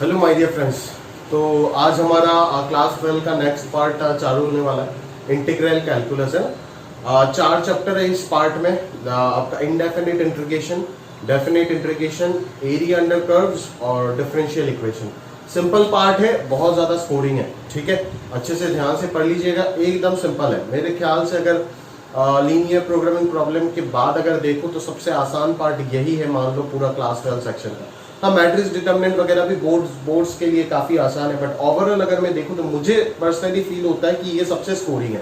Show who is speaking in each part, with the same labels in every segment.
Speaker 1: Hello my dear friends. तो आज हमारा क्लास 12 का नेक्स्ट पार्ट चालू होने वाला है। इंटीग्रल कैलकुलस है। 4 चैप्टर है इस पार्ट में। आपका indefinite integration, definite integration, area under curves और डिफरेंशियल इक्वेशन। सिंपल पार्ट है, बहुत ज्यादा स्कोरिंग है। ठीक है, अच्छे से ध्यान से पढ़ लीजिएगा। एकदम सिंपल है मेरे ख्याल से। अगर लीनियर प्रोग्रामिंग प्रॉब्लम के बाद अगर देखो तो सबसे आसान पार्ट यही है, मान लो पूरा क्लास 12 सेक्शन का। हाँ, मैट्रिक्स डिटरमिनेंट वगैरह भी बोर्ड्स के लिए काफी आसान है, बट ओवरऑल अगर मैं देखूं तो मुझे पर्सनली फील होता है कि ये सबसे स्कोरिंग है।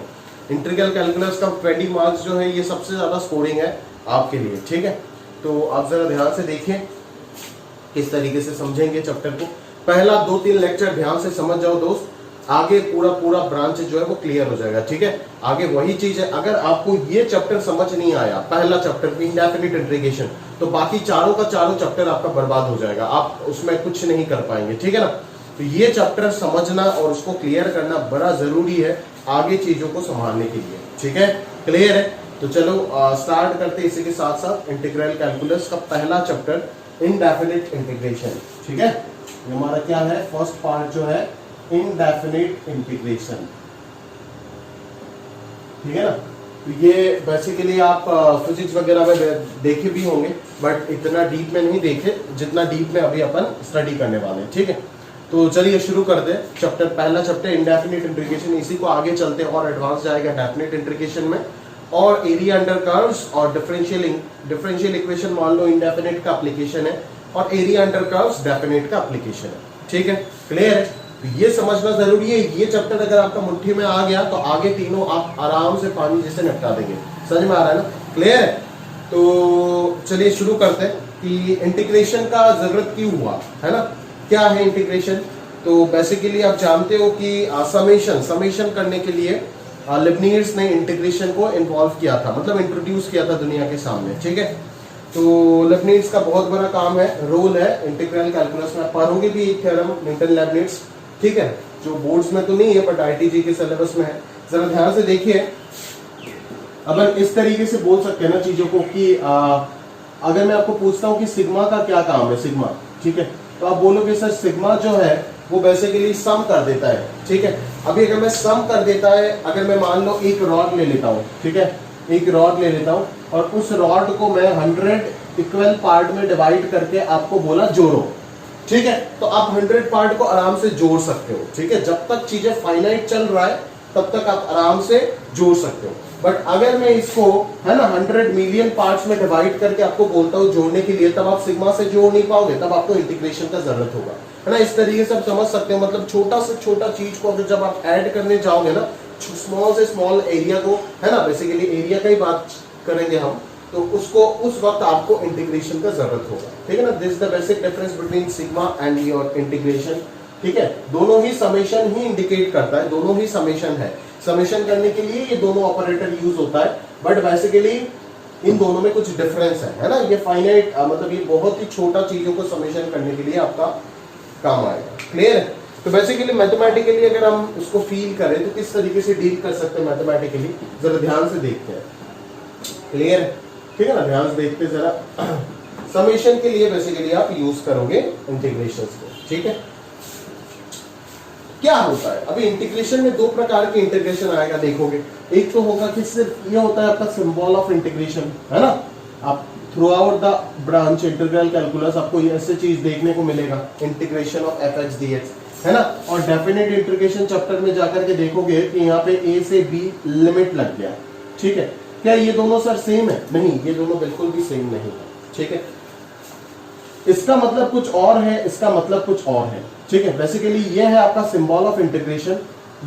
Speaker 1: इंटीग्रल कैलकुलस का 20 मार्क्स जो है ये सबसे ज्यादा स्कोरिंग है आपके लिए। ठीक है, तो आप जरा ध्यान से देखिए किस तरीके से समझेंगे चैप्टर को। पहला 2-3 लेक्चर ध्यान से समझ जाओ दोस्त, आगे पूरा ब्रांच जो है वो क्लियर हो जाएगा। ठीक है, आगे वही चीज है। अगर आपको ये चैप्टर समझ नहीं आया, पहला चैप्टर इंडेफिनिट इंटीग्रेशन, तो बाकी चारों का चारों चैप्टर आपका बर्बाद हो जाएगा, आप उसमें कुछ नहीं कर पाएंगे। ठीक है ना, तो ये चैप्टर समझना और उसको क्लियर करना बड़ा जरूरी है आगे चीजों को संभालने के लिए। ठीक है, क्लियर है? तो चलो स्टार्ट करते हैं इसी के साथ साथ इंटीग्रल कैलकुलस का पहला चैप्टर इंडेफिनिट इंटीग्रेशन। ठीक है, ये हमारा क्या है, फर्स्ट पार्ट जो है इंडेफिनिट इंटीग्रेशन। ठीक है ना, तो ये बेसिकली आप फिजिक्स वगैरह में देखे भी होंगे, बट इतना डीप में नहीं देखे जितना डीप में अभी अपन स्टडी करने वाले हैं। ठीक है, तो चलिए शुरू कर दे चैप्टर। पहला चैप्टर इंडेफिनिट इंटीग्रेशन, इसी को आगे चलते और एडवांस जाएगा डेफिनिट इंटीग्रेशन में। और एरिया अंडर कर्व्स और डिफरेंशियल इक्वेशन मान लो इंडेफिनिट का एप्लीकेशन है, और एरिया अंडर कर्व्स डेफिनिट का एप्लीकेशन है। ठीक है, क्लियर है? तो ये समझना जरूरी है। ये चैप्टर अगर आपका मुट्ठी में आ गया तो आगे तीनों आप आराम से पानी जैसे निपटा देंगे। समझ में आ रहा है ना? क्लियर है? तो चलिए शुरू करते हैं कि इंटीग्रेशन का जरूरत क्यों हुआ, है ना? क्या है इंटीग्रेशन? तो बेसिकली आप जानते हो कि समेशन करने के लिए लिबनीज ने इंटीग्रेशन को इन्वॉल्व किया था, मतलब इंट्रोड्यूस किया था दुनिया के सामने। ठीक है, तो लिबनीज का बहुत बड़ा काम है, रोल है इंटीग्रल कैलकुलस में। पढ़ोगे भी एक थ्योरम न्यूटन लेबनीज। ठीक है, जो बोर्ड्स में तो नहीं है बट आईटीजी के सिलेबस में है। जरा ध्यान से देखिए, अब इस तरीके से बोल सकते हैं ना चीजों को कि अगर मैं आपको पूछता हूं कि सिग्मा का क्या काम है, सिग्मा, ठीक है, तो आप बोलोगे सर सिग्मा जो है वो बेसिकली सम कर देता है। ठीक है, अभी अगर मैं सम कर देता है, अगर मैं मान लो एक रॉड ले लेता हूँ, ठीक है, एक रॉड ले लेता हूँ और उस रॉड को मैं 100 इक्वल पार्ट में डिवाइड करके आपको बोला जोड़ो। ठीक है, तो आप 100 पार्ट को आराम से जोड़ सकते हो। ठीक है, जब तक चीजें फाइनाइट चल रहा है तब तक आप आराम से जोड़ सकते हो। बट अगर मैं इसको, है ना, 100 मिलियन पार्ट्स में डिवाइड करके आपको बोलता हूँ जोड़ने के लिए, तब आप सिग्मा से जोड़ नहीं पाओगे, तब आपको इंटीग्रेशन का जरूरत होगा, है ना? इस तरीके से आप समझ सकते हो। मतलब छोटा से छोटा चीज को अगर जब आप ऐड करने जाओगे ना, स्मॉल से स्मॉल एरिया को, है ना, बेसिकली एरिया का ही बात करेंगे हम, तो उसको उस वक्त आपको इंटीग्रेशन का जरूरत होगा। ठीक है ना, this is the basic difference between sigma and your integration. ठीक है, दोनों ही समेशन ही इंडिकेट करता है, दोनों ही समेशन है। समेशन करने के लिए ये दोनों ऑपरेटर यूज होता है, बट बेसिकली इन दोनों में कुछ डिफरेंस है ना? ये फाइनाइट मतलब ये बहुत ही छोटा चीजों को समेशन करने के लिए आपका काम आएगा। क्लियर है? तो बेसिकली मैथमेटिकली अगर हम उसको फील करें तो किस तरीके से डील कर सकते हैं मैथमेटिकली, जरा ध्यान से देखते हैं। क्लियर है? ठीक है ना, ध्यान से देखते जरा। समेशन के लिए बेसिकली आप यूज करोगे इंटीग्रेशन को। ठीक है, क्या होता है अभी इंटीग्रेशन में? 2 प्रकार के इंटीग्रेशन आएगा, देखोगे। एक तो होगा कि सिर्फ ये होता है आपका सिंबल ऑफ इंटीग्रेशन, है ना? आप through out the branch integral calculus आपको ये ऐसे चीज देखने को मिलेगा, इंटीग्रेशन ऑफ fx dx, है ना? और डेफिनेट इंटीग्रेशन चैप्टर में जाकर के देखोगे कि यहाँ पे a से b लिमिट लग गया। ठीक है, क्या ये दोनों सर सेम है? नहीं, ये दोनों बिल्कुल भी सेम नहीं है। ठीक है, इसका मतलब कुछ और है, इसका मतलब कुछ और है। ठीक है, बेसिकली ये है आपका सिंबल ऑफ इंटीग्रेशन,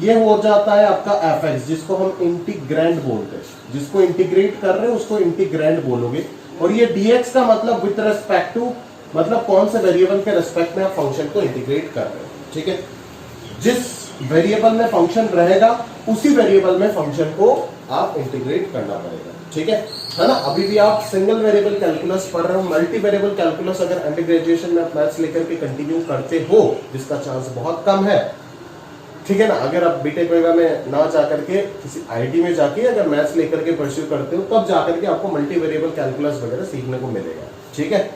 Speaker 1: ये हो जाता है आपका fx, जिसको हम इंटीग्रैंड बोलते हैं। जिसको इंटीग्रेट कर रहे हैं उसको इंटीग्रैंड बोलोगे। और ये dx का मतलब विद रेस्पेक्ट टू, मतलब कौन से वेरिएबल के रेस्पेक्ट में आप फंक्शन को इंटीग्रेट कर रहे हो। ठीक है, जिस वेरिएबल में फंक्शन रहेगा उसी वेरिएबल में फंक्शन को आप इंटीग्रेट करना पड़ेगा। ठीक है ना? अभी भी आप सिंगल वेरिएबल कैलकुलस पढ़ रहे हो, मल्टी वेरिएबल कैलकुलस अगर अंडर ग्रेजुएशन में आप मैथ्स लेकर के कंटिन्यू करते हो, जिसका चांस बहुत कम है। ठीक है ना, अगर आप बीटेक वगैरह में ना जाकर के किसी आईटी में जाके अगर मैथ्स लेकर के परस्यू करते हो, तब जाकर के आपको मल्टी वेरिएबल कैलकुलस वगैरह सीखने को मिलेगा। ठीक है,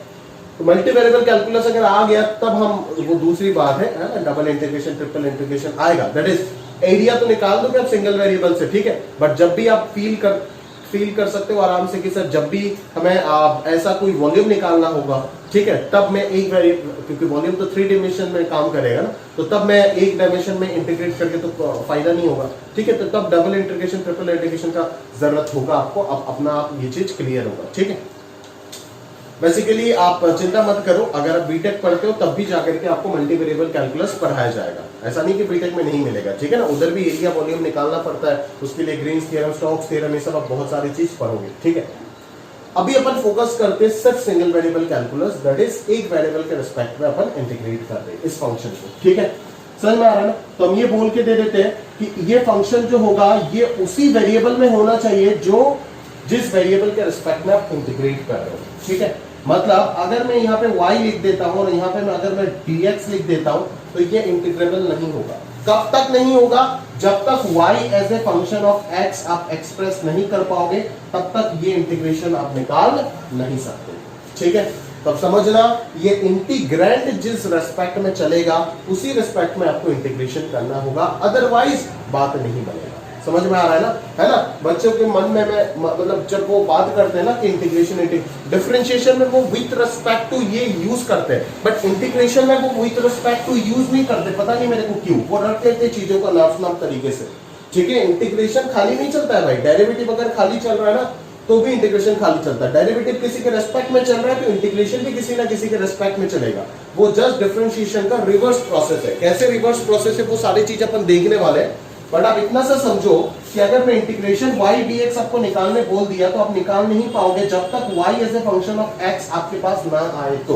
Speaker 1: तो मल्टी वेरिएबल कैलकुलस अगर आ गया तब हम वो दूसरी बात है ना, डबल इंटीग्रेशन ट्रिपल इंटीग्रेशन आएगा, दैट इज एरिया तो निकाल दोगे आप सिंगल वेरिएबल से, ठीक है। बट जब भी आप फील कर सकते हो आराम से कि सर जब भी हमें ऐसा कोई वॉल्यूम निकालना होगा, ठीक है, तब मैं एक वेरिएबल, क्योंकि वॉल्यूम तो 3 डायमेंशन में काम करेगा ना, तो तब मैं एक डायमेंशन में इंटीग्रेट करके तो फायदा नहीं होगा, ठीक है। तो तब डबल इंटीग्रेशन ट्रिपल इंटीग्रेशन का जरूरत होगा आपको, अब अपना आप ये चीज क्लियर होगा, ठीक है। बेसिकली आप चिंता मत करो, अगर आप बीटेक पढ़ते हो तब भी जाकर के आपको मल्टी वेरिएबल कैलकुलस पढ़ाया जाएगा, ऐसा नहीं कि बीटेक में नहीं मिलेगा, ठीक है ना। उधर भी एरिया वॉल्यूम निकालना पड़ता है, उसके लिए ग्रीन्स थ्योरम, स्टोक्स थ्योरम, ये सब आप बहुत सारी चीज पढ़ोगे, ठीक है। अभी अपन फोकस करते हैं सिर्फ single variable calculus, that is एक वेरिएबल के रिस्पेक्ट में अपन इंटीग्रेट कर रहे हैं इस फंक्शन को, ठीक है। समझ में आ रहा है ना। तो हम ये बोल के दे देते हैं कि ये फंक्शन जो होगा ये उसी वेरिएबल में होना चाहिए जो जिस वेरिएबल के रिस्पेक्ट में आप इंटीग्रेट कर रहे हो, ठीक है। मतलब अगर मैं यहाँ पे y लिख देता हूँ और यहाँ पे अगर मैं dx लिख देता हूँ तो ये इंटीग्रेबल नहीं होगा। कब तक नहीं होगा? जब तक y as a function of x आप एक्सप्रेस नहीं कर पाओगे तब तक ये इंटीग्रेशन आप निकाल नहीं सकते, ठीक है। तब समझना ये इंटीग्रैंड जिस रेस्पेक्ट में चलेगा उसी रेस्पेक्ट में आपको इंटीग्रेशन करना होगा, अदरवाइज बात नहीं बनेगा। समझ में आ रहा है ना। बच्चों के मन में मतलब जब वो बात करते हैं ना कि इंटीग्रेशन डिफरेंशिएशन में वो विथ रिस्पेक्ट टू ये यूज करते हैं, बट इंटीग्रेशन में वो विथ रिस्पेक्ट टू यूज नहीं करते, पता नहीं मेरे को क्यों। वो रख लेते चीजों का नाम तरीके से, ठीक है। इंटीग्रेशन खाली नहीं चलता है भाई, डेरिवेटिव अगर खाली चल रहा है ना तो भी इंटीग्रेशन खाली चलता है। डेरिवेटिव किसी के रेस्पेक्ट में चल रहा है तो इंटीग्रेशन भी किसी ना किसी के रेस्पेक्ट में चलेगा। वो जस्ट डिफरेंशिएशन का रिवर्स प्रोसेस है। कैसे रिवर्स प्रोसेस है वो सारी चीज अपन देखने वाले हैं, बट आप इतना सा समझो कि अगर मैं इंटीग्रेशन y dx आपको निकालने बोल दिया तो आप निकाल नहीं पाओगे जब तक y as a function of x आपके पास ना आए तो।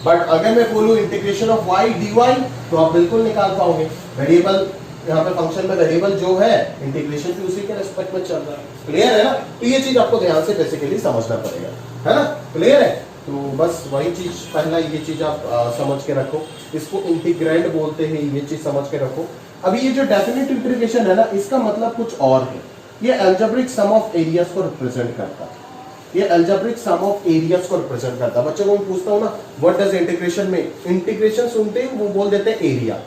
Speaker 1: बट अगर मैं बोलूं इंटीग्रेशन ऑफ y dy तो आप बिल्कुल निकाल पाओगे। वेरिएबल यहाँ पे फंक्शन में वेरिएबल जो है इंटीग्रेशन भी उसी के रेस्पेक्ट में चल रहा है। क्लियर है ना। तो ये चीज आपको ध्यान से बेसिकली समझना पड़ेगा, है ना। क्लियर है। तो बस वही चीज, पहला ये चीज आप समझ के रखो, इसको इंटीग्रैंड बोलते हैं, ये चीज समझ के रखो। अभी ये जो डेफिनेट इंटीग्रेशन है ना, इसका मतलब कुछ और है। ये अलजेब्रिक सम ऑफ एरियाज को रिप्रेजेंट करता है। ये अलजेब्रिक सम ऑफ एरियाज को रिप्रेजेंट करता है। बच्चों को मैं पूछता हूँ ना व्हाट डज इंटीग्रेशन में, इंटीग्रेशन सुनते ही वो बोल देते हैं एरिया।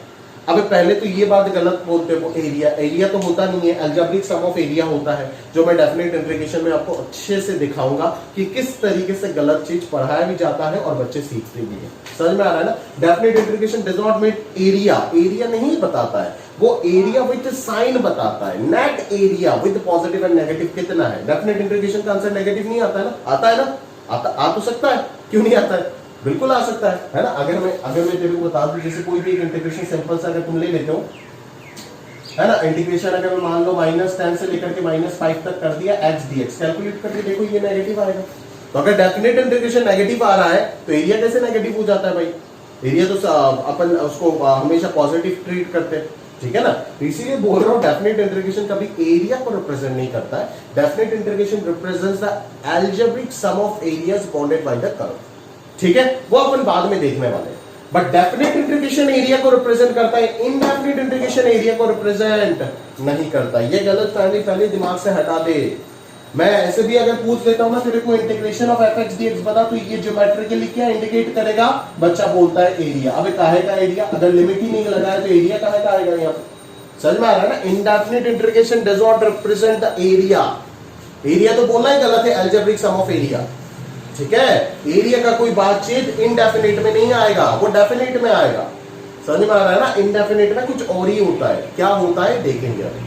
Speaker 1: अबे पहले तो ये बात गलत बोलते हो, एरिया तो होता नहीं है, अलजेब्रिक सम ऑफ एरिया होता है, जो मैं डेफिनेट इंटीग्रेशन में आपको अच्छे से दिखाऊंगा कि किस तरीके से गलत चीज पढ़ाया भी जाता है और बच्चे सीखते भी हैं। समझ में आ रहा है ना। Definite integration does not mean area नहीं बताता है, वो एरिया विद साइन बताता है। Net area with positive and negative कितना है। डेफिनेट इंटीग्रेशन का आंसर नेगेटिव नहीं आता है ना, आता है ना, आ तो सकता है, क्यों नहीं आता है, बिल्कुल आ सकता है ना। अगर मैं तेरे को बता दूं, जैसे कोई भी एक इंटीग्रेशन सिंपल सा अगर तुम ले लेते हो, है ना, इंटीग्रेशन अगर मैं मान लो -10 से लेकर के -5 तक कर दिया x dx, कैलकुलेट करके देखो ये नेगेटिव आएगा। तो अगर डेफिनेट इंटीग्रेशन नेगेटिव आ रहा है तो एरिया कैसे नेगेटिव हो जाता है भाई। एरिया तो अपन उसको हमेशा पॉजिटिव ट्रीट करते हैं, ठीक है ना। तो इसीलिए बोल रहा हूं डेफिनेट इंटीग्रेशन कभी एरिया को रिप्रेजेंट नहीं करता है। Definite integration represents the algebraic sum of areas bounded by the curve, ठीक है। वो अपन बाद में देखने वाले हैं। बट डेफिनेट इंटीग्रेशन एरिया को रिप्रेजेंट करता है, इनडेफिनेट इंटीग्रेशन एरिया को रिप्रेजेंट नहीं करता। ये गलत पहले दिमाग से हटा दे। मैं ऐसे भी अगर पूछ लेता हूं ना तेरे को इंटीग्रेशन ऑफ fx dx बता, तो ये ज्योमेट्रिकली क्या इंडिकेट करेगा, बच्चा बोलता है एरिया। अबे काहे का एरिया, अगर लिमिट ही नहीं लगाया तो एरिया काहे का आएगा यहाँ पे। समझ में आ रहा है ना। Indefinite integration does not represent the area. Area तो बोलना ही गलत है, अलजेब्रिक सम ऑफ एरिया, ठीक है। एरिया का कोई बातचीत इनडेफिनेट में नहीं आएगा, वो डेफिनेट में आएगा। समझ में आ रहा है ना। इनडेफिनेट में कुछ और ही होता है, क्या होता है देखेंगे अभी।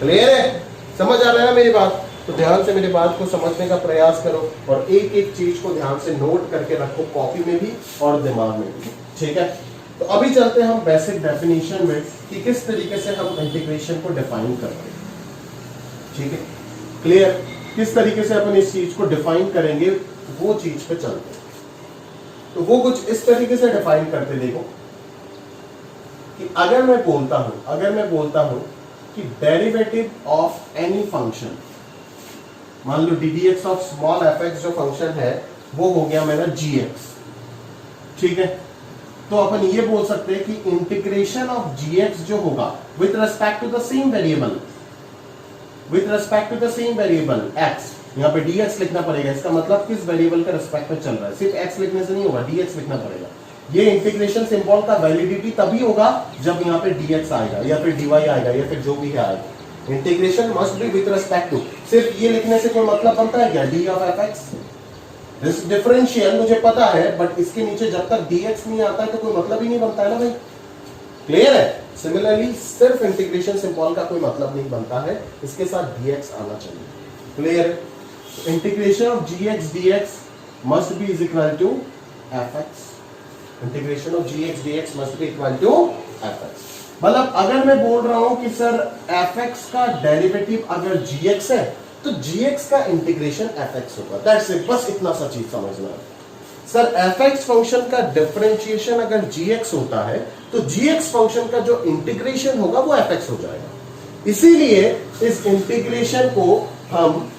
Speaker 1: क्लियर है, समझ आ रहा है ना मेरी बात। तो ध्यान से मेरी बात को समझने का प्रयास करो और एक एक चीज को ध्यान से नोट करके रखो, कॉपी में भी और दिमाग में भी, ठीक है। तो अभी चलते हैं हम बेसिक डेफिनेशन में कि किस तरीके से हम इंटीग्रेशन को डिफाइन करते हैं, ठीक है। क्लियर, किस तरीके से अपन इस चीज को डिफाइन करेंगे वो चीज पे चलते हैं। तो वो कुछ इस तरीके से डिफाइन करते, देखो कि अगर मैं बोलता हूं कि डेरिवेटिव ऑफ एनी फंक्शन, मान लो ddx ऑफ स्मॉल fx जो फंक्शन है वो हो गया मेरा gx, ठीक है। तो अपन ये बोल सकते हैं कि इंटीग्रेशन ऑफ gx जो होगा with respect to the same variable x, यहाँ पे dx लिखना पड़ेगा। इसका मतलब किस वेरिएबल के रिस्पेक्ट में चल रहा है, सिर्फ x लिखने से नहीं होगा, dx लिखना पड़ेगा। ये इंटीग्रेशन सिंबल का वैलिडिटी तभी होगा जब यहाँ पे dx आएगा या फिर dy आएगा या फिर जो भी है आएगा। Integration must be with respect to, सिर्फ ये लिखने से कोई मतलब बनता है क्या, d of fx this differential मुझे पता है, बट इसके नीचे जब तक dx नहीं आता है तो कोई मतलब ही नहीं बनता है ना भाई, क्लियर है। सिमिलरली सिर्फ इंटीग्रेशन सिंबल का कोई मतलब नहीं बनता है, इसके साथ dx आना चाहिए, क्लियर है। Integration of gx dx must be is equal to fx, integration of gx dx must be equal to fx। मतलब अगर मैं बोल रहा हूं कि सर fx का डेरिवेटिव अगर gx है तो gx का इंटीग्रेशन fx होगा, दैट्स इट, बस इतना सा चीज समझना है। सर fx फंक्शन का डिफरेंशिएशन अगर gx होता है तो gx फंक्शन का जो इंटीग्रेशन होगा वो fx हो जाएगा। इसीलिए इस इंटीग्रेशन को हम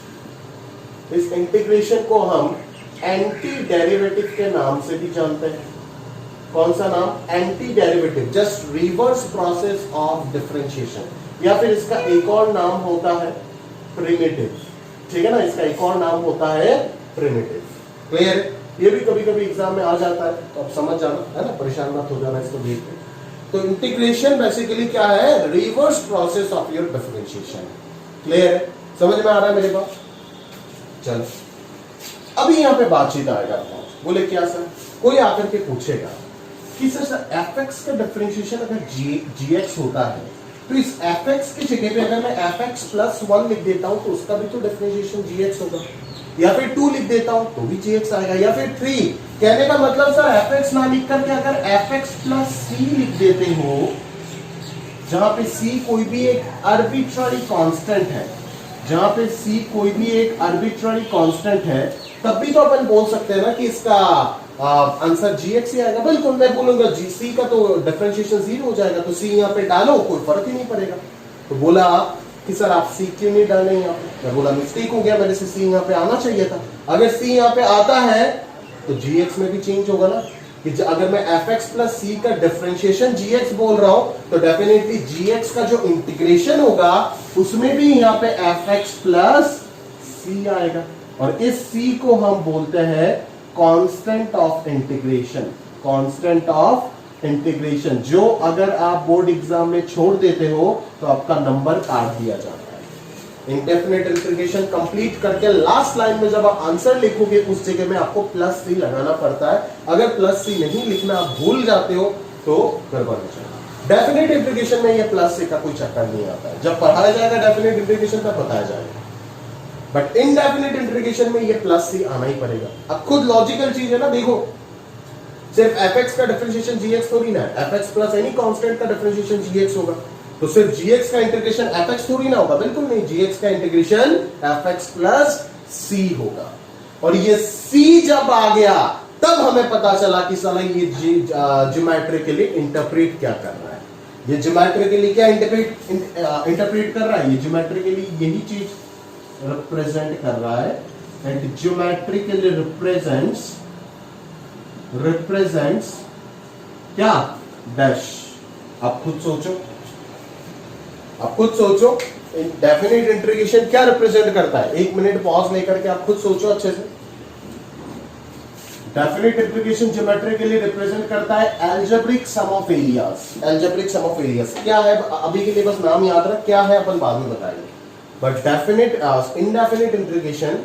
Speaker 1: एंटी डेरिवेटिव के नाम से भी जानते हैं। कौन सा नाम, anti derivative, just reverse process of differentiation, या फिर इसका एक और नाम होता है प्रिमिटिव, ठीक है ना, इसका एक और नाम होता है प्रिमिटिव, क्लियर। ये भी कभी कभी एग्जाम में आ जाता है तो आप समझ जाना, है ना, परेशान मत हो जाना इसको देख के। तो इंटीग्रेशन बेसिकली क्या है, reverse process of your differentiation, clear है, समझ में आ रहा है मेरे पास। चलो अभी यहां पे बातचीत आएगा, बोले क्या सर, कोई आकर के पूछेगा कि सर fx का डिफरेंशिएशन अगर gx होता है तो इस fx की जगह पे अगर मैं fx प्लस 1 लिख देता हूं तो उसका भी तो डिफरेंशिएशन gx होगा, या फिर 2 लिख देता हूं तो भी gx आएगा, या फिर 3। कहने का मतलब सर fx ना लिख करके अगर fx प्लस c लिख देते हो, जहां पे c कोई भी एक आर्बिट्ररी कांस्टेंट है, जहां पे c कोई भी एक आर्बिट्ररी कांस्टेंट है, तब भी तो अपन बोल सकते हैं ना कि इसका आंसर gx ही आएगा। बिल्कुल, मैं बोलूंगा c का तो डिफरेंशिएशन 0 हो जाएगा, तो c यहाँ पे डालो कोई फर्क ही नहीं पड़ेगा। तो बोला कि सर आप c क्यों नहीं डाले यहाँ पे, मैं बोला मिस्टेक हो गया, मेरे से c यहाँ पे आना चाहिए था। अगर c यहाँ पे आता है तो gx में भी चेंज होगा ना, कि अगर मैं fx प्लस c का डिफरेंशिएशन gx बोल रहा हूं तो डेफिनेटली gx का जो इंटीग्रेशन होगा उसमें भी यहाँ पे fx प्लस c आएगा, और इस c को हम बोलते हैं constant of integration, constant of integration, जो अगर आप बोर्ड एग्जाम में छोड़ देते हो तो आपका नंबर काट दिया जाता है। इंडेफिनिट इंटीग्रेशन कंप्लीट करके लास्ट लाइन में जब आप आंसर लिखोगे उस जगह में आपको प्लस सी लगाना पड़ता है, अगर प्लस सी नहीं लिखना आप भूल जाते हो तो गड़बड़ हो जाएगा। डेफिनेट इंटीग्रेशन में ये प्लस सी का कोई चक्कर नहीं आता है, जब पढ़ाया जाएगा डेफिनेट इंटीग्रेशन तब बताया जाएगा, बट इनडेफिनिट इंटीग्रेशन में ये प्लस सी आना ही पड़ेगा। अब खुद लॉजिकल चीज है ना, देखो सिर्फ fx का डिफरेंशिएशन gx थोड़ी ना है, fx प्लस एनी कांस्टेंट का डिफरेंशिएशन gx होगा, तो सिर्फ gx का इंटीग्रेशन fx थोड़ी ना होगा, बिल्कुल नहीं, gx का इंटीग्रेशन fx प्लस c होगा। और ये c जब आ गया तब हमें पता चला कि साला ये ज्योमेट्रिकली इंटरप्रेट क्या कर रहा है, ये ज्योमेट्रिकली क्या इंटरप्रेट कर रहा है, ये ज्योमेट्रिकली यही चीज रिप्रेजेंट कर रहा है, एंड ज्योमेट्रिकली रिप्रेजेंट्स क्या, डैश। आप खुद सोचो डेफिनेट इंटीग्रेशन क्या रिप्रेजेंट करता है, 1 मिनट पॉज लेकर के आप खुद सोचो अच्छे से। डेफिनेट इंटीग्रेशन ज्योमेट्रिकली रिप्रेजेंट करता है algebraic sum of areas. Algebraic sum of areas क्या है, अभी के लिए बस नाम याद रख, क्या है अपन बाद में बताएंगे। But definite indefinite integration,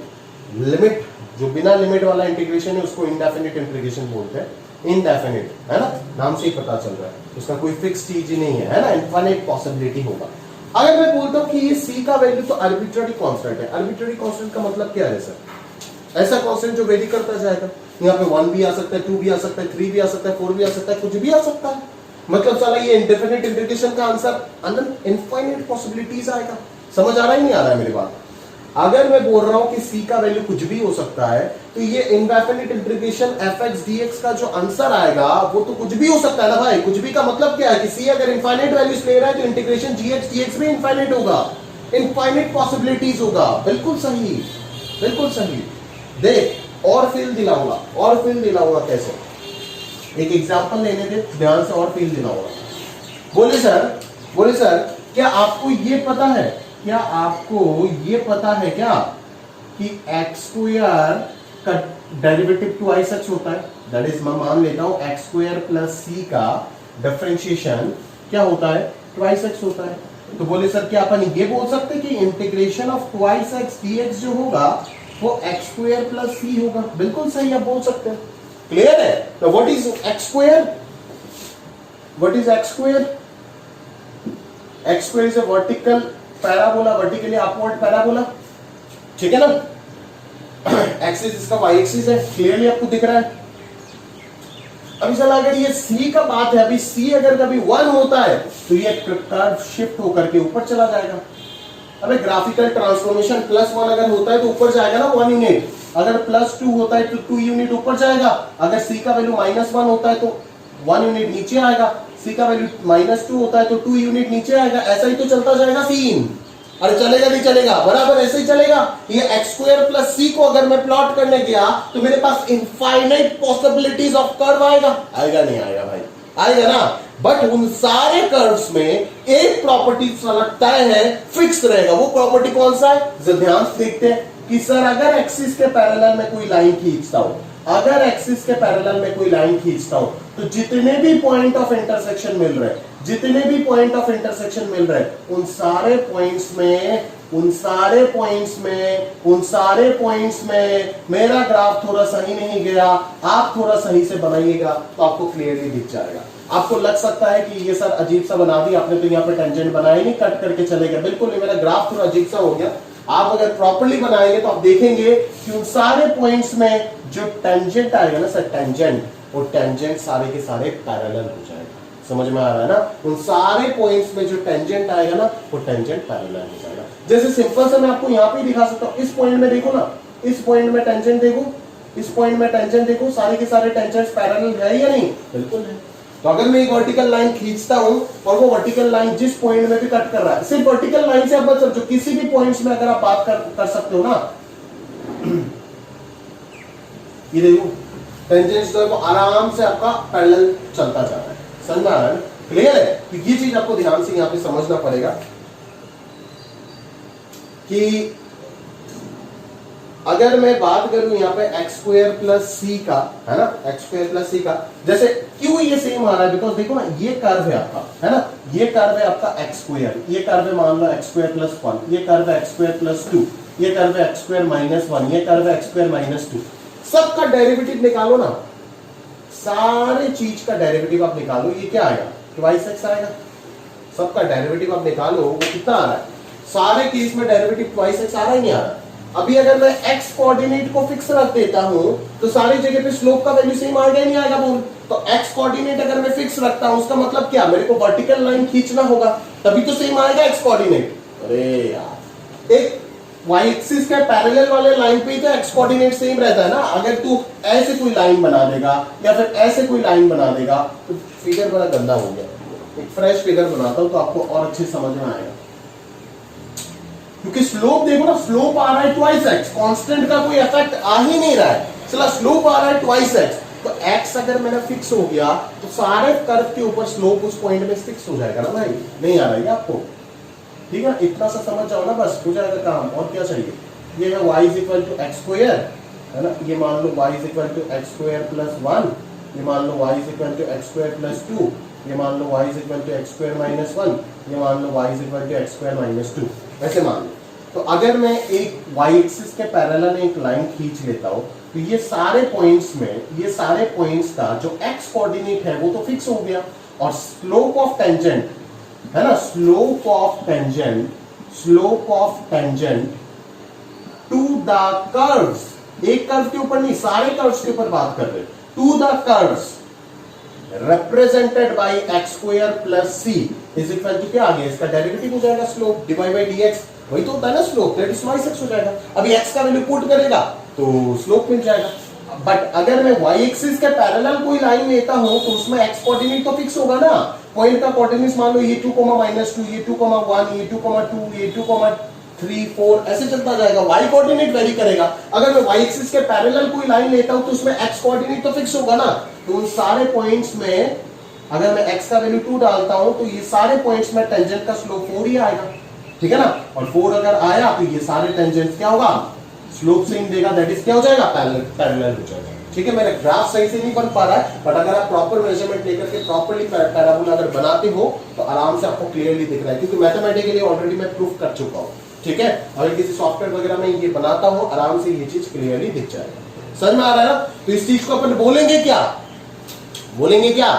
Speaker 1: limit जो बिना लिमिट वाला इंटीग्रेशन है उसको इनडेफिनिट इंटीग्रेशन बोलते हैं। इनडेफिनिट है ना, नाम से ही पता चल रहा है, उसका कोई फिक्स चीज ही नहीं है ना, इनफाइनाइट पॉसिबिलिटी होगा। अगर मैं बोलता हूं कि ये c का वैल्यू तो आर्बिट्ररी कांस्टेंट है, आर्बिट्ररी कांस्टेंट का मतलब क्या है सर, ऐसा कांस्टेंट जो वेरी करता जाएगा, यहाँ पे 1 भी आ सकता है, 2 भी आ सकता है, 3 भी आ सकता है, 4 भी आ सकता है, कुछ भी आ सकता है, मतलब साला ये इंडेफिनिट इंटीग्रेशन का आंसर अनंत इनफाइनाइट पॉसिबिलिटीज आएगा। समझ आ रहा है नहीं आ रहा है मेरी बात। अगर मैं बोल रहा हूं कि c का वैल्यू कुछ भी हो सकता है तो ये इनडेफिनिट इंटीग्रेशन fx dx का जो आंसर आएगा वो तो कुछ भी हो सकता है ना भाई। कुछ भी का मतलब क्या है कि c अगर इनफाइनाइट वैल्यूज ले रहा है तो इंटीग्रेशन gx dx भी इनफाइनाइट होगा, इनफाइनाइट पॉसिबिलिटीज होगा। बिल्कुल सही, बिल्कुल सही। देख और फील दिलाऊंगा कैसे, एक एग्जांपल लेने दे ध्यान से, और फील दिलाऊंगा। बोले सर क्या आपको ये पता है, क्या कि एक्स स्क्वायर का डेरिवेटिव 2x होता है, दैट इज मैं मान लेता हूं एक्स स्क्वायर प्लस सी का डिफरेंशिएशन क्या होता है 2x होता है। तो बोले सर क्या अपन ये बोल सकते हैं कि इंटीग्रेशन ऑफ 2x dx जो होगा वो एक्स स्क्वायर प्लस सी होगा? बिल्कुल सही आप बोल सकते हैं। क्लियर है? तो what is x square? What is x square? X square is a vertical parabola, vertically upward parabola, ठीक है ना। एक्सिस इसका वाई एक्सिस है, क्लियरली आपको दिख रहा है। अभी चला अगर ये सी का बात है, अभी सी अगर कभी 1 होता है तो ये कर्व शिफ्ट होकर के ऊपर चला जाएगा। अबे ग्राफिकल ट्रांसफॉर्मेशन +1 अगर होता है तो ऊपर जाएगा ना 1 यूनिट, अगर +2 होता है तो 2 यूनिट ऊपर जाएगा, अगर सी का वैल्यू -1 होता है तो 1 यूनिट नीचे आएगा, सी का वैल्यू -2 होता है तो 2 यूनिट नीचे आएगा। ऐसा ही तो चलता जाएगा सीन। अरे चलेगा नहीं चलेगा? बराबर ऐसे ही चलेगा। ये एक्स स्क्वायर प्लस सी को अगर मैं प्लॉट करने गया तो मेरे पास इनफाइनाइट पॉसिबिलिटीज ऑफ कर्व आएगा? आएगा नहीं आएगा भाई? आएगा ना। बट उन सारे कर्व्स में एक प्रॉपर्टी तय है, फिक्स रहेगा। वो प्रॉपर्टी कौन सा है? जरा ध्यान से देखते हैं कि सर अगर एक्सिस के पैरेलल में कोई लाइन खींचता हो, अगर एक्सिस के पैरेलल में कोई लाइन खींचता हो तो जितने भी पॉइंट ऑफ इंटरसेक्शन मिल रहे हैं, जितने भी पॉइंट ऑफ इंटरसेक्शन मिल रहे हैं, उन सारे पॉइंट्स में मेरा ग्राफ थोड़ा सही नहीं गया, आप थोड़ा सही से बनाइएगा तो आपको क्लियरली दिख जाएगा। आपको लग सकता है कि ये सर अजीब सा बना दिया आपने, तो यहाँ पे टेंजेंट बनाया नहीं, कट करके चले गए। बिल्कुल नहीं, मेरा ग्राफ थोड़ा अजीब सा हो गया। आप अगर प्रॉपर्ली बनाएंगे तो आप देखेंगे कि उन सारे पॉइंट्स में जो टेंजेंट आएगा ना सर, टेंजेंट, वो टेंजेंट सारे के सारे पैरेलल हो जाएगा। समझ में आ रहा है ना? उन सारे पॉइंट्स में जो टेंजेंट आएगा ना वो टेंजेंट पैरेलल हो जाएगा। जैसे सिंपल से मैं आपको यहाँ पे दिखा सकता हूँ, इस पॉइंट में देखो ना, इस पॉइंट में टेंजेंट देखो, इस पॉइंट में टेंजेंट देखो, सारे के सारे टेंजेंट्स पैरेलल है या नहीं? बिल्कुल है। तो अगर मैं एक वर्टिकल लाइन खींचता हूं और वो वर्टिकल लाइन जिस पॉइंट में भी कट कर रहा है, सिर्फ वर्टिकल लाइन से आप बच सकते हो, किसी भी पॉइंट्स में अगर आप बात कर सकते हो ना, ये देखो टेंजेंट्स जो है वो आराम से आपका पैरेलल चलता जा रहा है। समझ में आ रहा है? क्लियर है? तो ये चीज आपको ध्यान से यहां पे समझना पड़ेगा कि अगर मैं बात करूं यहाँ पे एक्स स्क्वायर प्लस सी का, है ना, एक्स स्क्वायर प्लस सी का, जैसे क्यों ये सेम आ रहा है? बिकॉज देखो ना, ये कर्व है आपका, है ना, ये कर्व है आपका एक्स स्क्वायर, ये कर्व है मान लो एक्स स्क्वायर प्लस 1, ये कर्व है एक्स स्क्वायर प्लस 2, ये कर्व है एक्स स्क्वायर -1, ये कर्व है एक्स स्क्वायर -2। सबका डेरिवेटिव निकालो ना, सारे चीज का डेरिवेटिव आप निकालो, ये क्या आएगा? 2x आएगा। सबका डेरिवेटिव आप निकालो, वो कितना आ रहा है? सारे केस में डेरिवेटिव 2x आ रहा ही नहीं आ रहा। अभी अगर मैं x कोऑर्डिनेट को फिक्स रख देता हूं तो सारी जगह पे स्लोप का वैल्यू सेम आएगा नहीं आएगा बोल? तो x कोऑर्डिनेट अगर मैं फिक्स रखता हूं उसका मतलब क्या? मेरे को वर्टिकल लाइन खींचना होगा, तभी तो सेम आएगा x कोऑर्डिनेट। अरे यार, एक y एक्सिस के पैरेलल वाले लाइन पे तो x कोऑर्डिनेट सेम रहता है ना। अगर तू ऐसे कोई लाइन बना देगा या फिर ऐसे कोई लाइन बना देगा तो फिगर बड़ा गंदा हो गया। एक फ्रेश फिगर बनाता हूं तो आपको और अच्छे समझ में आएगा, क्योंकि स्लोप देखो ना, स्लोप आ रहा है 2x, कांस्टेंट का कोई इफेक्ट आ ही नहीं रहा है, चला स्लोप आ रहा है 2x। तो x अगर मेरा फिक्स हो गया तो सारे कर्व के ऊपर स्लोप उस पॉइंट में फिक्स हो जाएगा ना भाई। नहीं आ रहा है आपको? ठीक है, इतना सा समझ जाओ ना, बस हो जाएगा काम। और क्या चाहिए? ये है y = x², है ना, ये मान लो y = x² + 1, ये मान लो y = x² + 2, ये मान लो y = x² - 1, ये मान लो y = x² - 2, ऐसे मान लो। तो अगर मैं एक y एक्सिस के पैरेलल एक लाइन खींच लेता हूं तो ये सारे पॉइंट्स में, ये सारे पॉइंट्स का जो x कोऑर्डिनेट है वो तो फिक्स हो गया, और स्लोप ऑफ टेंजेंट, है ना, slope of tangent to the curves, एक कर्व के ऊपर नहीं, सारे कर्व्स के ऊपर बात कर रहे हैं, to the curves represented by x² + c = क्या आ गया? इसका डेरिवेटिव हो जाएगा स्लोप dy/dx, वही तो होता है ना स्लोप, दैट इज y हो जाएगा। अभी x का वैल्यू पुट करेगा तो स्लोप मिल जाएगा। बट अगर मैं y एक्सिस के पैरेलल कोई लाइन लेता हूं तो उसमें x कोऑर्डिनेट तो फिक्स होगा ना। पॉइंट का कोऑर्डिनेट्स मान लो ये 2, -2, ये 2, 1, ये 2, 2, ये 2, 3, 4, ऐसे चलता जाएगा। y कोऑर्डिनेट वेरी करेगा। अगर मैं y एक्सिस के पैरेलल कोई लाइन लेता हूं तो उसमें x कोऑर्डिनेट तो फिक्स होगा ना। तो उन सारे पॉइंट्स में अगर मैं x का वैल्यू 2 डालता हूं तो ये सारे पॉइंट्स में टेंजेंट का स्लोप 4 ही आएगा, ठीक है ना। और 4 अगर आया तो ये सारे टेंजेंट क्या होगा? स्लोप सेम देगा, दैट इज क्या हो जाएगा, पैरेलल हो जाएगा। ठीक है, मेरा ग्राफ सही से नहीं बन पा रहा है, बट अगर आप प्रॉपर मेजरमेंट लेकर के प्रॉपरली पैराबोला अगर बनाते हो तो आराम से आपको क्लियरली दिख रहा है, क्योंकि मैथमेटिकली ऑलरेडी मैं प्रूफ कर चुका हूँ। ठीक है, अगर किसी सॉफ्टवेयर वगैरह में ये बनाता हूँ आराम से ये चीज क्लियरली दिख जाएगा। समझ में आ रहा है ना? तो इस चीज को अपन बोलेंगे क्या, बोलेंगे क्या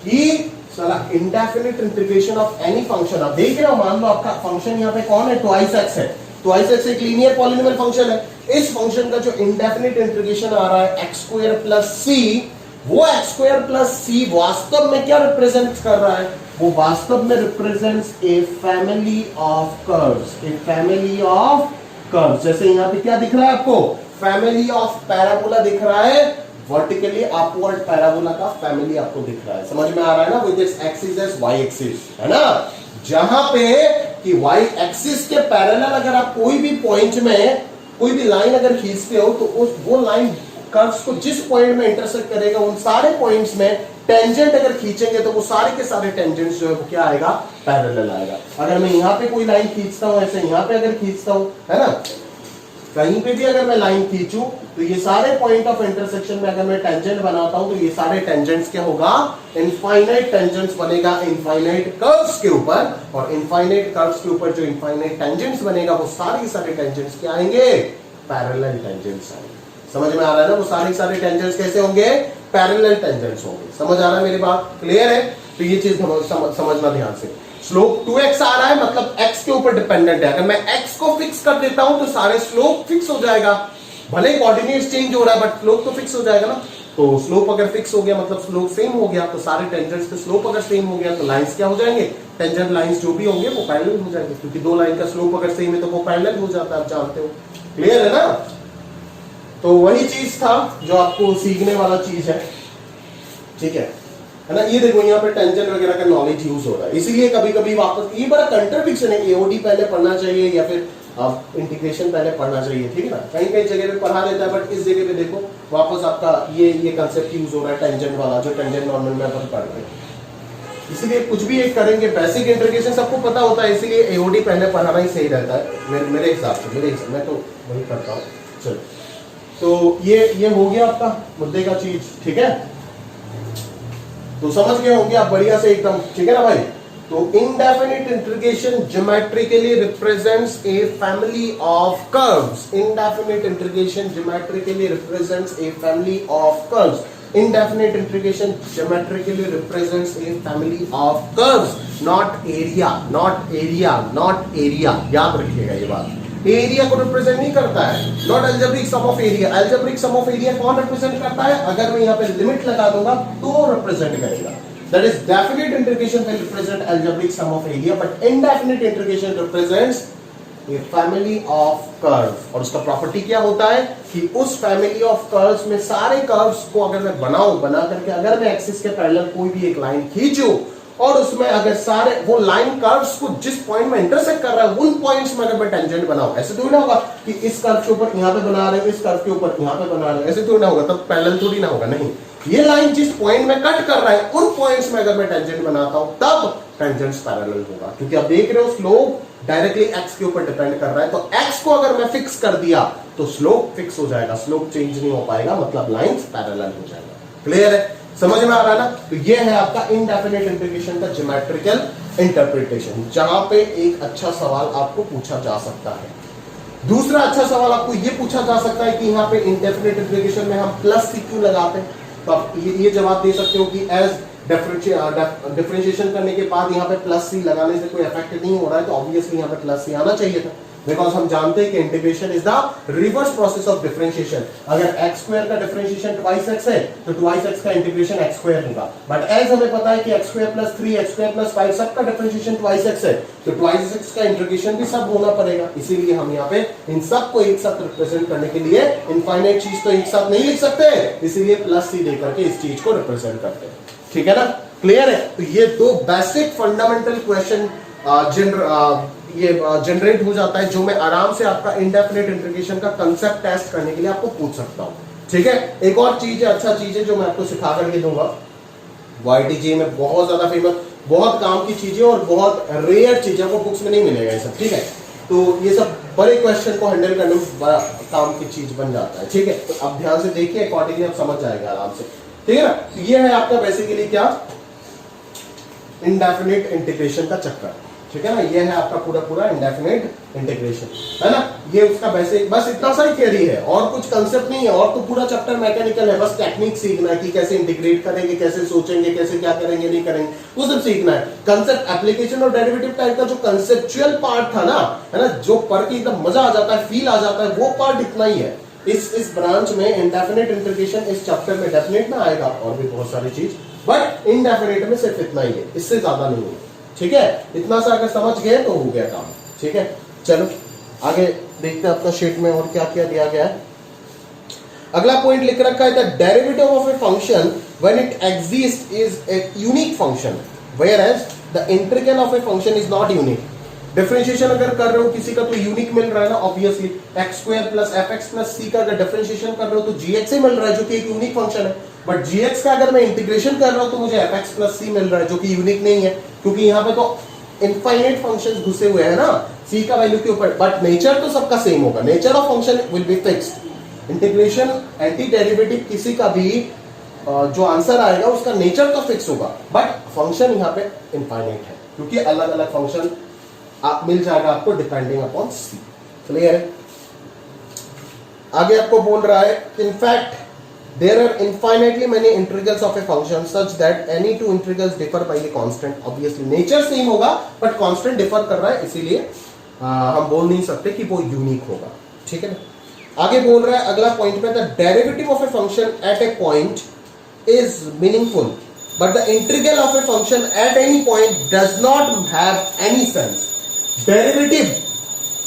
Speaker 1: कि साला indefinite integration of any function. आप देख रहे हो, मान लो आपका फंक्शन यहाँ पे कौन है, ट्वाइस एक्स है। ट्वाइस एक्स एक लीनियर पॉलिनोमियल फंक्शन है। इस फंक्शन का जो इंडेफिनिट इंटीग्रेशन आ रहा है एक्स स्क्वायर प्लस सी, वो एक्स स्क्वायर प्लस सी वास्तव में क्या रिप्रेजेंट कर रहा है, वो वास्तव में represents a family of curves, A family of curves. जैसे यहाँ पे क्या दिख रहा है आपको, फैमिली ऑफ पैराबोला दिख रहा है, वर्टिकली अपवर्ड पैराबोला का फैमिली आपको दिख रहा है। समझ में आ रहा है ना, with this axis as y axis, है ना, जहां पे कि वाई एक्सिस के पैरेलल अगर आप कोई भी पॉइंट में कोई भी लाइन अगर खींचते हो तो उस वो लाइन कर्व्स को जिस पॉइंट में इंटरसेक्ट करेगा उन सारे पॉइंट्स में टेंजेंट अगर खींचेंगे तो वो सारे के सारे टेंजेंट्स जो है वो क्या आएगा, पैरेलल आएगा। अगर मैं यहाँ पे कोई लाइन खींचता हूँ, ऐसे यहाँ पे अगर खींचता हूँ, है ना, कहीं पे भी अगर मैं लाइन खींचूं तो ये सारे पॉइंट ऑफ इंटरसेक्शन में अगर मैं टेंजेंट बनाता हूं तो ये सारे टेंजेंट्स क्या होगा, इनफाइनाइट टेंजेंट्स बनेगा इनफाइनाइट कर्व्स के ऊपर, और इनफाइनाइट कर्व्स के ऊपर जो इनफाइनाइट टेंजेंट्स बनेगा वो सारे टेंजेंट्स क्या आएंगे, पैरेलल टेंजेंट्स आएंगे। समझ में आ रहा है ना, वो सारे टेंजेंट्स कैसे होंगे, पैरेलल टेंजेंट्स होंगे। समझ आ रहा है मेरी बात, क्लियर है? तो ये चीज समझना ध्यान से। स्लोप 2x आ रहा है मतलब x के ऊपर डिपेंडेंट है। अगर मैं x को फिक्स कर देता हूं तो सारे स्लोप फिक्स हो जाएगा, भले कोऑर्डिनेट्स चेंज हो रहा है बट स्लोप तो फिक्स हो जाएगा ना। तो स्लोप अगर फिक्स हो गया मतलब स्लोप सेम हो गया, तो सारे टेंजेंट्स के स्लोप अगर सेम हो गया तो लाइंस क्या हो जाएंगे, टेंजेंट लाइंस जो भी होंगे वो पैरेलल हो जाएंगे, क्योंकि दो लाइन का स्लोप अगर सेम है तो वो पैरेलल हो जाता है, आप जानते हो। क्लियर है ना? तो वही चीज था जो आपको सीखने वाला चीज है, ठीक है ना। ये देखो यहाँ पे टेंजेंट वगैरह का नॉलेज यूज हो रहा है, इसीलिए कभी कभी वापस ये बड़ा कंट्राडिक्शन है, एओडी पहले पढ़ना चाहिए या फिर इंटीग्रेशन पहले पढ़ना चाहिए, ठीक है ना। कहीं कहीं जगह पे पढ़ा देता है बट इस जगह पे देखो वापस आपका ये कंसेप्ट यूज हो रहा है टेंजेंट वाला, जो टेंजेंट नॉर्मल में अपन पढ़ रहे हैं। इसीलिए कुछ भी एक करेंगे बेसिक इंटीग्रेशन सबको पता होता है, इसीलिए एओडी पहले पढ़ाना ही सही रहता है मेरे हिसाब से, मैं तो वही करता हूँ। चलो, तो ये हो गया आपका मुद्दे का चीज, ठीक है। तो समझ गए होंगे आप बढ़िया से एकदम, ठीक है ना भाई। तो indefinite integration geometrically represents a family of curves, indefinite integration geometrically represents a family of curves, indefinite integration geometrically represents a family of curves, not area, not area, not area। याद रखिएगा ये बात, एरिया को represent नहीं करता है, not algebraic sum of area. Algebraic sum of area कौन represent करता है, अगर मैं यहाँ पे लिमिट लगा दूंगा तो रिप्रेजेंट करेगा। That is definite integration will represent algebraic sum of area, but indefinite integration represents a family of curves. और उसका प्रॉपर्टी क्या होता है कि उस फैमिली ऑफ कर्व्स में सारे कर्व्स को अगर मैं बना करके अगर मैं एक्सिस के पैरेलल कोई भी एक लाइन खींचूं और उसमें अगर सारे वो लाइन कर्व्स को जिस पॉइंट में इंटरसेक्ट कर रहा है उन पॉइंट्स में अगर मैं टेंजेंट बनाऊं, ऐसे थोड़ी ना होगा कि इस कर्व के ऊपर यहाँ पे बना रहे हो, इस कर्व के ऊपर यहाँ पे बना रहे हो, ऐसे थोड़ी ना होगा, तब पैरेलल थोड़ी ना होगा। नहीं, ये लाइन जिस पॉइंट में कट कर रहा है उन पॉइंट्स में अगर मैं टेंजेंट बनाता हूं तब टेंजेंट्स पैरेलल होगा, क्योंकि आप देख रहे हो स्लोप डायरेक्टली एक्स के ऊपर डिपेंड कर रहा है। तो एक्स को अगर मैं फिक्स कर दिया तो स्लोप फिक्स हो जाएगा, स्लोप चेंज नहीं हो पाएगा, मतलब लाइंस पैरेलल हो जाएगा। क्लियर है, समझ में आ रहा है ना। तो ये है आपका इनडेफिनिट इंटीग्रेशन का ज्योमेट्रिकल इंटरप्रिटेशन, जहां पे एक अच्छा सवाल आपको पूछा जा सकता है। दूसरा अच्छा सवाल आपको ये पूछा जा सकता है कि यहाँ पे इंडेफिनिट इंटीग्रेशन में हम प्लस सी क्यों लगाते हैं। तो आप ये जवाब दे सकते हो कि एज डिफरेंशिएशन करने के बाद यहाँ पे प्लस सी लगाने से कोई इफेक्ट नहीं हो रहा है, तो ऑब्वियसली यहाँ पे प्लस सी आना चाहिए था, बिकॉज हम जानते हैं कि integration is the reverse process of differentiation. अगर एक्स स्क्वायर का डिफरेंशिएशन ट्वाइस एक्स है तो ट्वाइस एक्स का इंटीग्रेशन एक्स स्क्वायर होगा, बट एज हमें पता है कि x square plus 3 x square plus 5 सबका डिफरेंशिएशन ट्वाइस एक्स है, तो ट्वाइस एक्स का इंटीग्रेशन भी सब होना पड़ेगा। इसीलिए हम यहाँ पे इन सब को एक साथ रिप्रेजेंट करने के लिए इनफाइनाइट चीज तो एक साथ नहीं लिख सकते, इसीलिए प्लस सी देकर के इस चीज को रिप्रेजेंट करते हैं, ठीक है ना। क्लियर है। तो ये दो बेसिक फंडामेंटल क्वेश्चन जनरेट हो जाता है, जो मैं आराम से आपका इंडेफिनिट इंटीग्रेशन का कंसेप्ट टेस्ट करने के लिए आपको पूछ सकता हूं, ठीक है। एक और चीज है, अच्छा चीज है जो मैं आपको सिखा करके दूंगा, YTJ में बहुत ज्यादा फेमस, बहुत काम की चीजें और बहुत रेयर चीजें, वो बुक्स में नहीं मिलेगा ये सब, ठीक है। तो ये सब बड़े क्वेश्चन को हैंडल करने में बड़ा काम की चीज बन जाता है। ठीक है, तो अब ध्यान से देखिए, अकॉर्डिंगली आप समझ जाएगा आराम से। ठीक है ना, तो ये है आपका बेसिकली क्या, इंडेफिनिट इंटीग्रेशन का चक्कर। ठीक है ना, ये है आपका पूरा पूरा इंडेफिनिट इंटीग्रेशन, है ना। ये उसका बेसिक, बस इतना सा ही थियरी है और कुछ कंसेप्ट नहीं है, और तो पूरा चैप्टर मैकेनिकल है। बस टेक्निक सीखना है कि कैसे इंटीग्रेट करेंगे, कैसे सोचेंगे, कैसे क्या करेंगे नहीं करेंगे, वो सब सीखना है। कंसेप्ट, एप्लीकेशन और डेरिवेटिव टाइप का जो कंसेप्चुअल पार्ट था ना, है ना, जो पढ़ के एकदम मजा आ जाता है, फील आ जाता है, वो पार्ट इतना ही है। इस ब्रांच में इंडेफिनिट इंटीग्रेशन इस चैप्टर में डेफिनेट में आएगा, और भी बहुत सारी चीज, बट इनडेफिनिट में सिर्फ इतना ही है, इससे ज्यादा नहीं है। ठीक है, इतना सा अगर समझ गए तो हो गया काम। ठीक है, चलो आगे देखते हैं अपना शीट में और क्या क्या दिया गया है। अगला पॉइंट लिख रखा है, the derivative of a function when it exist is a unique function whereas the integral of a function is not unique. Differentiation अगर कर रहे हो किसी का तो यूनिक मिल रहा है ना, obviously X square plus F x plus C का अगर डिफरेंशिएशन कर रहे हो तो जी एक्स ही मिल रहा है, जो कि एक यूनिक फंक्शन है। बट जी एक्स का अगर मैं इंटीग्रेशन कर रहा हूं तो मुझे एफ एक्स प्लस सी मिल रहा है, जो कि यूनिक नहीं है, क्योंकि यहाँ पे तो इनफाइनाइट फंक्शंस घुसे हुए हैं ना सी का वैल्यू के ऊपर। बट नेचर तो सबका सेम होगा, nature of function will be fixed. Integration anti derivative किसी का भी जो आंसर आएगा उसका नेचर तो फिक्स होगा, बट फंक्शन यहाँ पे इनफाइनाइट है, क्योंकि अलग अलग फंक्शन आप मिल जाएगा आपको डिपेंडिंग अपॉन सी। क्लियर है। आगे आपको बोल रहा है, in fact there are infinitely many integrals of a function such that any two integrals differ by a constant। obviously nature same होगा but constant differ कर रहा है, इसीलिए हम बोल नहीं सकते कि वो यूनिक होगा। ठीक है ना। आगे बोल रहा है अगला पॉइंट में, the derivative of a function at A point is meaningful but the integral of a function at any point does not have any sense. Derivative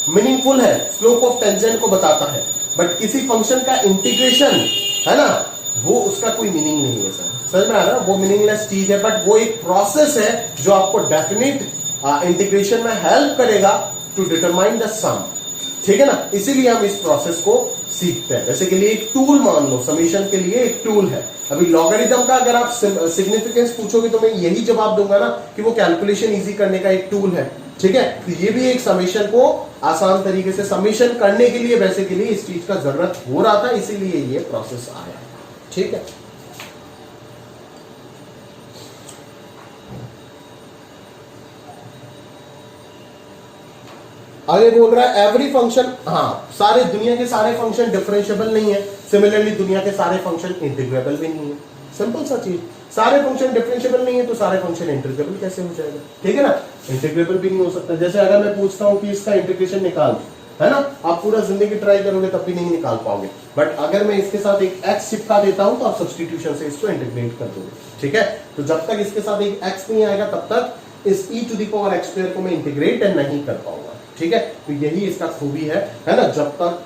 Speaker 1: meaningful है, स्लोप ऑफ टेंजेंट को बताता है, बट किसी function का integration है ना, वो उसका कोई मीनिंग नहीं है। सर समझ में आ रहा है, वो मीनिंगलेस चीज है, बट वो एक प्रोसेस है जो आपको डेफिनेट इंटीग्रेशन में हेल्प करेगा टू डिटरमाइन द सम। ठीक है ना, इसीलिए हम इस प्रोसेस को सीखते हैं। जैसे कि लिए एक टूल मान लो, समीशन के लिए एक टूल है। अभी लॉगरिथम का अगर आप सिग्निफिकेंस पूछोगे तो मैं यही जवाब दूंगा ना कि वो कैलकुलेशन इजी करने का एक टूल है। ठीक है, तो ये भी एक समीशन को आसान तरीके से समीशन करने के लिए बेसिकली इस चीज का जरूरत हो रहा था, इसीलिए ये प्रोसेस आया। ठीक है, आगे बोल रहा है एवरी फंक्शन, हाँ सारे दुनिया के सारे फंक्शन डिफरेंशिएबल नहीं है, सिमिलरली दुनिया के सारे फंक्शन इंटीग्रेबल भी नहीं है। सिंपल सा चीज, सारे फंक्शन डिफरेंशिएबल नहीं है तो सारे फंक्शन इंटीग्रेबल कैसे हो जाएगा। ठीक है ना, इंटीग्रेबल भी नहीं हो सकता। जैसे अगर मैं पूछता हूं कि इसका इंटीग्रेशन निकाल, है ना, आप पूरा जिंदगी ट्राई करोगे तब भी नहीं निकाल पाओगे, बट अगर मैं इसके साथ एक एक्स चिपका देता हूं तो आप सब्स्टिट्यूशन से इसको इंटीग्रेट कर दोगे। ठीक है, तो जब तक इसके साथ एक एक्स नहीं आएगा तब तक इस e to the power x square को मैं इंटीग्रेट नहीं कर पाऊंगा। ठीक है, तो यही इसका खूबी है ना, जब तक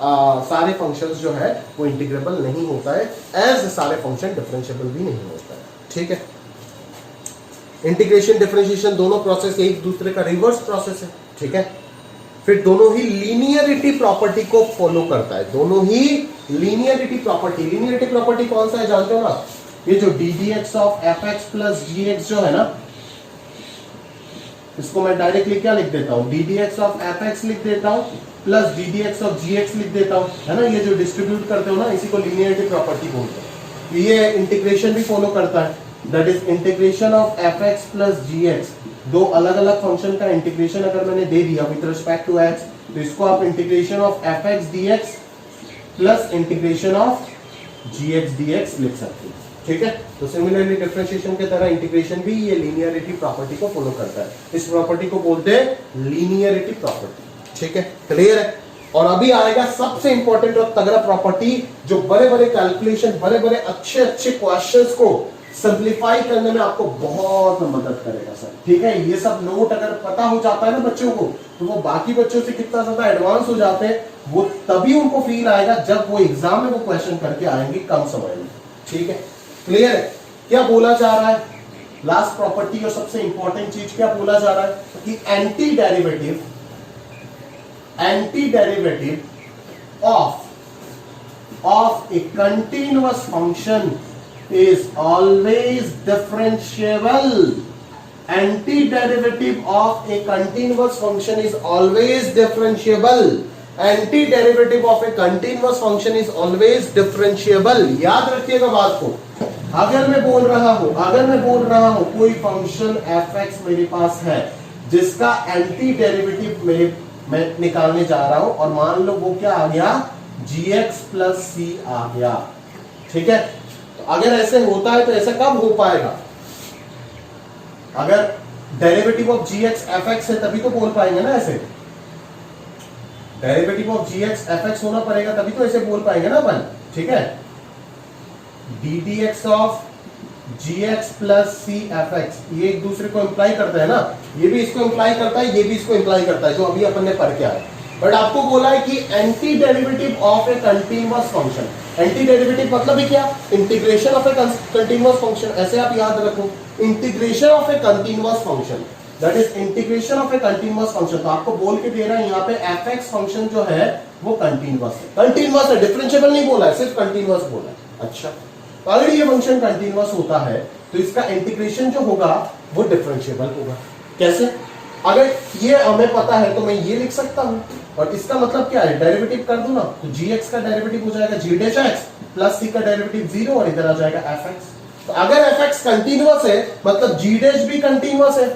Speaker 1: सारे फंक्शंस जो है वो इंटीग्रेबल नहीं होता है, एज सारे फंक्शन डिफरेंशिएबल भी नहीं होता है। ठीक है, इंटीग्रेशन डिफरेंशिएशन दोनों प्रोसेस एक दूसरे का रिवर्स प्रोसेस है। ठीक है, फिर दोनों ही लीनियरिटी प्रॉपर्टी को फॉलो करता है, दोनों ही लीनियरिटी प्रॉपर्टी कौन सा है जानते हो ना, ये जो d d x of f x plus g x जो है ना, इसको मैं डायरेक्टली क्या लिख देता हूं, d d x of f x लिख देता हूं plus d d x of g x लिख देता हूं, है ना। ये जो डिस्ट्रीब्यूट करते हो ना, इसी को लीनियरिटी प्रॉपर्टी बोलते हैं। ये इंटीग्रेशन भी फॉलो करता है, that is integration of f x plus g x. दो अलग अलग फंक्शन का इंटीग्रेशन अगर मैंने दे दिया विद रिस्पेक्ट टू एक्स, तो इसको आप integration of f x d x plus integration of g x d x लिख सकते हैं। ठीक है, तो सिमिलरली डिफरेंशिएशन के तरह इंटीग्रेशन भी ये लीनियरिटी प्रॉपर्टी को फॉलो करता है। इस प्रॉपर्टी को बोलते हैं लीनियरिटी प्रॉपर्टी। ठीक है, क्लियर है। और अभी आएगा सबसे इंपॉर्टेंट और तगड़ा प्रॉपर्टी, जो बड़े बड़े कैलकुलेशन, बड़े बड़े अच्छे क्वेश्चंस को सिंप्लीफाई करने में आपको बहुत मदद करेगा सर। ठीक है, ये सब नोट अगर पता हो जाता है ना बच्चों को, तो वो बाकी बच्चों से कितना ज्यादा एडवांस हो जाते हैं, वो तभी उनको फील आएगा जब वो एग्जाम में वो क्वेश्चन करके आएंगे कम समय में। ठीक है, क्लियर है। क्या बोला जा रहा है, लास्ट प्रॉपर्टी और सबसे इंपॉर्टेंट चीज क्या बोला जा रहा है कि anti derivative of A continuous function is always differentiable anti derivative of A continuous function is always differentiable. Anti derivative of A continuous function is always differentiable. याद रखिएगा बात को। अगर मैं बोल रहा हूं कोई फंक्शन fx मेरे पास है जिसका एंटी डेरिवेटिव मैं निकालने जा रहा हूं, और मान लो वो क्या आ गया, gx प्लस c आ गया, ठीक है। तो अगर ऐसे होता है तो ऐसा कब हो पाएगा? अगर डेरिवेटिव ऑफ gx fx है तभी तो बोल पाएंगे ना ऐसे। डेरिवेटिव ऑफ gx fx होना पड़ेगा तभी तो ऐसे बोल पाएंगे ना अपन, ठीक है। ddx of gx plus c fx, ये एक दूसरे को इंप्लाई करता है ना, ये भी इसको इंप्लाई करता है, ये भी इसको इंप्लाई करता है, जो अभी अपन ने पढ़ के आया। बट आपको बोला है कि anti derivative of A continuous function. Anti derivative मतलब ही क्या? Integration of A continuous function. ऐसे आप याद रखो, integration of A continuous function, that is integration of A continuous function. तो आपको बोल के दे रहा है यहाँ पे fx फंक्शन जो है वो कंटीन्यूअस है। कंटीन्यूअस है, डिफरेंशिएबल नहीं बोला है, सिर्फ कंटीन्यूअस बोला है। अच्छा, तो अगर ये फंक्शन कंटीन्यूअस होता है तो इसका इंटीग्रेशन जो होगा वो डिफरेंशिएबल होगा। कैसे? अगर ये हमें पता है तो मैं ये लिख सकता हूं, और इसका मतलब क्या है, डेरिवेटिव कर दूं ना, तो gx का डेरिवेटिव हो जाएगा g dash x plus c का डेरिवेटिव 0, और इधर आ जाएगा fx। तो अगर fx कंटीन्यूअस है मतलब g डैश भी कंटीन्यूअस है।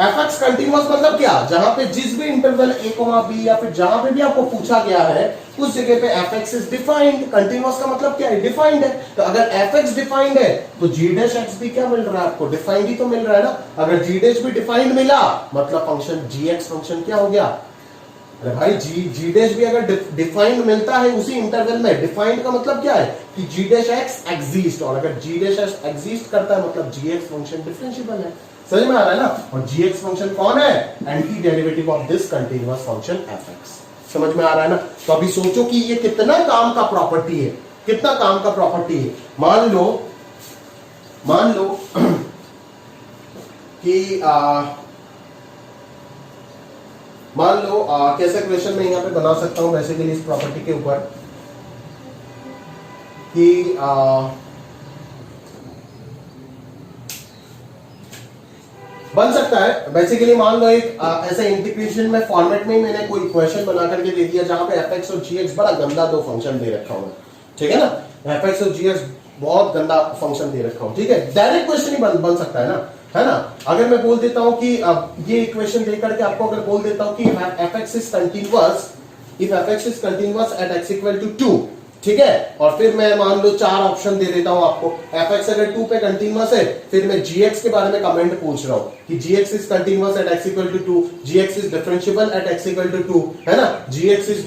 Speaker 1: fx कंटीन्यूअस मतलब क्या? जहां पे जिस भी इंटरवल a, b या फिर जहां पे भी आपको पूछा गया है उस जगह पे fx इज डिफाइंड। कंटीन्यूअस का मतलब क्या है? डिफाइंड है। तो अगर fx डिफाइंड है तो g डैश x भी क्या मिल रहा है आपको? डिफाइंड ही तो मिल रहा है ना। अगर g डैश भी डिफाइंड मिला मतलब फंक्शन gx फंक्शन क्या हो गया? अरे भाई g डैश भी अगर डिफाइंड मिलता है उसी इंटरवल में, डिफाइंड का मतलब क्या है कि g डैश x एग्जिस्ट, और अगर g डैश x एग्जिस्ट करता है मतलब gx फंक्शन डिफरेंशिएबल है। समझ में आ रहा है ना? और gx फंक्शन कौन है? Anti derivative of this continuous function fx। समझ में आ रहा है ना? तो अभी सोचो कि ये कितना काम का प्रॉपर्टी है, कितना काम का प्रॉपर्टी है। मान लो कि कैसे क्वेश्चन में यहां पे बना सकता हूं वैसे के लिए इस प्रॉपर्टी के ऊपर कि बन सकता है। बेसिकली मान लो एक ऐसे इंटीग्रेशन में फॉर्मेट में मैंने कोई इक्वेशन बना करके दे दिया जहां पे fx और gx बड़ा गंदा दो फंक्शन दे रखा हूं, ठीक है ना। fx और gx बहुत गंदा फंक्शन दे रखा हूं, ठीक है। डायरेक्ट क्वेश्चन ही बन सकता है ना। अगर मैं बोल देता हूं कि ये इक्वेशन देकर के आपको अगर बोल देता हूं कि fx is continuous, if fx is continuous at x equal to 2, ठीक है। और फिर मैं मान लो 4 ऑप्शन दे देता हूं आपको। fx अगर 2 पे कंटीन्यूअस है, फिर मैं gx के बारे में कमेंट पूछ रहा हूं कि gx is continuous at x equal to 2, gx is differentiable at x equal to 2, है ना। gx is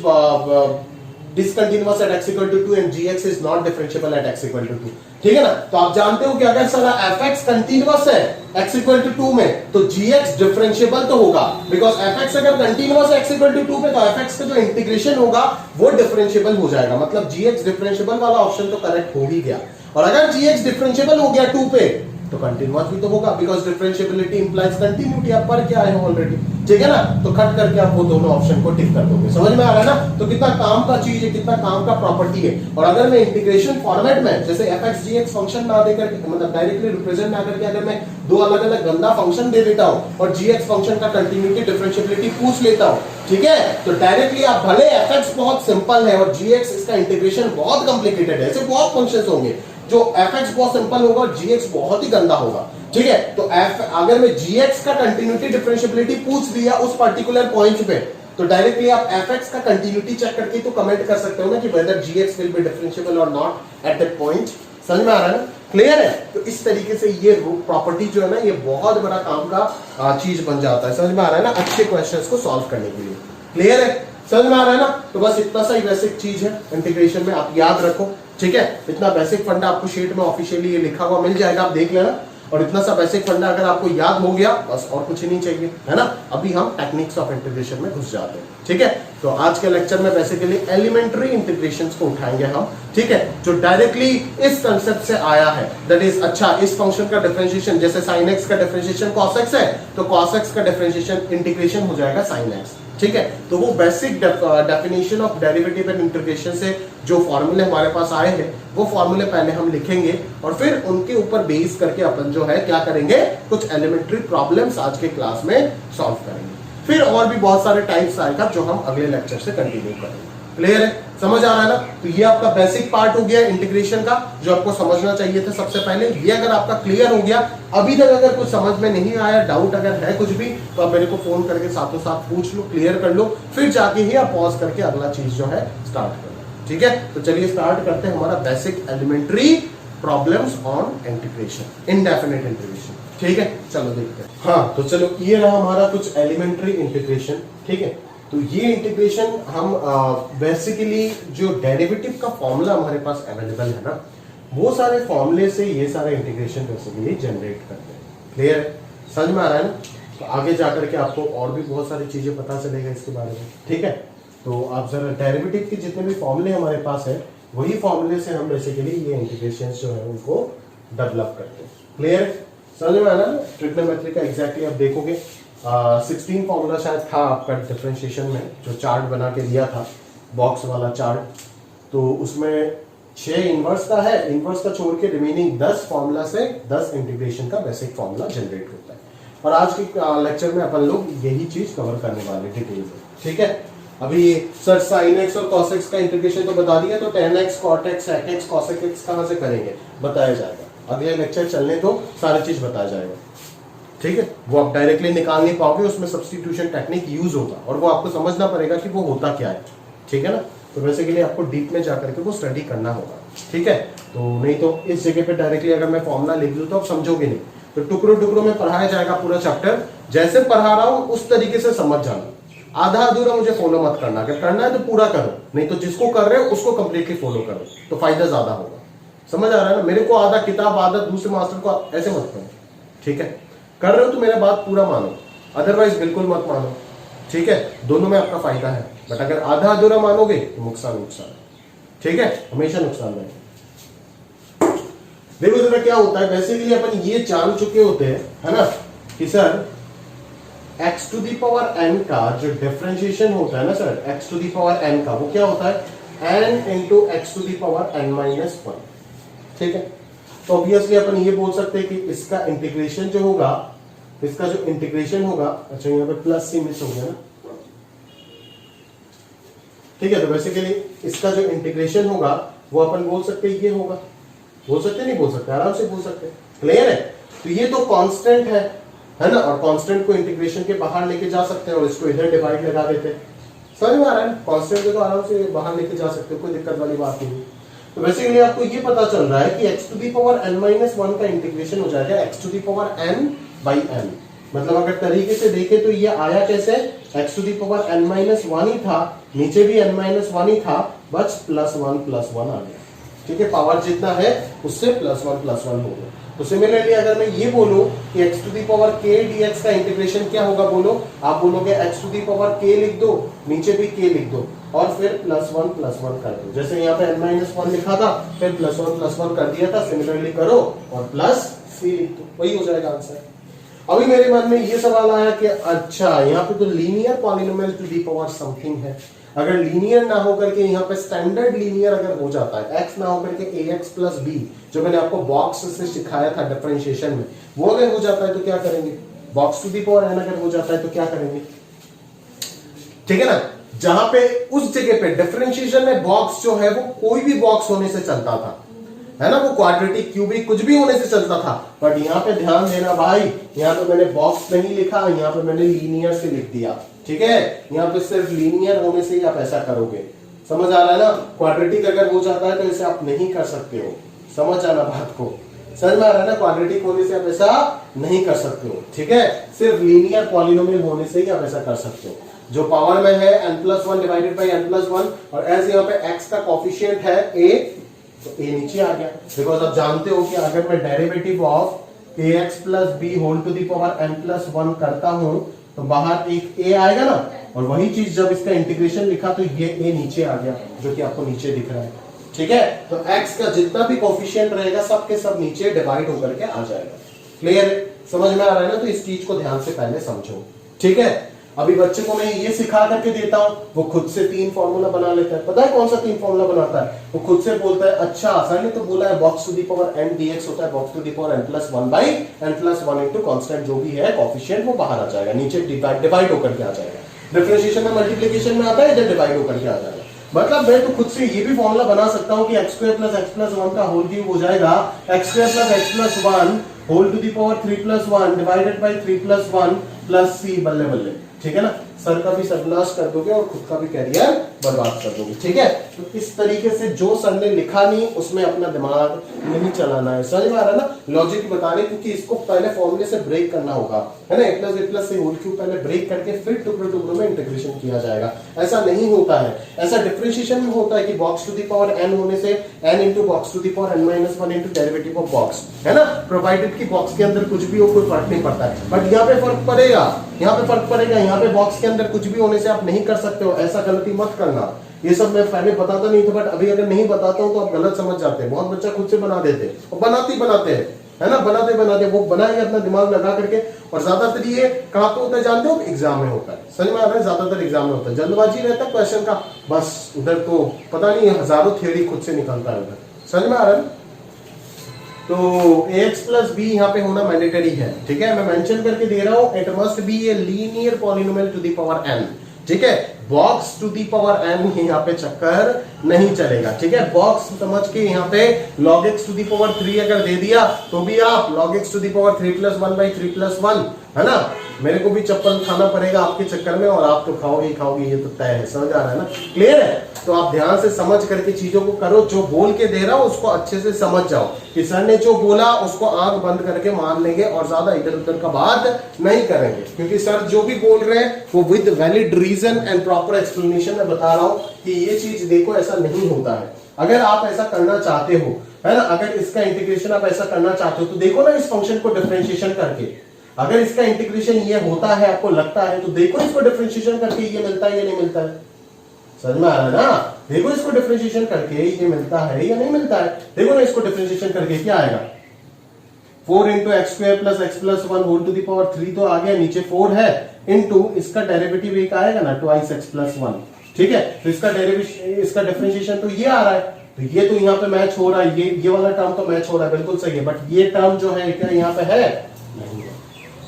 Speaker 1: discontinuous at x equal to 2 and gx is not differentiable at x equal to 2, ठीक है ना। तो आप जानते हो कि अगर सारा fx कंटीन्यूअस है x इक्वल टू 2 में तो gx डिफरेंशिएबल तो होगा, बिकॉज fx अगर कंटीन्यूअस है x इक्वल टू 2 पे तो fx का जो इंटीग्रेशन होगा वो डिफरेंशिएबल हो जाएगा। मतलब gx डिफरेंशिएबल वाला ऑप्शन तो करेक्ट हो ही गया। और अगर gx डिफरेंशिएबल हो गया 2 पे तो कंटीन्यूअस भी तो होगा, बिकॉज डिफरेंशिएबिलिटी इंप्लाइज कंटिन्यूटी। आप पढ़ के आए हो ऑलरेडी, ठीक है ना। तो कट करके आप वो दोनों ऑप्शन को टिक कर दोगे। समझ में आ रहा है ना? तो कितना काम का चीज है, कितना काम का प्रॉपर्टी है। और अगर मैं इंटीग्रेशन फॉर्मेट में जैसे fx gx फंक्शन ना देकर मतलब डायरेक्टली रिप्रेजेंट ना करके अगर मैं दो अलग अलग गंदा फंक्शन दे देता हूं और gx फंक्शन का कंटिन्यूटी डिफरेंशिएबिलिटी पूछ लेता हूं, ठीक है, तो डायरेक्टली आप भले fx बहुत सिंपल है और gx इसका इंटीग्रेशन बहुत कॉम्प्लिकेटेड है, ऐसे बहुत फंक्शंस होंगे जो fx बहुत सिंपल होगा और gx बहुत ही गंदा होगा, ठीक है। तो अगर मैं gx का कंटिन्यूटी डिफरेंशिएबिलिटी पूछ दिया उस पर्टिकुलर पॉइंट पे, तो डायरेक्टली आप fx का कंटिन्यूटी चेक करके तो कमेंट कर सकते हो ना कि whether gx will be differentiable और नॉट एट दैट पॉइंट। समझ में आ रहा है ना? क्लियर है? तो इस तरीके से ये प्रॉपर्टी जो है ना ये बहुत बड़ा काम का चीज बन जाता है। समझ में आ रहा है ना? अच्छे क्वेश्चंस को सॉल्व करने के लिए। क्लियर है? समझ में आ रहा है ना? तो बस इतना सा ही बेसिक चीज है इंटीग्रेशन में, आप याद रखो, ठीक है। इतना बेसिक फंडा आपको शीट में ऑफिशियली ये लिखा हुआ मिल जाएगा, आप देख लेना। और इतना सा बेसिक फंडा अगर आपको याद हो गया बस और कुछ ही नहीं चाहिए, है ना। अभी हम टेक्निक्स ऑफ इंटीग्रेशन में घुस जाते हैं, ठीक है। तो आज के लेक्चर में बेसिकली एलिमेंट्री इंटीग्रेशंस को उठाएंगे हम, ठीक है, जो डायरेक्टली इस कंसेप्ट से आया है। दैट इज अच्छा, इस फंक्शन का डिफरेंशिएशन जैसे sin x का डिफरेंशिएशन cos x है तो cos x का डिफरेंशिएशन इंटीग्रेशन हो जाएगा sin x। ठीक है। तो वो basic definition of derivative and integration से जो फॉर्मूले हमारे पास आए हैं वो फॉर्मूले पहले हम लिखेंगे और फिर उनके ऊपर बेस करके अपन जो है क्या करेंगे, कुछ एलिमेंट्री प्रॉब्लम्स आज के क्लास में सॉल्व करेंगे। फिर और भी बहुत सारे टाइप्स आएगा जो हम अगले लेक्चर से कंटिन्यू करेंगे। क्लियर है, समझ आ रहा है ना। तो ये आपका बेसिक पार्ट हो गया इंटीग्रेशन का, जो आपको समझना चाहिए था सबसे पहले। ये अगर आपका क्लियर हो गया, अभी तक अगर कुछ समझ में नहीं आया, डाउट अगर है कुछ भी, तो आप मेरे को फोन करके साथों साथ पूछ लो, क्लियर कर लो, फिर जाके ही आप पॉज करके अगला चीज जो है स्टार्ट कर लो। ठीक है, तो चलिए स्टार्ट करते हैं हमारा basic elementary problems on integration, indefinite integration. ठीक है, चलो देखते हैं। हाँ, तो चलो ये रहा हमारा कुछ एलिमेंट्री इंटीग्रेशन। ठीक है, तो ये इंटीग्रेशन हम बेसिकली जो डेरिवेटिव का फॉर्मूला हमारे पास अवेलेबल है ना, वो सारे फॉर्मूले से ये सारे इंटीग्रेशन बेसिकली जनरेट करते हैं। क्लियर है, समझ में आ रहा है ना। तो आगे जाकर के आपको और भी बहुत सारी चीजें पता चलेगा इसके बारे में। ठीक है, तो आप जरा डेरिवेटिव के जितने भी फॉर्मूले हमारे पास है, वही फॉर्मूले से हम बेसिकली ये इंटीग्रेशन जो है उनको डेवलप करते हैं। क्लियर है, समझ में आ रहा है। ट्रिग्नोमेट्री का एग्जैक्टली आप देखोगे 16 फॉर्मूला शायद था आपका डिफरेंशिएशन में, जो चार्ट बना के दिया था, बॉक्स वाला चार्ट। तो उसमें 6 इनवर्स का है, इनवर्स का छोड़ के रिमेनिंग 10 फॉर्मूला से 10 इंटीग्रेशन का बेसिक फॉर्मूला जनरेट होता है। और आज के लेक्चर में अपन लोग यही चीज कवर करने वाले डिटेल में। ठीक है, अभी सर साइन एक्स और कॉस एक्स का इंटीग्रेशन तो बता दिया, तो tan x cot x sec x cosec x कहां से करेंगे, बताया जाएगा। अगले लेक्चर चलने तो सारी चीज बताया जाएगा। ठीक है, वो आप डायरेक्टली निकाल नहीं पाओगे, उसमें सब्स्टिट्यूशन टेक्निक यूज होगा और वो आपको समझना पड़ेगा कि वो होता क्या है। ठीक है ना, तो बेसिकली आपको डीप में जाकर के वो स्टडी करना होगा। ठीक है, तो नहीं तो इस जगह पे डायरेक्टली अगर मैं फॉर्मूला लिख दूं तो आप समझोगे नहीं। तो टुकड़ों टुकड़ों में पढ़ाया जाएगा पूरा चैप्टर, जैसे पढ़ा रहा हूं उस तरीके से समझ जाना। आधा अधूरा मुझे फॉलो मत करना, अगर करना है तो पूरा करो, नहीं तो जिसको कर रहे हो उसको कंप्लीटली फॉलो करो, तो फायदा ज्यादा होगा। समझ आ रहा है ना। मेरे को आधा किताब आधा दूसरे मास्टर को ऐसे मत करो। ठीक है, कर रहे हो तो मेरा बात पूरा मानो, अदरवाइज बिल्कुल मत मानो। ठीक है, दोनों में आपका फायदा है, बट अगर आधा अधूरा मानोगे तो नुकसान नुकसान। ठीक है, हमेशा नुकसान रहेगा। देखो जरा क्या होता है, बेसिकली अपन ये जान चुके होते हैं, है ना, कि sir x to the power n का जो डिफरेंशिएशन होता है ना sir, x to the power n का, वो क्या होता है n into x to the power n minus 1। ठीक है, तो ऑब्वियसली अपन ये बोल सकते हैं कि इसका इंटीग्रेशन जो होगा, इसका जो इंटीग्रेशन होगा, अच्छा यहाँ पे प्लस सी मिस हो गया ना। ठीक है, तो बेसिकली इसका जो इंटीग्रेशन होगा वो अपन बोल सकते हैं ये होगा, बोल सकते नहीं बोल सकते, आराम से बोल सकते हैं। क्लियर है, तो ये तो कांस्टेंट है ना, और कांस्टेंट को इंटीग्रेशन के बाहर लेके जा सकते हैं और इसको इधर डिवाइड लगा देते हैं। समझ में आ रहा है, कांस्टेंट को तो आराम से बाहर लेके जा सकते हो, कोई दिक्कत वाली बात नहीं। तो बेसिकली आपको ये पता चल रहा है कि x to the power n minus 1 का इंटीग्रेशन हो जाएगा x to the power n by n। मतलब अगर तरीके से देखें तो ये आया कैसे, x to the power n minus 1 ही था, नीचे भी n माइनस 1 ही था, बस प्लस 1 आ गया। ठीक है, पावर जितना है उससे प्लस 1 हो गया। तो सिमिलरली अगर मैं ये बोलूं कि x to the power k dx का इंटीग्रेशन क्या होगा, बोलो, आप बोलोगे x to the power k लिख दो, नीचे भी k लिख दो और फिर प्लस 1 कर दो। जैसे यहाँ पे n-1 लिखा था, फिर प्लस 1 कर दिया था, सिमिलरली करो और प्लस c लिख दो, वही हो जाएगा आंसर। अभी मेरे मन में ये सवाल आया कि अच्छा यहाँ पे तो linear polynomial to the power something है, अगर लीनियर ना होकर के यहाँ पे स्टैंडर्ड लीनियर अगर हो जाता है, x ना होकर के ax प्लस b, जो मैंने आपको बॉक्स से सिखाया था डिफरेंशिएशन में, वो अगर हो जाता है तो क्या करेंगे, box to the power n अगर हो जाता है तो क्या करेंगे। ठीक है ना, जहां पे उस जगह पे डिफरेंशिएशन में बॉक्स जो है वो कोई भी बॉक्स होने से चलता था, है ना, वो क्वाड्रेटिक क्यूबिक कुछ भी होने से चलता था, बट यहाँ पे ध्यान देना भाई, यहाँ पे मैंने बॉक्स नहीं लिखा, यहाँ पे मैंने लीनियर से लिख दिया। ठीक है, यहाँ पे सिर्फ लीनियर होने से ही आप ऐसा करोगे। समझ आ रहा है ना, क्वाड्रेटिक अगर हो जाता है तो इसे आप नहीं कर सकते हो। समझ आना बात को, समझ में आ रहा है ना, क्वाड्रेटिक होने से आप ऐसा नहीं कर सकते हो। ठीक है, सिर्फ लीनियर पॉलिनोमियल होने से ही आप ऐसा कर सकते हो। जो पावर में है n+1 डिवाइडेड बाई n+1, और एज यहाँ पे x का कोफिशिएंट है a, तो a नीचे आ गया, बिकॉज आप जानते हो कि अगर मैं derivative of ax plus b whole to the power n+1 करता हूं तो बाहर एक a आएगा ना, और वही चीज जब इसका इंटीग्रेशन लिखा तो ये a नीचे आ गया, जो कि आपको नीचे दिख रहा है। ठीक है, तो x का जितना भी कोफिशिएंट रहेगा सब के सब नीचे डिवाइड होकर के आ जाएगा। क्लियर, समझ में आ रहा है ना, तो इस चीज को ध्यान से पहले समझो। ठीक है, अभी बच्चे को मैं ये सिखा करके देता हूं, वो खुद से 3 फॉर्मूला बना लेता है। पता है कौन सा 3 फॉर्मूला बनाता है? वो खुद से बोलता है अच्छा सर ने तो बोला है box to the power n dx होता है box to the power n plus 1 by n plus 1 into constant जो भी है कोफिशिएंट वो बाहर आ जाएगा, नीचे डिवाइड होकर के आ जाएगा। डिफरेंशिएशन में मल्टीप्लिकेशन में आता है, इधर डिवाइड होकर के आ जाएगा। मतलब मैं तो खुद से ये भी फॉर्मूला बना सकता हूं कि x square plus x plus 1 का होल क्यूब हो जाएगा x square plus x plus 1 whole to the power 3 plus 1 divided by 3 plus 1 plus c बल्ले बल्ले, ठीक है ना। सर का भी सर्वनाश कर दोगे और खुद का भी कैरियर बर्बाद कर दोगे, ठीक है। तो इस तरीके से जो सर ने लिखा नहीं उसमें अपना दिमाग नहीं चलाना है, समझ में आ रहा है ना। लॉजिक बता रहे क्योंकि इसको पहले फॉर्मूले से ब्रेक करना होगा, है ना। ए प्लस से होल क्यूब पहले ब्रेक करके फिर टुकड़े टुकड़ों में इंटीग्रेशन किया जाएगा। ऐसा नहीं होता है, ऐसा डिफरेंशिएशन में होता है कि box to the power n होने से n into box to the power n minus 1 into derivative of box, है ना। प्रोवाइडेड कि बॉक्स के अंदर कुछ भी हो कोई फर्क नहीं पड़ता है, बट यहाँ पे फर्क पड़ेगा, यहाँ पे फर्क पड़ेगा। यहाँ पे बॉक्स के अंदर कुछ भी होने से आप नहीं कर सकते हो, ऐसा गलती मत करना। ये सब मैं पहले बताता नहीं था, बट अभी अगर नहीं बताता हूं तो आप गलत समझ जाते हैं। बहुत बच्चा खुद से बना देते हैं और बनाते हैं, है ना। बनाते वो बनाएंगे अपना दिमाग लगा करके। और ज्यादातर ये कहां पे होता है जानते हो? एग्जाम में होता है, समझ में आ रहा है। ज्यादातर एग्जाम में होता है, जल्दबाजी रहता है क्वेश्चन का, बस उधर तो पता नहीं हजारों थ्योरी खुद से निकलता है उधर, समझ में आ रहा है। तो ax प्लस बी यहाँ पे होना मैंडेटरी है, ठीक है। मैं मेंशन करके दे रहा हूं, it must be a linear polynomial to the power n, ठीक है। Box to the power n यहाँ पे चक्कर नहीं चलेगा, ठीक है। बॉक्स समझ के यहाँ पे log x to the power 3 अगर दे दिया तो भी आप log x to the power 3 plus 1 by 3 plus 1, है ना। मेरे को भी चप्पल खाना पड़ेगा आपके चक्कर में और आप तो खाओगे ये तो तय है, समझ आ रहा है ना, क्लियर है। तो आप ध्यान से समझ करके चीजों को करो, जो बोल के दे रहा हूं उसको अच्छे से समझ जाओ कि सर ने जो बोला उसको आंख बंद करके मान लेंगे और ज्यादा इधर उधर का बात नहीं करेंगे, क्योंकि सर जो भी बोल रहे हैं वो with valid reason and proper explanation में बता रहा हूं कि ये चीज देखो ऐसा नहीं होता है। अगर आप ऐसा करना चाहते हो, है ना, अगर इसका इंटीग्रेशन आप ऐसा करना चाहते हो तो देखो ना इस फंक्शन को डिफरेंशिएशन करके, अगर इसका इंटीग्रेशन ये होता है आपको लगता है तो देखो इसको डिफरेंशिएशन करके ये मिलता है या नहीं मिलता है, समझ में आ रहा है ना। देखो इसको डिफरेंशिएशन करके ये मिलता है या नहीं मिलता है। देखो ना इसको डिफरेंशिएशन करके क्या आएगा, 4 into x square plus x plus 1 whole to the power 3 तो आ गया, नीचे 4 है, इंटू इसका डेरिवेटिव एक आएगा ना ट्वाइस एक्स प्लस 1, ठीक है। तो इसका डेरिवेशन इसका डिफरेंशिएशन तो ये आ रहा है, तो ये तो यहाँ पे मैच हो रहा है, ये वाला टर्म तो मैच हो रहा है, बिल्कुल सही है। बट ये टर्म जो है क्या यहाँ पे है? नहीं है।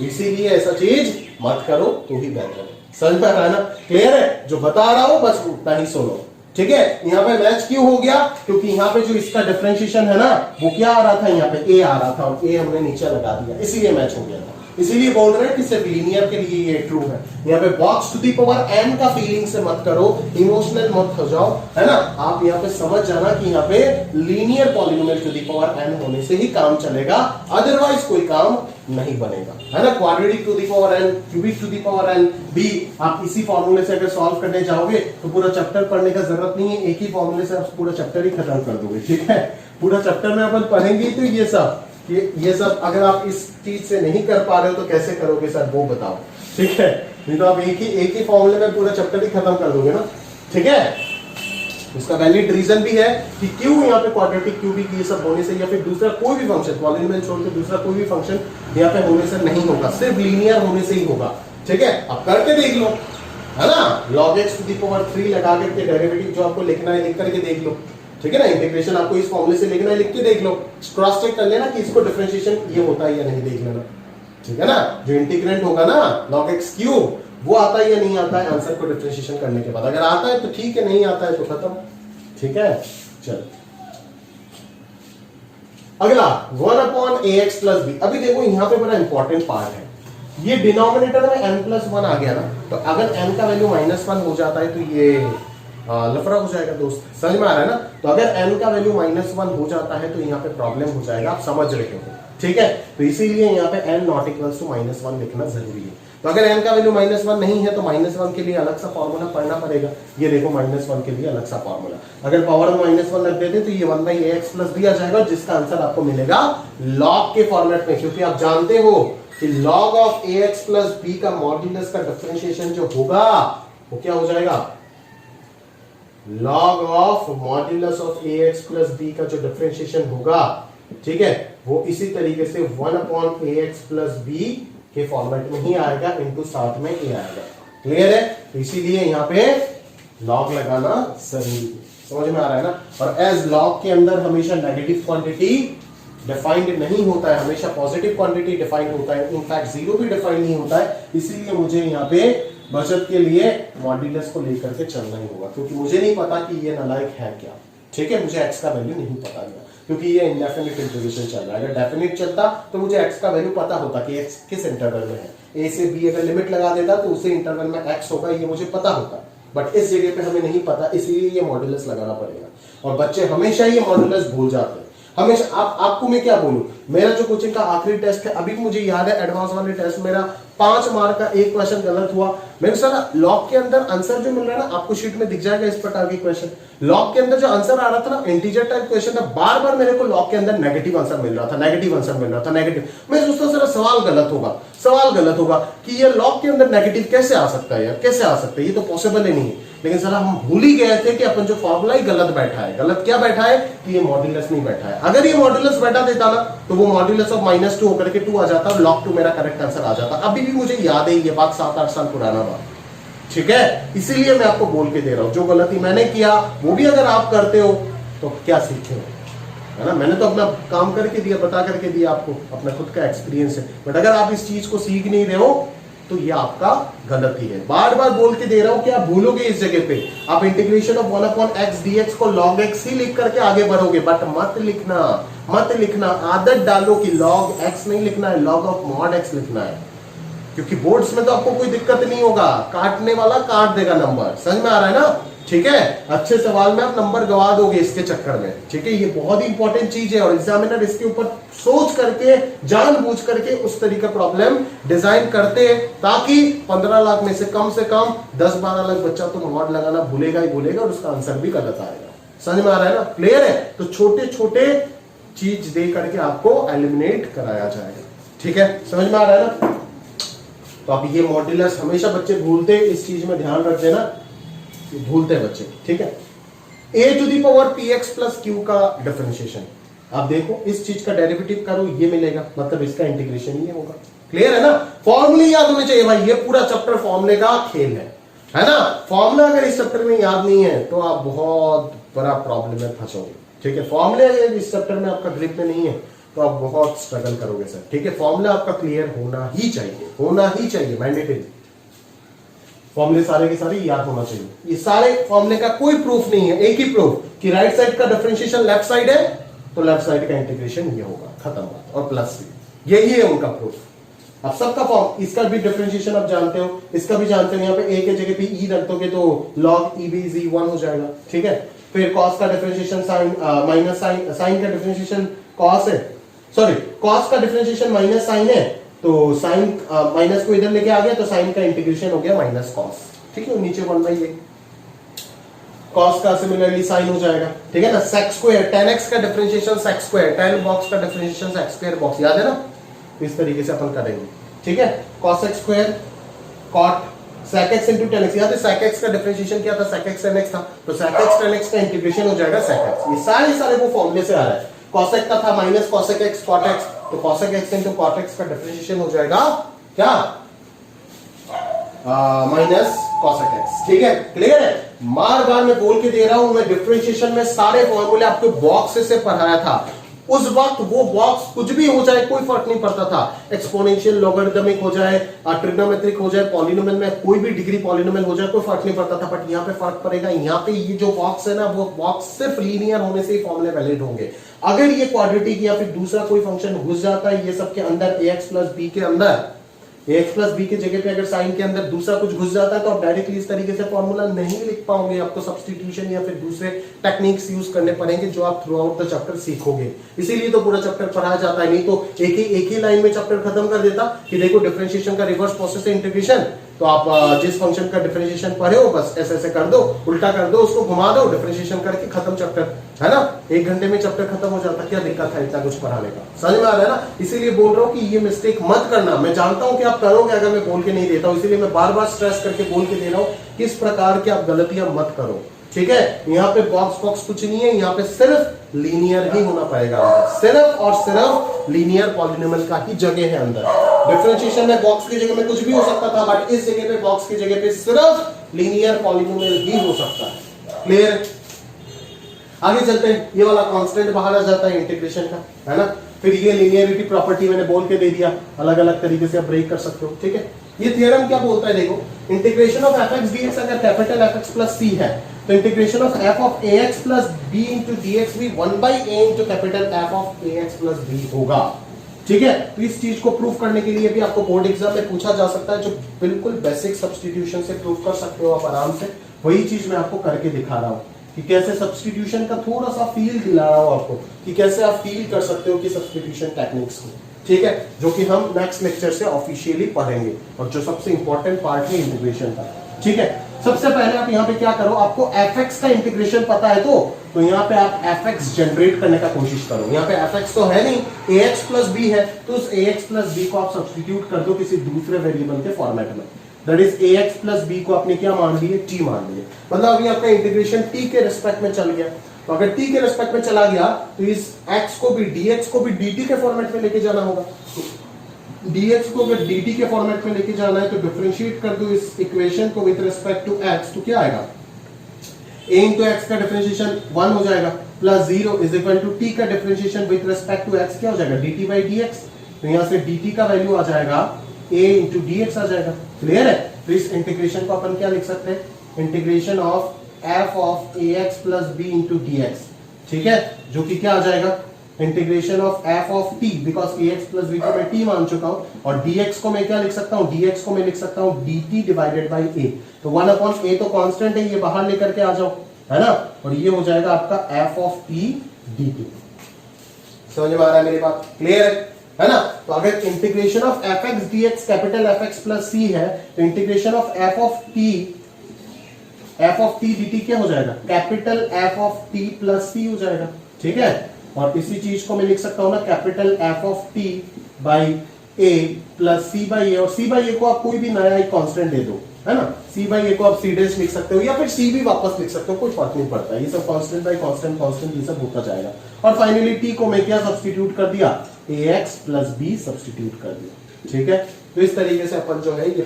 Speaker 1: इसीलिए ऐसा चीज मत करो तो ही बेहतर है, समझ में आ रहा है ना, क्लियर है। जो बता रहा हूं बस उतना ही सुनो, ठीक है। यहाँ पे मैच क्यों हो गया? क्योंकि यहाँ पे जो इसका डिफरेंशिएशन है ना वो क्या आ रहा था, यहाँ पे ए आ रहा था और ए हमने नीचे लगा दिया, इसीलिए मैच हो गया था। इसीलिए बोल रहे हैं कि सिर्फ लीनियर के लिए ये ट्रू है। यहाँ पे box to the power n का फीलिंग से मत करो, इमोशनल मत हो जाओ, है ना। आप यहाँ पे समझ जाना कि यहाँ पे linear polynomial to the power n होने से ही काम चलेगा, अदरवाइज कोई काम नहीं बनेगा, है ना। Quadratic to the power n, cubic to the power n भी आप इसी फॉर्मूले से अगर सॉल्व करने जाओगे तो पूरा चैप्टर पढ़ने का जरूरत नहीं है, एक ही फॉर्मूले से आप पूरा चैप्टर ही खत्म कर दोगे, ठीक है। पूरा चैप्टर में अपन पढ़ेंगे तो ये सब अगर आप इस चीज से नहीं कर पा रहे हो तो कैसे करोगे सर वो बताओ, ठीक है। नहीं तो आप एक ही फॉर्मूले में पूरा चैप्टर ही खत्म कर दोगे ना, ठीक है। इसका वैलिड रीजन भी है कि क्यों यहाँ पे क्वाड्रेटिक क्यूबिक ये सब होने से या फिर दूसरा कोई भी फंक्शन पॉलिनोमियल छोड़ के दूसरा कोई भी फंक्शन यहाँ पे होने से नहीं होगा, सिर्फ लीनियर होने से ही होगा, ठीक है। अब करके देख लो, है ना। log x to the power 3 लगा करके डेरिवेटिव जो आपको लिखना है लिख करके देख लो, ठीक है ना। इंटीग्रेशन आपको इस फॉर्मूले से लिखना है, लिख के देख लो, क्रॉस चेक कर लेना कि इसको डिफरेंशिएशन ये होता है या नहीं, देख लेना, ठीक है ना। जो इंटीग्रेंट होगा ना log x क्यूब वो आता है या नहीं आता है आंसर को डिफरेंशिएशन करने के बाद, अगर आता है तो ठीक है, नहीं आता है तो खत्म, ठीक है। चल अगला 1/ax प्लस बी। अभी देखो यहाँ पे बड़ा इंपॉर्टेंट पार्ट है, ये डिनोमिनेटर में n प्लस 1 आ गया ना, तो अगर n का वैल्यू -1 हो जाता है तो ये लफड़ा हो जाएगा दोस्त, समझ में आ रहा है ना। तो अगर n का वैल्यू -1 हो जाता है तो यहाँ पे प्रॉब्लम हो जाएगा, आप समझ रहे हो, ठीक है। तो इसीलिए यहाँ पे n नॉट इक्वल्स टू -1 लिखना जरूरी है। तो अगर n का वैल्यू -1 नहीं है तो -1 के लिए अलग सा फॉर्मूला पढ़ना पड़ेगा। ये देखो -1 के लिए अलग सा फॉर्मूला, अगर पावर में -1 रख देते तो ये 1/ax प्लस बी आ जाएगा, जिसका आंसर आपको मिलेगा log के फॉर्मेट में, क्योंकि आप जानते हो कि log of ax plus b का मॉड्यूलस का डिफरेंशिएशन जो होगा वो क्या हो जाएगा, log of modulus of ax plus b का जो डिफरेंशिएशन होगा, ठीक है, वो इसी तरीके से 1/ax प्लस बी के फॉर्मेट में ही आएगा, इनटू साथ में ए आएगा, क्लियर है? तो इसीलिए यहाँ पे लॉग लगाना जरूरी है। समझ में आ रहा है ना? और एज लॉग के अंदर हमेशा नेगेटिव क्वांटिटी डिफाइंड नहीं होता है, हमेशा पॉजिटिव क्वांटिटी डिफाइंड होता है, इनफैक्ट जीरो भी डिफाइंड नहीं होता है। इसीलिए मुझे यहाँ पे बचत के लिए मॉड्यूलस को लेकर के चलना ही होगा, क्योंकि मुझे नहीं पता कि ये नालायक है क्या। ठीक है, मुझे एक्स का वैल्यू नहीं पता है, क्योंकि ये इंडेफिनिट इंटीग्रेशन चल रहा है। अगर डेफिनिट चलता तो मुझे एक्स का वैल्यू पता होता कि एक्स किस इंटरवल में है। ए से बी अगर लिमिट लगा देता तो उसी इंटरवल में एक्स होगा, ये मुझे पता होता। बट इस जगह पे हमें नहीं पता, इसलिए ये मॉड्यूलस लगाना पड़ेगा। और बच्चे हमेशा ये मॉड्यूलस भूल जाते हैं हमेशा। आपको मैं क्या बोलूं, मेरा जो कोचिंग का आखिरी टेस्ट है, अभी मुझे याद है एडवांस वाले टेस्ट मेरा 5 मार्क का एक क्वेश्चन गलत हुआ। मेरे सारा लॉग के अंदर आंसर जो मिल रहा है ना, आपको शीट में दिख जाएगा इस प्रकार के क्वेश्चन। लॉग के अंदर जो आंसर आ रहा था ना, इंटीजर टाइप क्वेश्चन था, बार बार मेरे को लॉग के अंदर नेगेटिव आंसर मिल रहा था, नेगेटिव आंसर मिल रहा था, नेगेटिव। मैं सोचता सर सवाल गलत होगा, सवाल गलत होगा कि ये लॉग के अंदर नेगेटिव कैसे आ सकता है यार, कैसे आ सकता है, ये तो पॉसिबल ही नहीं है। लेकिन सर हम भूल ही गए थे कि अपन जो फॉर्मूला ही गलत बैठा है। गलत क्या बैठा है कि ये मॉड्यूलस नहीं बैठा है। अगर ये मॉड्यूलस बैठा देता ना तो वो मॉड्यूलस ऑफ -2 होकर के 2 आ जाता और log 2 मेरा करेक्ट आंसर आ जाता। अभी भी मुझे याद है ये बात, 7-8 साल पुराना बात। ठीक है, इसीलिए मैं आपको बोल के दे रहा हूं, जो गलती मैंने किया वो भी अगर आप करते हो तो क्या सीखे हो, है ना? मैंने तो अपना काम करके दिया, बता करके दिया आपको, अपना खुद का एक्सपीरियंस है। बट अगर आप इस चीज को सीख नहीं रहे हो तो ये आपका गलती है। बार बार बोल के दे रहा हूं कि आप भूलोगे इस जगह पे। आप इंटीग्रेशन ऑफ 1/x dx को log x ही लिख करके आगे बढ़ोगे, बट मत लिखना। आदत डालो कि log x नहीं लिखना है, log of mod x लिखना है। क्योंकि बोर्ड्स में तो आपको कोई दिक्कत नहीं होगा, काटने वाला काट देगा नंबर। समझ में आ रहा है ना? ठीक है, अच्छे सवाल में आप नंबर गवा दोगे इसके चक्कर में। ठीक है, ये बहुत ही इंपॉर्टेंट चीज है और एग्जामिनर इसके ऊपर सोच करके, जानबूझ करके उस तरीके का प्रॉब्लम डिजाइन करते हैं ताकि 15 लाख में से कम 10-12 लाख बच्चा तो मॉड लगाना भूलेगा ही भूलेगा और उसका आंसर भी गलत आएगा। समझ में आ रहा है ना? क्लियर है? तो छोटे छोटे चीज दे करके आपको एलिमिनेट कराया जाएगा। ठीक है, समझ में आ रहा है ना? तो अब ये मॉड्यूलस हमेशा बच्चे भूलते, इस चीज में ध्यान रख देना, भूलते हैं बच्चे। ठीक है, a⁻px + q का डिफरेंशिएशन। आप देखो इस चीज का डेरिवेटिव करो, ये मिलेगा, मतलब इसका इंटीग्रेशन ये होगा। क्लियर है ना? फॉर्मूले याद होने चाहिए भाई, ये पूरा चैप्टर फॉर्मूले का खेल है ना? फॉर्मूला अगर इस चैप्टर में याद नहीं है तो आप बहुत बड़ा प्रॉब्लम में फंसोगे। ठीक है, फॉर्मूले अगर इस चैप्टर में आपका ग्रिप में नहीं है तो आप बहुत स्ट्रगल करोगे सर। ठीक है, फॉर्मूला आपका क्लियर होना ही चाहिए, मैंडेटरी। फॉर्मूले सारे के सारे याद होना चाहिए। ये सारे फॉर्मूले का कोई प्रूफ नहीं है, एक ही प्रूफ कि राइट साइड का डिफरेंशिएशन लेफ्ट साइड है तो लेफ्ट साइड का इंटीग्रेशन ये होगा, खत्म बात। और प्लस भी यही है उनका प्रूफ। अब सबका फॉर्म, इसका भी डिफरेंशिएशन आप जानते हो, इसका भी जानते हो। यहाँ पे a के जगह पे e रख दोगे तो log e b 1 हो जाएगा। ठीक है, फिर cos का डिफरेंशिएशन साइन माइनस साइन का डिफरेंशिएशन cos है, सॉरी cos का डिफरेंशिएशन माइनस साइन है तो साइन माइनस को इधर लेके आ गया तो साइन का इंटीग्रेशन हो गया माइनस कॉस। ठीक है, नीचे 1/a कॉस का सिमिलरली साइन हो जाएगा। ठीक है ना? sec स्क्वायर tan x का differentiation sec square, tan box का डिफरेंशिएशन sec स्क्वायर बॉक्स, याद है ना? इस तरीके से अपन करेंगे। ठीक है, cos x square cot sec x into tan x, याद है sec x का डिफरेंशिएशन क्या था? sec x tan x था, तो sec x tan x का इंटीग्रेशन हो जाएगा sec x। ये सारे वो फॉर्मूले से आ रहा है। cosec का था minus cosec x cot x, तो cosec x into cot x का डिफरेंशिएशन हो जाएगा क्या? Minus cosec x। ठीक है, क्लियर है? बार बार मैं बोल के दे रहा हूं, मैं डिफरेंशिएशन में सारे फॉर्मूले आपको बॉक्स से पढ़ाया था। उस वक्त वो बॉक्स कुछ भी हो जाए कोई फर्क नहीं पड़ता था। एक्सपोनेंशियल, लॉगरिथमिक हो जाए, ट्रिग्नोमेट्रिक हो जाए, पॉलिनोमियल में कोई भी डिग्री पॉलिनोमियल हो जाए, कोई फर्क नहीं पड़ता था। बट यहाँ पे फर्क पड़ेगा। यहाँ पे ये जो बॉक्स है ना, वो बॉक्स सिर्फ लीनियर होने से ही फॉर्मूले वैलिड होंगे। अगर ये क्वाड्रेटिक या फिर दूसरा कोई फंक्शन घुस जाता है ये सबके अंदर, ax + b के अंदर, ax + b के जगह पे अगर साइन के अंदर दूसरा कुछ घुस जाता है तो आप डायरेक्टली इस तरीके से फॉर्मूला नहीं लिख पाओगे। आपको सब्स्टिट्यूशन या फिर दूसरे टेक्निक्स यूज करने पड़ेंगे जो आप थ्रू आउट द चैप्टर सीखोगे। इसीलिए तो पूरा चैप्टर पढ़ाया जाता है। नहीं तो एक ही लाइन में चैप्टर खत्म कर देता कि देखो डिफरेंशिएशन का रिवर्स प्रोसेस है इंटीग्रेशन, तो आप जिस फंक्शन का डिफरेंशिएशन पढ़े हो बस ऐसे कर दो, उल्टा कर दो, उसको घुमा दो, डिफरेंशिएशन करके खत्म चैप्टर, है ना? 1 घंटे में चैप्टर खत्म हो जाता। क्या दिक्कत है इतना कुछ पढ़ाने का? समझ में आ रहा है ना? इसीलिए बोल रहा हूं कि ये मिस्टेक मत करना। मैं जानता हूं कि आप करोगे अगर मैं बोल के नहीं देता हूं, इसीलिए मैं बार बार स्ट्रेस करके बोल के दे रहा हूं कि इस प्रकार की आप गलतियां मत करो। ठीक है, यहाँ पे बॉक्स बॉक्स कुछ नहीं है, यहाँ पे सिर्फ लीनियर ही होना पड़ेगा अंदर, सिर्फ और सिर्फ लीनियर पॉलिनोमियल का ही जगह है अंदर। डिफरेंशिएशन में बॉक्स की जगह में कुछ भी हो सकता था, बट इस जगह पे बॉक्स की जगह पे सिर्फ लीनियर पॉलिनोमियल ही हो सकता है। क्लियर? आगे चलते हैं, ये वाला कांस्टेंट बाहर आ जाता है इंटीग्रेशन का, है ना। फिर ये लीनियरिटी प्रॉपर्टी मैंने बोल के दे दिया, अलग अलग तरीके से आप ब्रेक कर सकते हो, ठीक है। ये थ्योरम क्या बोलता है, देखो, integration of f x d x अगर capital F x plus c है, तो integration of f of a x plus b into d x भी 1/a into capital F of a x plus b होगा, ठीक है। तो इस चीज को प्रूफ करने के लिए भी आपको बोर्ड एग्जाम में पूछा जा सकता है, जो बिल्कुल बेसिक सब्स्टिट्यूशन से प्रूफ कर सकते हो आप आराम से। वही चीज मैं आपको करके दिखा रहा हूं कि कैसे सब्स्टिट्यूशन का थोड़ा सा फील दिला रहा हूं आपको, कि कैसे आप फील कर सकते हो कि सब्स्टिट्यूशन टेक्निक्स को, ठीक है, जो कि हम नेक्स्ट लेक्चर से ऑफिशियली पढ़ेंगे, और जो सबसे इंपॉर्टेंट पार्ट है इंटीग्रेशन का, ठीक है। सबसे पहले आप यहाँ पे क्या करो, आपको fx का इंटीग्रेशन पता है तो यहाँ पे आप fx जनरेट करने का कोशिश करो। यहाँ पे fx तो है नहीं, ax प्लस b है, तो उस ax प्लस b को आप सब्स्टिट्यूट कर दो किसी दूसरे वेरिएबल के फॉर्मेट में, that is ax plus b को आपने क्या मान लिया, t मान लिया। मतलब अभी आपका इंटीग्रेशन t के रिस्पेक्ट में चल गया, तो अगर t के रिस्पेक्ट में चला गया तो इस x को भी dx को भी dt के फॉर्मेट में लेके जाना होगा। dx को अगर dt के फॉर्मेट में लेके जाना है तो डिफरेंशिएट कर दो इस इक्वेशन को विद रिस्पेक्ट टू x, तो क्या आएगा, a इंटू एक्स का डिफरेंशिएशन 1 हो जाएगा, plus 0 is equal to t का differentiation with respect to x क्या हो जाएगा, dt बाई dx। तो यहां से dt का वैल्यू आ जाएगा a इंटू dx आ जाएगा। क्लियर है? तो इस इंटीग्रेशन को अपन क्या लिख सकते हैं, integration of f of ax plus b into dx, ठीक है, जो कि क्या आ जाएगा, integration of f of t, because ax plus b को मैं t मान चुका हूं, और dx को मैं क्या लिख सकता हूं, dx को मैं लिख सकता हूं dt डिवाइडेड बाई a। तो 1/a तो कांस्टेंट है, ये बाहर लेकर के आ जाओ, है ना, और ये हो जाएगा आपका f ऑफ t dt। समझ में आ रहा है मेरी बात? क्लियर है ना। तो अगर integration of fx dx capital fx plus c है, तो integration of f of t dt क्या हो जाएगा, capital f of t plus c हो जाएगा, ठीक है। और इसी चीज को मैं लिख सकता हूं ना, capital f of t by a plus c by a, और c बाई a को आप कोई भी नया एक कांस्टेंट दे दो, है ना, c बाई a को आप c डैश लिख सकते हो, या फिर c भी वापस लिख सकते हो, कोई फर्क नहीं पड़ता, ये सब कांस्टेंट बाई कांस्टेंट कांस्टेंट ये सब होता जाएगा। और फाइनली t को मैं क्या सब्स्टिट्यूट कर दिया, ax प्लस b सब्स्टिट्यूट कर दिया, ठीक है। तो इस तरीके से अपन जो है ये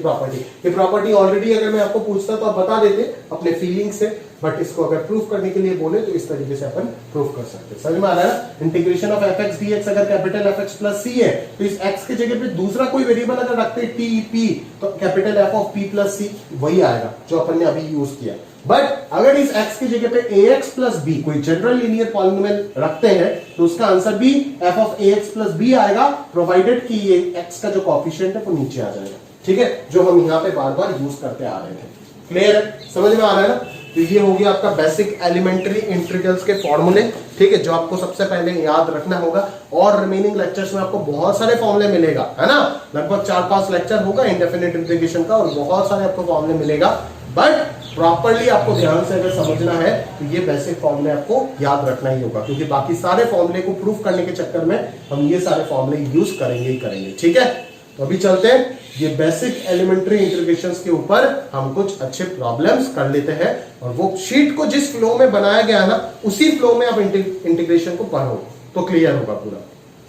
Speaker 1: प्रॉपर्टी ऑलरेडी अगर मैं आपको पूछता तो आप बता देते अपने फीलिंग से, बट इसको अगर प्रूफ करने के लिए बोले तो इस तरीके से अपन प्रूफ कर सकते हैं। समझ में आ रहा है ना। Integration of f x d x अगर capital F x plus c है, तो इस एक्स के जगह पे दूसरा कोई वेरिएबल अगर रखते टी पी, तो capital F of P plus C वही आएगा जो अपन ने अभी यूज किया। बट अगर इस x की जगह पे ax प्लस b कोई जनरल लीनियर पॉलिनोमियल रखते हैं, तो उसका आंसर भी f of ax plus b आएगा, प्रोवाइडेड कि ये x का जो कोएफिशिएंट है वो नीचे आ जाएगा, ठीक है, जो हम यहाँ पे बार बार यूज करते आ रहे थे। क्लियर है, समझ में आ रहा है ना। तो ये हो गया आपका बेसिक एलिमेंट्री इंटीग्रल्स के फॉर्मूले, ठीक है, जो आपको सबसे पहले याद रखना होगा। और रिमेनिंग लेक्चर्स में आपको बहुत सारे फॉर्मूले मिलेगा, है ना, लगभग 4-5 लेक्चर होगा इंडेफिनिट इंटीग्रेशन का, और बहुत सारे आपको फॉर्मूले मिलेगा। बट प्रॉपर्ली आपको ध्यान से अगर समझना है तो ये बेसिक फॉर्मूले आपको याद रखना ही होगा, क्योंकि बाकी सारे फॉर्मूले को प्रूफ करने के चक्कर में हम ये सारे फॉर्मूले यूज करेंगे ही करेंगे, ठीक है। तो अभी चलते हैं ये बेसिक एलिमेंट्री इंटीग्रेशंस के ऊपर हम कुछ अच्छे प्रॉब्लम्स कर लेते हैं, और वो शीट को जिस फ्लो में बनाया गया है ना, उसी फ्लो में आप इंटीग्रेशन को पढ़ो तो क्लियर होगा पूरा।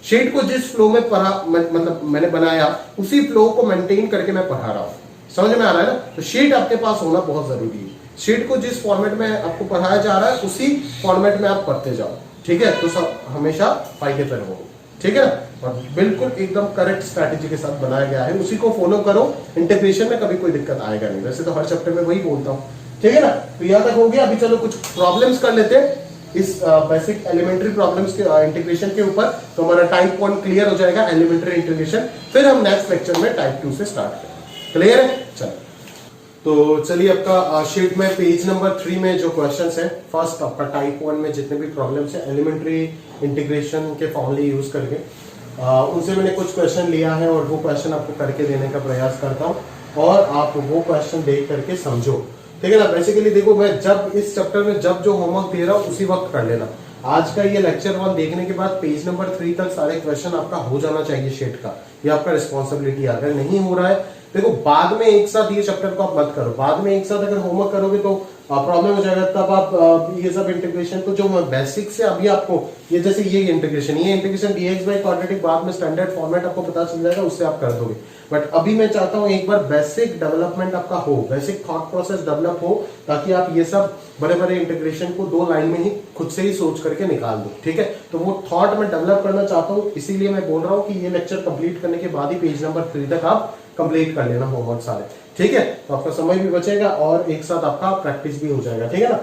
Speaker 1: शीट को जिस फ्लो में पढ़ा, मतलब मैंने बनाया उसी फ्लो को मेंटेन करके मैं पढ़ा रहा हूं, समझ में आ रहा है ना। तो शीट आपके पास होना बहुत जरूरी है। शीट को जिस फॉर्मेट में आपको पढ़ाया जा रहा है उसी फॉर्मेट में आप पढ़ते जाओ, ठीक है, तो सब हमेशा फायदे पर हो, ठीक है ना। और बिल्कुल एकदम करेक्ट स्ट्रैटेजी के साथ बनाया गया है, उसी को फॉलो करो, इंटीग्रेशन में कभी कोई दिक्कत आएगा नहीं। वैसे तो हर चैप्टर में वही बोलता हूँ, ठीक है ना। तो यहां तक हो गया। अभी चलो कुछ प्रॉब्लम्स कर लेते हैं इस बेसिक एलिमेंट्री प्रॉब्लम्स के इंटीग्रेशन के ऊपर, तो हमारा टाइप 1 क्लियर हो जाएगा एलिमेंट्री इंटीग्रेशन। फिर हम नेक्स्ट लेक्चर में टाइप 2 से स्टार्ट करेंगे। क्लियर है, चलो। तो चलिए आपका शीट में पेज नंबर 3 में जो क्वेश्चंस है, फर्स्ट आपका टाइप 1 में जितने भी प्रॉब्लम्स है एलिमेंट्री इंटीग्रेशन के फॉर्मूले यूज करके, उनसे मैंने कुछ क्वेश्चन लिया है और वो क्वेश्चन आपको करके देने का प्रयास करता हूँ, और आप वो क्वेश्चन देख करके समझो, ठीक है ना। बेसिकली देखो, मैं जब इस चैप्टर में जब जो होमवर्क दे रहा हूँ उसी वक्त कर लेना। आज का ये लेक्चर 1 देखने के बाद पेज नंबर 3 तक सारे क्वेश्चन आपका हो जाना चाहिए शीट का, ये आपका रिस्पॉन्सिबिलिटी। अगर नहीं हो रहा है, देखो बाद में एक साथ ये चैप्टर को आप मत करो, बाद में एक साथ अगर होमवर्क करोगे तो प्रॉब्लम हो जाएगा, तब आप ये सब इंटीग्रेशन को जो बेसिक से अभी आपको ये जैसे ये इंटीग्रेशन dx बाई क्वाड्रेटिक बाद में स्टैंडर्ड फॉर्मेट आपको पता चल जाएगा, उससे आप कर दोगे। बट अभी मैं चाहता हूं एक बार बेसिक डेवलपमेंट आपका हो, बेसिक थॉट प्रोसेस डेवलप हो, ताकि आप ये सब बड़े बड़े इंटीग्रेशन को 2 लाइन में ही खुद से ही सोच करके निकाल दो। ठीक है, तो वो थॉट मैं डेवलप करना चाहता हूँ, इसीलिए मैं बोल रहा हूँ कि ये लेक्चर कंप्लीट करने के बाद ही पेज नंबर 3 तक आप कंप्लीट कर लेना होमवर्क सारे। ठीक है, तो आपका समय भी बचेगा और एक साथ आपका प्रैक्टिस भी हो जाएगा। ठीक है ना,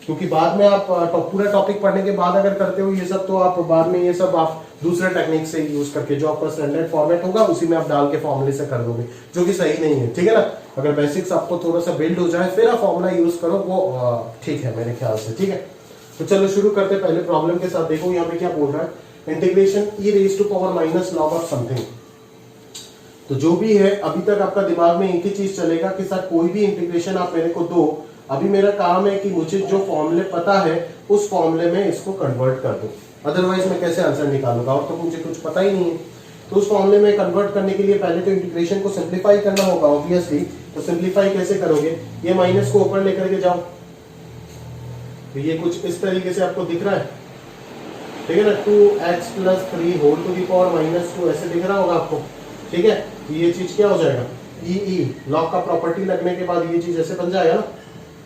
Speaker 1: क्योंकि बाद में आप पूरा टॉपिक पढ़ने के बाद अगर करते हो ये सब, तो आप बाद में ये सब आप दूसरे टेक्निक से यूज करके जो आपका स्टैंडर्ड फॉर्मेट होगा उसी में आप डाल के फॉर्मूले से कर दोगे, जो कि सही नहीं है। ठीक है ना, अगर बेसिक्स आपको थोड़ा सा बिल्ड हो जाए फिर आप फॉर्मूला यूज करो, वो ठीक है मेरे ख्याल से। ठीक है, तो चलो शुरू करते हैं पहले प्रॉब्लम के साथ। देखो यहाँ पे क्या बोल रहा है, integration e raise to power minus log of something. तो जो भी है अभी तक आपका दिमाग में एक ही चीज चलेगा कि सर कोई भी इंटीग्रेशन आप मेरे को दो, अभी मेरा काम है कि मुझे जो फॉर्मूले पता है उस फॉर्मूले में इसको कन्वर्ट कर दो, अदरवाइज मैं कैसे आंसर निकालूंगा, और तो मुझे कुछ पता ही नहीं है। तो उस फॉर्मूले में कन्वर्ट करने के लिए पहले तो इंटीग्रेशन को सिंप्लीफाई करना होगा ऑब्वियसली। तो सिंप्लीफाई कैसे करोगे, ये माइनस को ऊपर लेकर के जाओ, तो ये कुछ इस तरीके से आपको दिख रहा है। ठीक है ना, 2x plus 3 whole to the power minus 2 ऐसे दिख रहा होगा आपको। ठीक है, तो ये चीज क्या हो जाएगा, ई लॉग का प्रॉपर्टी लगने के बाद ये चीज ऐसे बन जाएगा ना,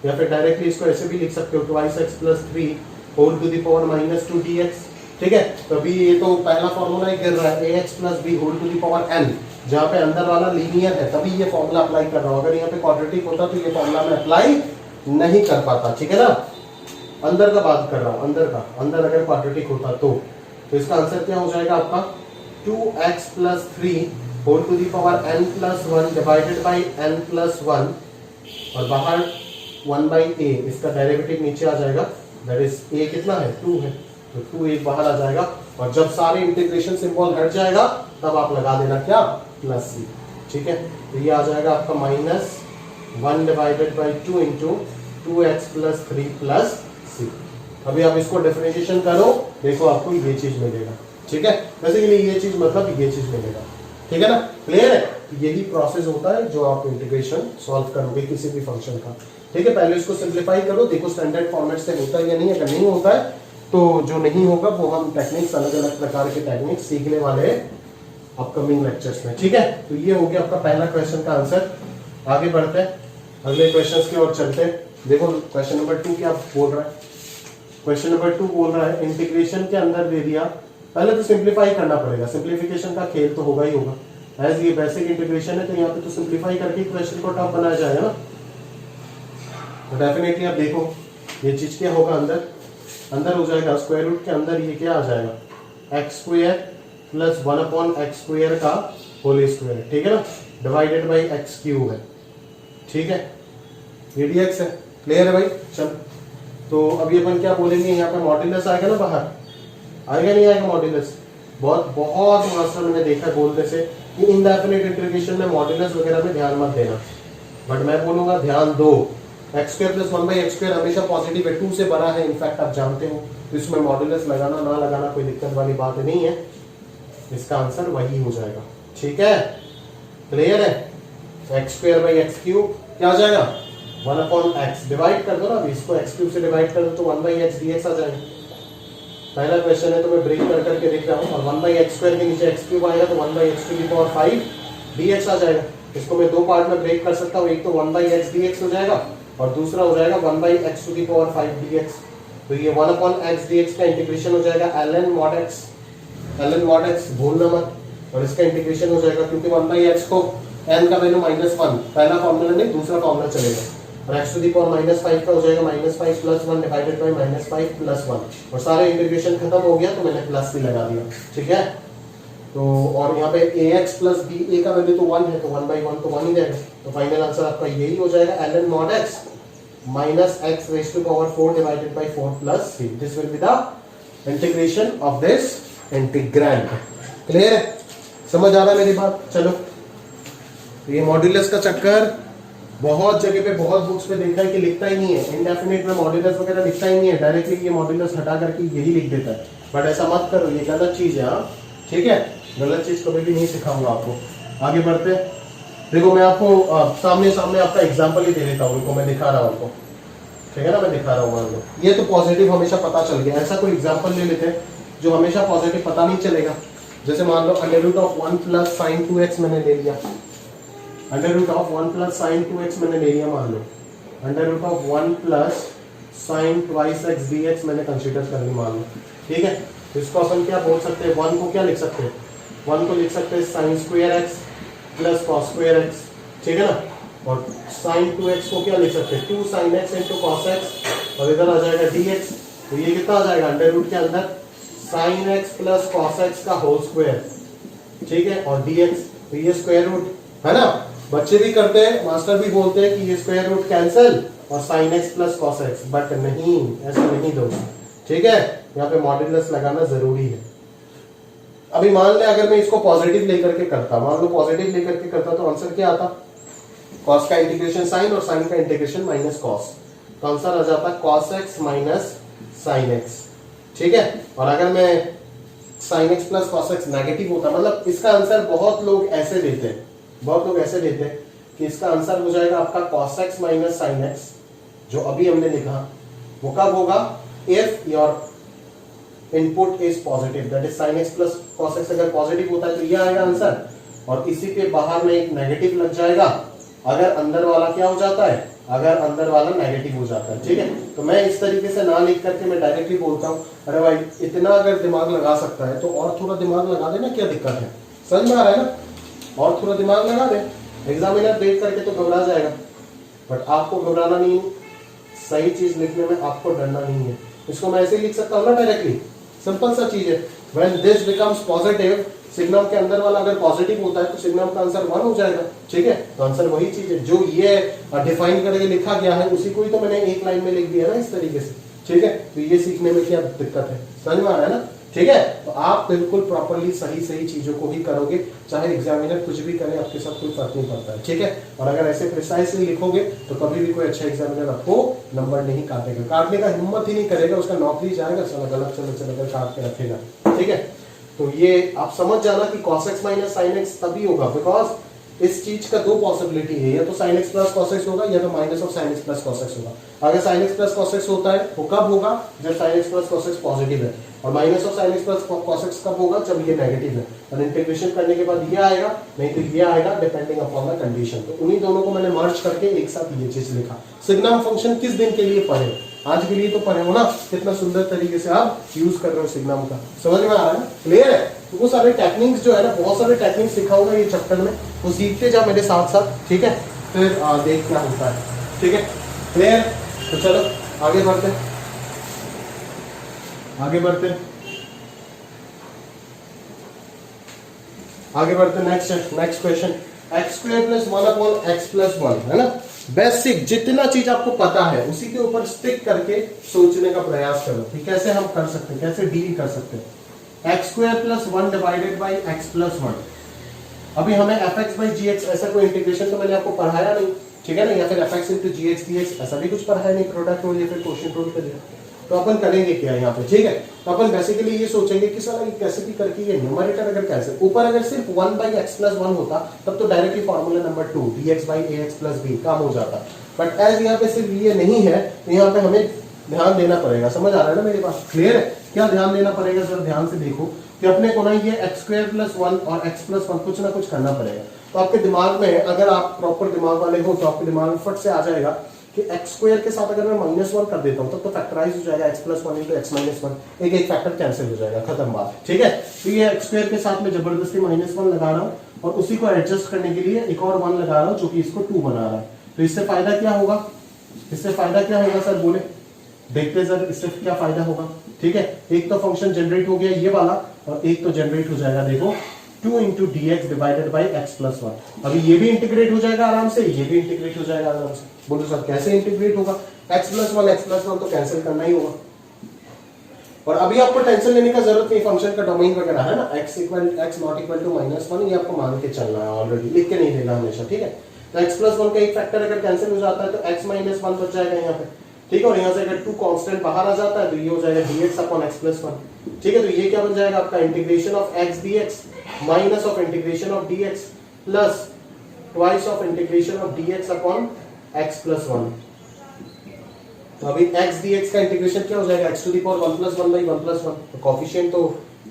Speaker 1: या फिर डायरेक्टली इसको ऐसे भी लिख सकते हो, 2x plus 3 whole to the power minus 2 dx। ठीक है, तो अभी ये तो पहला फॉर्मूला ही गिर रहा है, ax plus b whole to the power n, जहाँ पे अंदर वाला लीनियर है तभी ये फॉर्मूला अप्लाई कर रहा हूँ। अगर यहाँ पे क्वाड्रेटिक होता तो ये फॉर्मूला मैं अप्लाई नहीं कर पाता। ठीक है ना, अंदर का बात कर रहा हूँ, अंदर अगर क्वाड्रेटिक होता तो इसका आंसर क्या हो जाएगा आपका, 2x plus 3 whole to the power n plus 1 divided by n plus 1, और बाहर 1 बाई a, इसका डेरिवेटिव नीचे आ जाएगा, दैट इज a कितना है, 2 है, तो 2 बाहर आ जाएगा। और जब सारे इंटीग्रेशन सिंबल हट जाएगा तब आप लगा देना क्या, प्लस c। ठीक है, तो ये आ जाएगा आपका minus 1 divided by 2 into 2x plus 3 plus c। अभी आप इसको डिफरेंशिएशन करो, देखो आपको ये चीज मिलेगा। ठीक है, बेसिकली ये चीज मतलब ये चीज मिलेगा। ठीक है ना, क्लियर है, यही प्रोसेस होता है जो आप इंटीग्रेशन सॉल्व करोगे किसी भी फंक्शन का। ठीक है, पहले इसको सिंप्लीफाई करो, देखो स्टैंडर्ड फॉर्मेट से होता है या नहीं। अगर नहीं होता है तो जो नहीं होगा वो हम टेक्निक्स, अलग अलग प्रकार के टेक्निक्स सीखने वाले हैं अपकमिंग लेक्चर्स में। ठीक है, तो ये हो गया आपका पहला क्वेश्चन का आंसर। आगे बढ़ते हैं, अगले क्वेश्चन की ओर चलते हैं। देखो क्वेश्चन नंबर 2 क्या बोल रहा है, क्वेश्चन नंबर 2 बोल रहा है इंटीग्रेशन के अंदर दे दिया, पहले तो सिंप्लीफाई करना पड़ेगा, सिंप्लीफिकेशन का खेल तो होगा ही होगा, एज ये बेसिक इंटीग्रेशन है तो यहाँ पे तो सिंप्लीफाई करके क्वेश्चन को टफ बनाया जाएगा ना। तो डेफिनेटली आप देखो ये चीज क्या होगा, अंदर हो जाएगा, स्क्वायर रूट के अंदर ये क्या आ जाएगा, x square plus 1 upon x square का होल स्क्वायर। ठीक है ना, डिवाइडेड बाई एक्स क्यूब है। ठीक है, ये dx है, क्लियर है भाई। चल, तो अभी अपन क्या बोलेंगे, यहाँ पे मॉड्यूलस आएगा ना, बाहर आएगा नहीं आएगा मॉड्यूलस, बहुत मास्टर मैंने देखा है बोलने से कि इनडेफिनिट इंटीग्रेशन में मॉड्यूलस वगैरह में ध्यान मत देना, बट मैं बोलूंगा ध्यान दो। X square plus 1 by x square हमेशा पॉजिटिव है, 2 से बड़ा है, इनफैक्ट आप जानते हो, तो इसमें मॉड्यूलस लगाना ना लगाना कोई दिक्कत वाली बात नहीं है, इसका आंसर वही हो जाएगा। ठीक है, क्लियर है, x square by x cube क्या आ जाएगा, 1 अपॉन एक्स, डिवाइड कर दो ना, अभी इसको एक्स क्यूब से डिवाइड कर दो तो 1 बाई एक्स dx आ जाएगा। पहला क्वेश्चन है तो मैं ब्रेक कर करके देख रहा हूँ, और 1 बाई एक्स स्क्वायर के नीचे एक्स क्यूब आएगा तो 1 by x to the power 5 dx आ जाएगा। इसको मैं 2 पार्ट में ब्रेक कर सकता हूँ, एक तो 1 बाई एक्स dx हो जाएगा और दूसरा हो जाएगा 1 by x to the power 5 dx। तो ये 1 अपॉन एक्स dx का इंटीग्रेशन हो जाएगा ln mod x भूलना मत, और इसका इंटीग्रेशन हो जाएगा क्योंकि 1 बाई एक्स को n का वैल्यू -1, पहला फॉर्मूला नहीं दूसरा फॉर्मूला चलेगा, और x टू दी पावर -5 का हो जाएगा -5 प्लस 1 डिवाइडेड बाई -5 प्लस 1, और सारे इंटीग्रेशन खत्म हो गया तो मैंने प्लस भी लगा दिया। ठीक है, तो और यहाँ पे ax प्लस b, a का वैल्यू तो 1 है तो 1 बाई 1 तो 1 ही रहेगा, तो फाइनल आंसर आपका यही हो जाएगा ln mod x minus x raise to power 4 divided by 4 plus 3। This will be the integration of this integrand. Clear है, समझ आ रहा है मेरी बात। चलो, तो ये मॉड्यूलस का चक्कर बहुत जगह पे, बहुत बुक्स पे देखा है कि लिखता ही नहीं है, इंडेफिनिट में मॉड्यूलस वगैरह लिखता ही नहीं है, डायरेक्टली ये मॉड्यूलस हटा करके यही लिख देता है, बट ऐसा मत करो, ये गलत चीज है। हाँ ठीक है, गलत चीज कभी भी नहीं सिखाऊंगा आपको। आगे बढ़ते देखो, मैं आपको सामने आपका एग्जाम्पल ही दे देता हूँ, मैं दिखा रहा हूँ आपको। ठीक है ना, मैं दिखा रहा हूँ मान लो ये तो पॉजिटिव हमेशा पता चल गया। ऐसा कोई एग्जांपल ले लेते हैं जो हमेशा पॉजिटिव पता नहीं चलेगा। जैसे मान लो under root of 1 plus sine 2x मैंने ले लिया, under root of 1 plus sine 2x मैंने ले लिया, मान लो under root of 1 plus sine twice X dx मैंने कंसीडर कर ली मान लो, ठीक है। तो इसको अपन क्या बोल सकते हैं, 1 को क्या लिख सकते हैं, 1 को लिख सकते हैं sign square x plus cos square x, ठीक है ना। और साइन 2x को क्या लिख सकते हैं, 2 sine x into cos x, और इधर आ जाएगा dx। तो ये कितना आ जाएगा अंडर रूट के अंदर sine x plus cos x का होल स्क्वायर, ठीक है, और dx। तो ये स्क्वायर रूट है ना, बच्चे भी करते हैं, मास्टर भी बोलते हैं कि ये स्क्वायर रूट कैंसिल और sine x plus cos x, but नहीं, ऐसा नहीं दोस्तों, ठीक है। यहाँ पे मॉड्यूलस लगाना जरूरी है। अभी मान ले अगर मैं इसको पॉजिटिव लेकर के करता, मान लो पॉजिटिव लेकर के करता तो आंसर क्या आता, कॉस का इंटीग्रेशन साइन और साइन का इंटीग्रेशन माइनस कॉस, तो आंसर आ जाता cos x minus sine x, ठीक है। और अगर मैं sine x plus cos x negative होता, मतलब इसका आंसर बहुत लोग ऐसे देते हैं, बहुत लोग ऐसे देते हैं कि इसका आंसर हो जाएगा आपका cos x minus sine x, जो अभी हमने लिखा वो कब होगा, if your input is positive, that is sine x plus cos x अगर पॉजिटिव होता है तो ये आएगा आंसर, और इसी के बाहर में एक नेगेटिव लग जाएगा अगर अंदर वाला क्या हो जाता है, अगर अंदर वाला नेगेटिव हो जाता है, ठीक है। तो मैं इस तरीके से ना लिख करके मैं डायरेक्टली बोलता हूँ, अरे भाई इतना अगर दिमाग लगा सकता है तो और थोड़ा दिमाग लगा देना, क्या दिक्कत है, समझ में आ रहा है ना, और थोड़ा दिमाग लगा दे, एग्जामिनर देख करके तो घबरा जाएगा, बट आपको घबराना नहीं, सही चीज लिखने में आपको डरना नहीं है। इसको मैं ऐसे ही लिख सकता हूँ ना डायरेक्टली, सिंपल सा चीज है, when this becomes positive, signum के अंदर वाला अगर पॉजिटिव होता है तो सिग्नम का आंसर 1 हो जाएगा, ठीक है। तो आंसर वही चीज है जो ये डिफाइन करके लिखा गया है, उसी को ही तो मैंने एक लाइन में लिख दिया ना इस तरीके से, ठीक है। तो ये सीखने में क्या दिक्कत है, समझ में आ रहा है ना, ठीक है। तो आप बिल्कुल प्रॉपर्ली सही सही चीजों को ही करोगे, चाहे एग्जामिनर कुछ भी करे आपके साथ कोई फर्क नहीं पड़ता है, ठीक है। और अगर ऐसे प्रिसाइसली लिखोगे तो कभी भी कोई अच्छा एग्जामिनर आपको नंबर नहीं काटेगा, काटने का हिम्मत ही नहीं करेगा, उसका नौकरी जाएगा, चलो गलत चलो चलो कर काट के रखेगा, ठीक है। तो ये आप समझ जाना कि cos x minus sine x तभी होगा बिकॉज इस चीज का दो पॉसिबिलिटी है, या तो sin x plus cos x होगा या तो minus of sin x plus cos x होगा। अगर sin x plus cos x होता है वो कब होगा, जब sin x plus cos x positive है, और minus of sin x plus cos x कब होगा, जब ये नेगेटिव है। और इंटीग्रेशन करने के बाद ये आएगा, नहीं तो ये आएगा, डिपेंडिंग अपॉन द कंडीशन। तो उन्हीं दोनों को मैंने मर्ज करके एक साथ ये चीज लिखा। सिग्नम फंक्शन किस दिन के लिए पढ़े, आज के लिए तो पढ़े हो ना, कितना सुंदर तरीके से आप यूज कर रहे हो सिग्नम का, समझ में आ रहा है, क्लियर है। तो वो सारे टेक्निक्स जो है ना, बहुत सारे टेक्निक्स सिखाऊंगा ये चैप्टर में, वो सीखते जा मेरे साथ साथ, ठीक है। फिर देख क्या होता है, ठीक है, क्लियर। तो चलो आगे बढ़ते आगे बढ़ते आगे बढ़ते next question, x square plus 1 upon x plus 1, है ना। बेसिक जितना चीज आपको पता है उसी के ऊपर स्टिक करके सोचने का प्रयास करो कि कैसे हम कर सकते हैं, कैसे डील कर सकते हैं। X square plus 1 divided by x plus 1, अभी हमें f x by g x, ऐसा कोई इंटीग्रेशन तो मैंने आपको पढ़ाया नहीं, ठीक है ना, या फिर एफ एक्स इंटू जी एक्स डी एक्स, ऐसा भी कुछ पढ़ाया नहीं, प्रोडक्ट रूल या फिर क्वेश्चन रूल के लिए। तो अपन करेंगे क्या यहाँ पे, ठीक है। तो अपन बेसिकली ये सोचेंगे कि साला ये कैसे भी करके ये न्यूमरेटर अगर कैसे, ऊपर अगर सिर्फ 1 बाई एक्स प्लस 1 होता तब तो directly formula number 2 dx by ax plus b काम हो जाता, बट एज यहाँ पे सिर्फ ये नहीं है तो यहाँ पे हमें ध्यान देना पड़ेगा, समझ आ रहा है ना मेरे पास, क्लियर है। क्या ध्यान देना पड़ेगा, जरा ध्यान से देखो कि अपने को ना ये एक्स स्क्वायर प्लस 1 और एक्स प्लस 1 कुछ ना कुछ करना पड़ेगा। तो आपके दिमाग में, अगर आप प्रॉपर दिमाग वाले हो तो आपके दिमाग में फट से आ जाएगा कि एक्स स्क्वायर के साथ अगर मैं -1 कर देता हूं तब तो फैक्टराइज हो जाएगा x plus 1 into x minus 1, एक फैक्टर कैंसिल हो जाएगा, खत्म बात, ठीक है। तो ये एक्स स्क्वायर के साथ में जबरदस्ती -1 लगा रहा हूं और उसी को एडजस्ट करने के लिए एक और 1 लगा रहा हूं जो कि इसको 2 बना रहा है। तो इससे फायदा क्या होगा, इससे फायदा क्या होगा सर बोले, देखते सर इससे क्या फायदा होगा, ठीक है। एक तो फंक्शन जनरेट हो गया ये वाला, और एक तो जनरेट हो जाएगा देखो 2 into d x divided by x plus 1। अभी ये भी इंटीग्रेट हो जाएगा आराम से, ये भी इंटीग्रेट हो जाएगा आराम से। बोलो सर कैसे इंटीग्रेट होगा, एक्स प्लस 1 तो कैंसिल करना ही होगा। और अभी आपको टेंशन लेने का जरूरत नहीं, फंक्शन का डोमेन वगैरह है ना, x नॉट इक्वल टू -1, ये आपको मान के चलना है, ऑलरेडी लिख के नहीं देना हमेशा, ठीक है। तो x प्लस 1 का एक फैक्टर अगर कैंसिल हो जाता है तो x माइनस 1 बच जाएगा यहाँ पे, ठीक है। और यहाँ से अगर 2 कांस्टेंट बाहर आ जाता है तो ये हो जाएगा dx अपॉन x प्लस 1, ठीक है। तो ये क्या बन जाएगा आपका integration of x dx minus of integration of dx plus twice of integration of dx upon x plus 1, तो अभी x dx का इंटीग्रेशन क्या हो जाएगा, x to the power 1 plus 1 by 1 plus 1, तो कॉफिशिएंट तो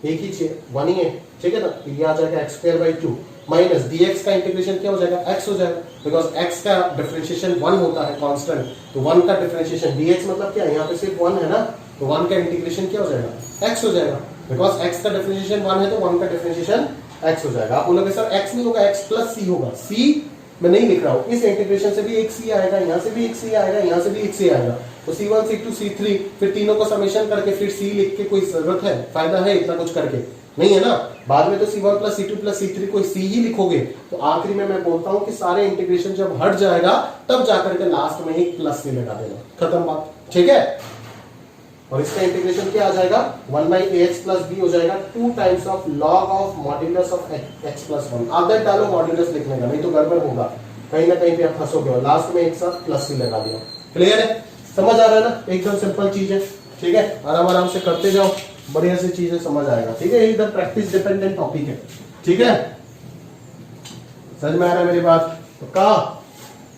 Speaker 1: एक ही चीज 1 ही है, ठीक है ना, तो ये आ जाएगा x square by 2 minus dx का इंटीग्रेशन क्या हो जाएगा, x हो जाएगा, बिकॉज x का डिफरेंशिएशन 1 होता है कांस्टेंट, तो 1 का डिफरेंशिएशन dx मतलब क्या है, यहाँ पे सिर्फ 1 है ना, तो 1 का इंटीग्रेशन क्या हो जाएगा, x हो जाएगा, बिकॉज x का डिफरेंशिएशन 1 है तो 1 का डिफरेंशिएशन x हो जाएगा। आप बोलोगे सर x नहीं होगा, x प्लस c होगा, c मैं नहीं लिख रहा हूँ, इस इंटीग्रेशन से भी एक c आएगा, यहाँ से भी एक c आएगा, यहाँ से भी एक c आएगा, तो c1 c2 c3 फिर तीनों को समेशन करके फिर c लिख के कोई जरूरत है, फायदा है इतना कुछ करके, नहीं है ना। बाद में तो c1 plus c2 plus c3 कोई c ही लिखोगे, तो आखिरी में मैं बोलता हूँ कि सारे इंटीग्रेशन जब हट जाएगा तब जाकर के लास्ट में ही प्लस c लगा देना, खत्म बात, ठीक है। और इसका इंटीग्रेशन क्या आ जाएगा, 1 बाई ax प्लस b हो जाएगा 2 times of log of modulus of x plus 1। आदत डालो मॉड्यूलस लिखने का, नहीं तो गड़बड़ होगा, कहीं ना कहीं पे आप फंसोगे और लास्ट में एक साथ प्लस c लगा दिया। क्लियर है, समझ आ रहा है ना, एकदम सिंपल चीज है, ठीक है, आराम आराम से करते जाओ, बढ़िया सी चीजें समझ आएगा, ठीक है। इधर प्रैक्टिस डिपेंडेंट टॉपिक है, ठीक है, समझ में आ रहा है मेरी बात। तो का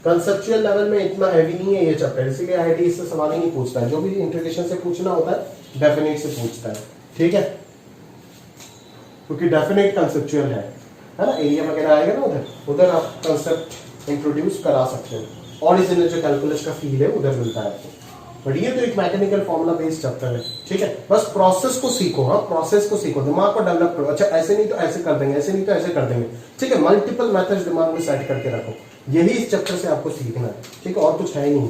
Speaker 1: कंसेप्चुअल लेवल में इतना हैवी नहीं है ये चैप्टर, इसीलिए आईआईटी इससे सवाल ही नहीं पूछता है, जो भी इंटीग्रेशन से पूछना होता है डेफिनेट से पूछता है, ठीक है, क्योंकि डेफिनेट कंसेप्चुअल है ना, एरिया वगैरह आएगा ना उधर, उधर आप कंसेप्ट इंट्रोड्यूस करा सकते हो, ऑरिजिनल जो कैलकुलस का फील है उधर मिलता है आपको, बट ये तो एक मैकेनिकल फॉर्मूला बेस्ड चैप्टर है, ठीक है। बस प्रोसेस को सीखो, हाँ प्रोसेस को सीखो, दिमाग को डेवलप करो, अच्छा ऐसे नहीं तो ऐसे कर देंगे, ऐसे नहीं तो ऐसे कर देंगे, ठीक है, मल्टीपल मेथड्स दिमाग में सेट करके रखो, यही इस चैप्टर से आपको सीखना है, ठीक है, और कुछ है ही नहीं।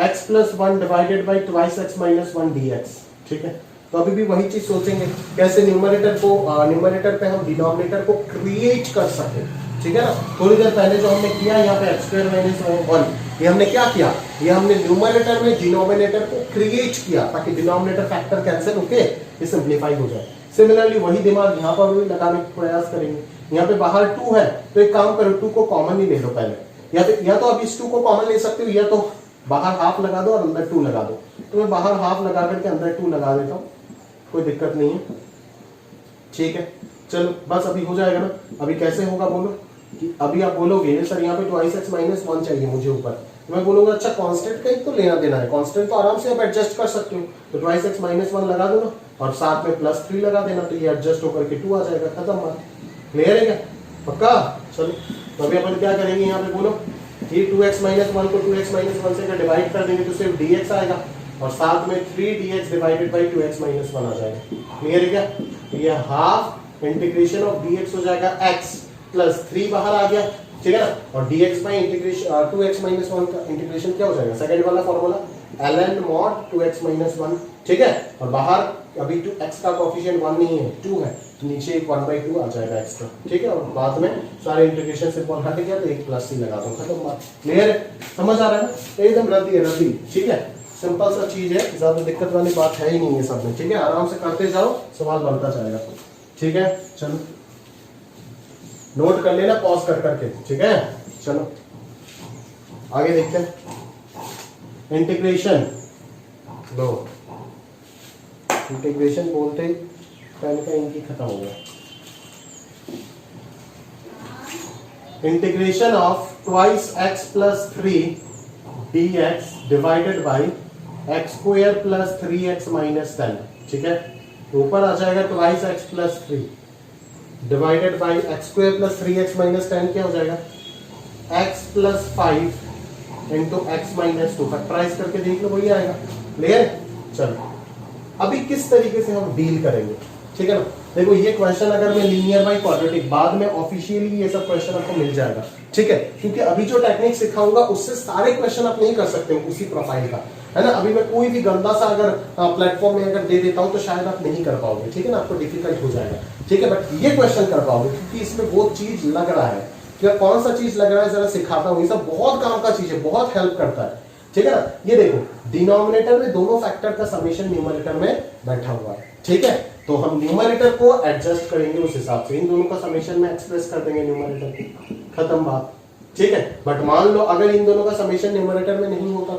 Speaker 1: x plus 1 divided by twice x minus 1 dx, ठीक है, तो अभी भी वही चीज सोचेंगे कैसे न्यूमरेटर पे हम डिनोमिनेटर को क्रिएट कर सके, ठीक है ना। थोड़ी देर पहले जो हमने किया यहाँ पे x स्क्वायर माइनस 1, ये हमने क्या किया, ये हमने न्यूमरेटर में डिनोमिनेटर को क्रिएट किया ताकि डिनोमिनेटर फैक्टर कैंसिल होके ये सिंप्लीफाई हो जाए। सिमिलरली वही दिमाग यहाँ पर भी लगाने का प्रयास करेंगे, यहाँ पे बाहर 2 है तो एक काम करो 2 को कॉमन ही ले लो पहले, या तो अब इस 2 को कॉमन ले सकते हो, या तो बाहर हाफ लगा दो और अंदर 2 लगा दो, तो मैं बाहर हाफ लगा करके अंदर 2 लगा देता हूँ, कोई दिक्कत नहीं है, ठीक है। चलो बस अभी हो जाएगा ना। अभी कैसे होगा बोलो, कि अभी आप बोलोगे सर यहाँ पे ट्वाइस x माइनस 1 चाहिए मुझे ऊपर, तो मैं बोलूंगा अच्छा कांस्टेंट का ही तो लेना देना है, कांस्टेंट तो आराम से आप एडजस्ट कर सकते हो, तो ट्वाइस x माइनस 1 लगा दो ना और साथ में प्लस 3 लगा देना, तो ये एडजस्ट होकर के 2 आ जाएगा, खत्म बात, क्लियर है क्या, पक्का। चलो तो अभी अपन क्या करेंगे, यहाँ पे बोलो ये 2x माइनस 1 को 2x माइनस 1 से डिवाइड कर देंगे तो सिर्फ dx आएगा और साथ में 3dx divided by 2x minus 1 आ जाएगा, क्लियर है क्या। तो ये हाफ इंटीग्रेशन ऑफ dx हो जाएगा x प्लस 3 बाहर आ गया, ठीक है ना, और dx by integration 2x minus 1 का इंटीग्रेशन क्या हो जाएगा, सेकंड वाला formula ln mod 2x minus 1, ठीक है, और बाहर अभी 2x का कोएफिशिएंट 1 नहीं है 2 है, तो नीचे एक 1/2 आ जाएगा एक्स्ट्रा, ठीक है, और बाद में सारे इंटीग्रेशन से हट गया तो एक प्लस c लगा दो, खत्म बात, क्लियर है, समझ आ रहा है ना, एकदम रद्दी, ठीक है, सिंपल सा चीज है, ज्यादा दिक्कत वाली बात है ही नहीं है सब में, ठीक है, आराम से करते जाओ सवाल बनता जाएगा, ठीक है। चलो नोट कर लेना पॉज कर करके, ठीक है, चलो आगे देखते हैं। इंटीग्रेशन दो, इंटीग्रेशन बोलते ही पेन का इनकी खत्म हो गया। Integration of twice x plus 3 dx divided by x square plus 3x minus 10, ठीक है, ऊपर आ जाएगा twice x plus 3 divided by x square plus 3x minus 10 क्या हो जाएगा, x plus 5 into x minus 2, factorise करके देख लो वही आएगा, क्लियर। चलो अभी किस तरीके से हम डील करेंगे, ठीक है ना, देखो ये क्वेश्चन अगर मैं लीनियर बाई क्वाड्रेटिक, बाद में ऑफिशियली ये सब क्वेश्चन आपको मिल जाएगा, ठीक है, क्योंकि अभी जो टेक्निक सिखाऊंगा उससे सारे क्वेश्चन आप नहीं कर सकते हो उसी प्रोफाइल का, है ना। अभी मैं कोई भी गंदा सा अगर प्लेटफॉर्म में अगर दे देता हूं तो शायद आप नहीं कर पाओगे, ठीक है ना, आपको डिफिकल्ट हो जाएगा, ठीक है, बट ये क्वेश्चन कर पाओगे क्योंकि इसमें वो चीज लग रहा है, क्या कौन सा चीज लग रहा है जरा सिखाता हूँ, ये सब बहुत काम का चीज है, बहुत हेल्प करता है, ठीक है ना। ये देखो डिनोमिनेटर में दोनों फैक्टर का समेशन न्यूमरेटर में बैठा हुआ है, ठीक है, तो हम न्यूमरेटर को एडजस्ट करेंगे उस हिसाब से, इन दोनों का समेशन में एक्सप्रेस कर देंगे न्यूमरेटर को, खत्म बात, ठीक है। बट मान लो अगर इन दोनों का समेशन न्यूमरेटर में नहीं होता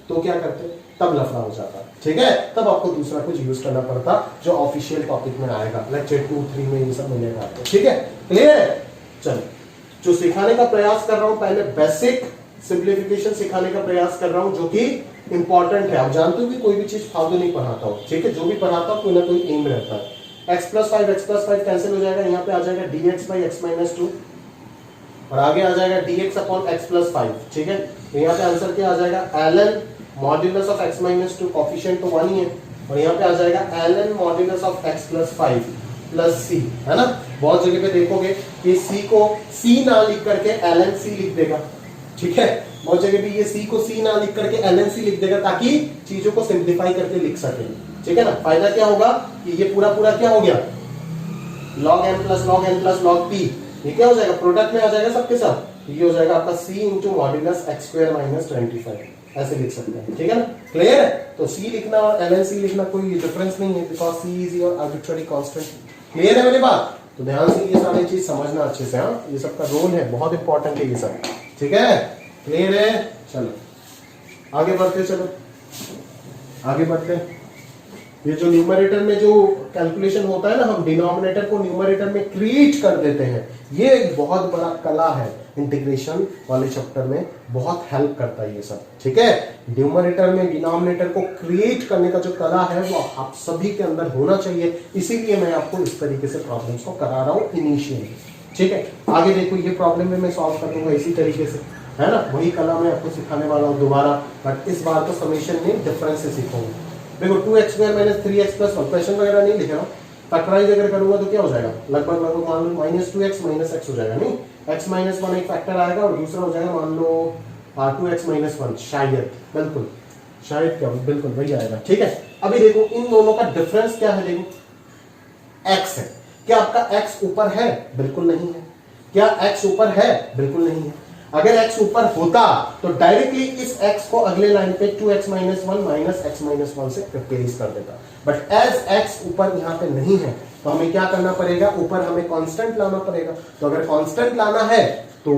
Speaker 1: तो क्या करते, तब लफड़ा हो जाता, ठीक है, तब आपको दूसरा कुछ यूज करना पड़ता जो ऑफिशियल टॉपिक में आएगा, लेक्चर 2-3 में ये सब मिलेगा आपको, ठीक है, क्लियर है। चलो जो सिखाने का प्रयास कर रहा हूं पहले बेसिक, सिंप्लीफिकेशन सिखाने का प्रयास कर रहा हूं जो कि इंपॉर्टेंट है। आप जानते हो कि कोई भी चीज फालतू नहीं पढ़ाता हूं, ठीक है, जो भी पढ़ाता हूं कोई ना कोई एम रहता है। x+5 कैंसिल हो जाएगा, यहाँ पे आ जाएगा dx/x-2 और आगे आ जाएगा dx/x+5, ठीक है। तो यहाँ पे आंसर क्या आ जाएगा, ln modulus of x-2, coefficient तो 1 ही है, और यहाँ पे आ जाएगा ln modulus of x+5 plus c, है ना। बहुत जगह पे देखोगे कि c को c ना लिख करके ln c लिख देगा, ठीक है। बहुत जगह पे ये c को c ना लिख करके ln c लिख देगा ताकि चीजों को सिंप्लीफाई करके लिख सके, ठीक है ना। फायदा क्या होगा कि ये पूरा पूरा क्या हो गया, log m plus log n plus log p, ये क्या हो जाएगा, प्रोडक्ट में आ जाएगा सबके साथ, तो ये हो जाएगा आपका c इंटू मॉड्यूलस x² - 25, ऐसे लिख सकते हैं, ठीक है ना। क्लियर है। तो c लिखना और ln c लिखना कोई डिफरेंस नहीं है, because c is your arbitrary constant. Clear है मेरी बात। तो ध्यान से ये सारी चीज समझना अच्छे से, हाँ, ये सबका रोल है, बहुत इंपॉर्टेंट है ये सब, ठीक है। क्लियर है। चलो आगे बढ़ते, चलो आगे बढ़ते। ये जो न्यूमरेटर में जो कैलकुलेशन होता है ना, हम डिनोमिनेटर को न्यूमरेटर में क्रिएट कर देते हैं, ये एक बहुत बड़ा कला है, इंटीग्रेशन वाले चैप्टर में बहुत हेल्प करता है ये सब, ठीक है। न्यूमरेटर में डिनोमिनेटर को क्रिएट करने का जो कला है वो आप सभी के अंदर होना चाहिए, इसीलिए मैं आपको इस तरीके से प्रॉब्लम्स को करा रहा हूँ इनिशियली, ठीक है। आगे देखो ये प्रॉब्लम में मैं सॉल्व कर दूंगा इसी तरीके से, है ना, वही कला मैं आपको सिखाने वाला हूँ दोबारा, बट इस बार तो समेशन में डिफरेंस से सीखूंगा। देखो 2x² - 3x + 1, क्वेश्चन वगैरह नहीं लिख रहा हूँ, फैक्टराइज अगर करूंगा तो क्या हो जाएगा, लगभग लगभग मान लो -2x - x हो जाएगा, नहीं x - 1 एक फैक्टर आएगा और दूसरा हो जाएगा मान लो 2x - 1, शायद, बिल्कुल शायद क्या, बिल्कुल वही आएगा, ठीक है। अभी देखो इन दोनों का डिफरेंस क्या है, देखो x है, क्या आपका x ऊपर है, बिल्कुल नहीं है। क्या x ऊपर है, बिल्कुल नहीं है। अगर x ऊपर होता तो डायरेक्टली इस x को अगले लाइन पे 2x - 1 - x - 1 से रिप्लेस कर देता, बट एज x ऊपर यहाँ पे नहीं है तो हमें क्या करना पड़ेगा, ऊपर हमें कांस्टेंट लाना पड़ेगा। तो अगर कांस्टेंट लाना है तो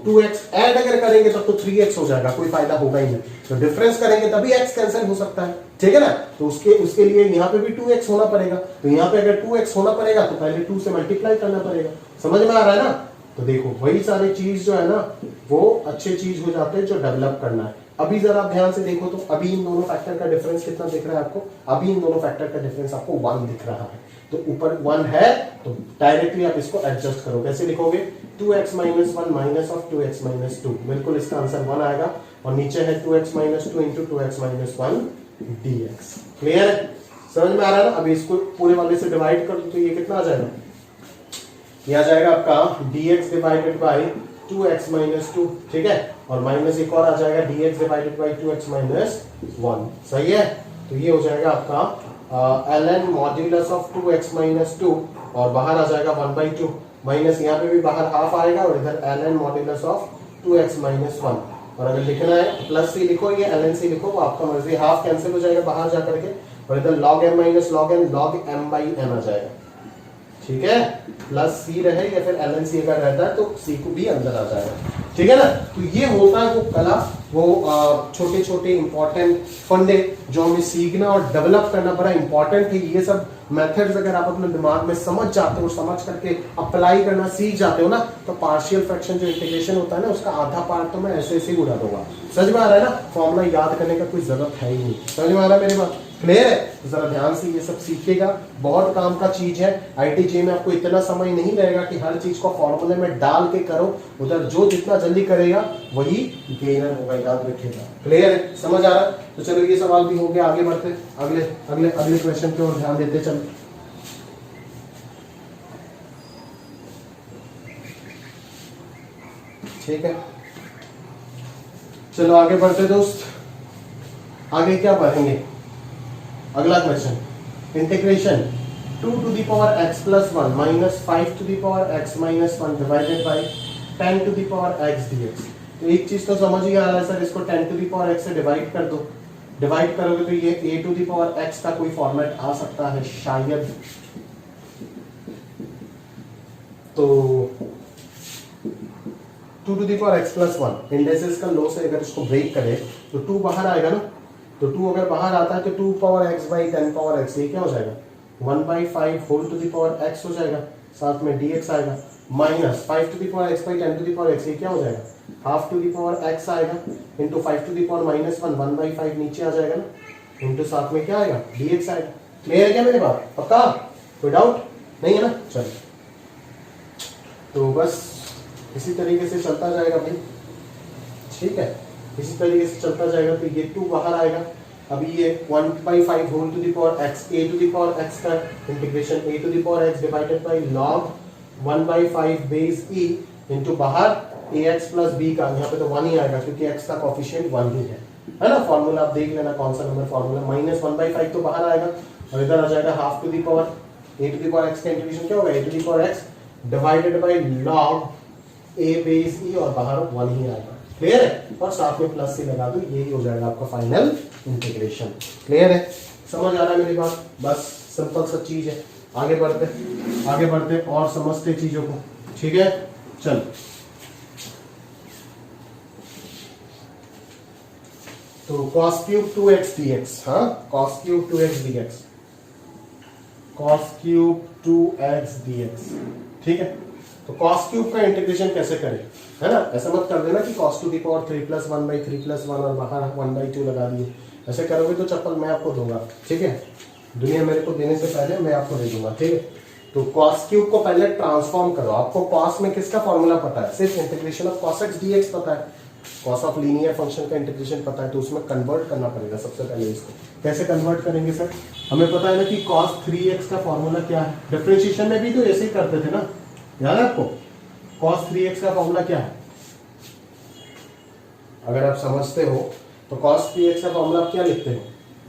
Speaker 1: 2x ऐड अगर करेंगे तब तो 3x हो जाएगा, कोई फायदा होगा ही नहीं। तो डिफरेंस करेंगे तभी x कैंसिल हो सकता है, ठीक है ना। तो उसके लिए यहाँ पे भी 2x होना पड़ेगा, तो यहाँ पे अगर 2x होना पड़ेगा तो पहले 2 से मल्टीप्लाई करना पड़ेगा, समझ में आ रहा है ना। तो देखो वही सारी चीज जो है ना वो अच्छे चीज हो जाते हैं जो डेवलप करना है। अभी जरा आप ध्यान से देखो तो अभी इन दोनों फैक्टर का डिफरेंस कितना दिख रहा है आपको, अभी इन दोनों फैक्टर का डिफरेंस आपको 1 दिख रहा है, तो ऊपर 1 है तो डायरेक्टली आप इसको एडजस्ट करो, कैसे लिखोगे, 2x - 1 माइनस ऑफ 2x - 2, बिल्कुल इसका आंसर 1 आएगा, और नीचे है 2x - 2 into 2x - 1 dx। Clear है, समझ में आ रहा है ना। अभी इसको पूरे वाले से डिवाइड कर दो तो ये कितना आ जाएगा, ये आ जाएगा आपका dx डिवाइडेड बाई 2x - 2, ठीक है, और माइनस एक और आ जाएगा dx डिवाइडेड बाई 2x - 1, सही है। तो ये हो जाएगा आपका ln मॉड्यूलस ऑफ 2x - 2, और बाहर आ जाएगा 1/2, माइनस यहाँ पे भी बाहर हाफ आएगा और इधर ln मॉड्यूलस ऑफ 2x - 1, और अगर लिखना है प्लस c लिखो, ये ln c लिखो, वो आपका मर्जी, हाफ कैंसिल हो जाएगा बाहर जा करके, और इधर log m - log n log m/n आ जाएगा, ठीक है, प्लस c रहे या फिर ln c अगर रहता है तो c को भी अंदर आ जाएगा, ठीक है ना। तो ये होता है वो कला, वो छोटे छोटे इंपॉर्टेंट फंडे जो हमें सीखना और डेवलप करना बड़ा इंपॉर्टेंट है। ये सब मेथड्स अगर आप अपने दिमाग में समझ जाते हो, समझ करके अप्लाई करना सीख जाते हो ना, तो पार्शियल फ्रैक्शन जो इंटीग्रेशन होता है ना उसका आधा पार्ट तो मैं ऐसे ऐसे ही उड़ा दूंगा। समझ में आ रहा है ना, फॉर्मूला याद करने का कोई जरूरत है ही नहीं। समझ में आ रहा है मेरी बात, क्लियर है। जरा ध्यान से ये सब सीखिएगा, बहुत काम का चीज है। IIT में आपको इतना समय नहीं लगेगा कि हर चीज को फॉर्मूले में डाल के करो, उधर जो जितना जल्दी करेगा वही गेनर होगा, याद रखिएगा। क्लियर है, समझ आ रहा है। तो चलो ये सवाल भी हो गया, आगे बढ़ते, अगले अगले अगले क्वेश्चन की ओर ध्यान देते चलो। ठीक है, चलो आगे बढ़ते दोस्त। आगे क्या पढ़ेंगे, अगला question, integration 2 to the power x plus 1 minus 5 to the power x minus 1 divided by 10 to the power x dx। तो एक चीज तो समझ ही आ रहा है सर, इसको 10 to the power x से डिवाइड कर दो। डिवाइड करोगे तो ये a to the power x का कोई फॉर्मेट आ सकता है शायद, तो 2 to the power x plus 1 indexes का लॉ से अगर इसको ब्रेक करें तो 2 बाहर आएगा ना, तो 2 अगर बाहर आता है तो 2 power x by 10 power x, ये क्या हो जाएगा 1/5 whole to the power x हो जाएगा, साथ में dx आएगा। Minus 5 to the power x by 10 to the power x, ये क्या हो जाएगा half to the power x आएगा into 5 to the power minus 1, 1/5 नीचे आ जाएगा ना, इंटू साथ में क्या आएगा dx आएगा। क्लियर है क्या मेरी बात? पक्का? कोई डाउट नहीं है ना? चलिए, तो बस इसी तरीके से चलता जाएगा भाई, ठीक है, इसी तरीके से चलता जाएगा। तो ये 2 बाहर आएगा। अभी ये 1/5 whole to the power x, a to the power x का integration a to the power x divided by log 1/5 base e into बाहर ax प्लस b का, यहाँ पे तो 1 ही आएगा क्योंकि x का कोफिशिएंट 1 ही है ना। फॉर्मूला आप देख लेना कौन सा नंबर फॉर्मूला, माइनस 1/5 तो बाहर आएगा और इधर आ जाएगा half to the power a to the power x का इंटीग्रेशन क्या होगा a to the power x divided by log a base e और बाहर 1 ही आएगा। क्लियर है? और साथ में प्लस से लगा दो, यही हो जाएगा आपका फाइनल इंटीग्रेशन। क्लियर है? समझ आ रहा है मेरी बात? बस सिंपल सा चीज है। आगे बढ़ते और समझते चीजों को, ठीक है? चल, तो cos क्यूब 2x dx, हाँ cos cube 2x dx, cos cube 2x dx, ठीक है। तो cos क्यूब का इंटीग्रेशन कैसे करें, है ना? ऐसा मत कर देना कि cos to the power 3 plus 1/3 plus 1 और बाहर 1/2 लगा दिए। ऐसे करोगे तो चप्पल मैं आपको दूंगा, ठीक है? दुनिया मेरे को देने से पहले मैं आपको दे दूंगा, ठीक है? तो cos क्यूब को पहले ट्रांसफॉर्म करो। आपको cos में किसका फॉर्मूला पता है? सिर्फ integration of cos x dx पता है, cos ऑफ लीनियर फंक्शन का इंटीग्रेशन पता है, तो उसमें कन्वर्ट करना पड़ेगा सबसे पहले। इसको कैसे कन्वर्ट करेंगे सर? हमें पता है ना कि cos 3x का फॉर्मूला क्या है। डिफरेंशिएशन में भी तो ऐसे ही करते थे ना, याद है आपको? cos 3x का फॉर्मूला क्या है? अगर आप समझते हो तो cos 3x का फॉर्मूला आप क्या लिखते हो?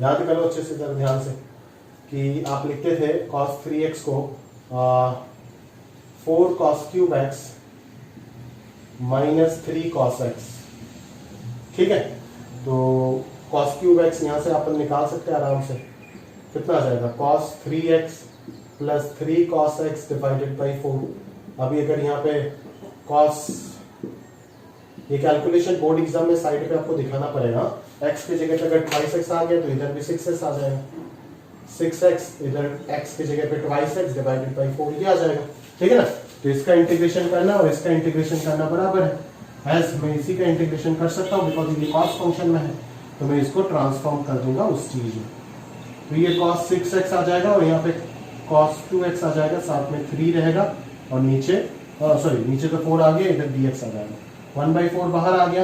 Speaker 1: याद करो अच्छे से, जरा ध्यान से, कि आप लिखते थे cos 3x को 4 cos cube x minus 3 cos x, ठीक है? तो cos क्यूब x यहां से अपन निकाल सकते हैं आराम से। कितना आ जाएगा? cos 3x plus 3 cos x divided by 4। अभी अगर यहाँ पे cos, ये कैलकुलेशन बोर्ड एग्जाम में साइड पे आपको दिखाना पड़ेगा। x की जगह पे अगर 2x आ गया तो इधर भी 6x आ जाएगा, 6x इधर x की जगह पे 2x डिवाइडेड बाई 4 ये आ जाएगा, ठीक है ना? तो इसका इंटीग्रेशन करना और इसका इंटीग्रेशन करना बराबर है। एज मैं इसी का इंटीग्रेशन कर सकता हूँ बिकॉज ये cos फंक्शन में है, तो मैं इसको ट्रांसफॉर्म कर दूंगा उस चीज में। तो ये cos 6x आ जाएगा और यहाँ पे cos 2x आ जाएगा, साथ में 3 रहेगा और नीचे सॉरी नीचे तो 4 आ गया, इधर dx आ जाएगा। 1/4 बाहर आ गया,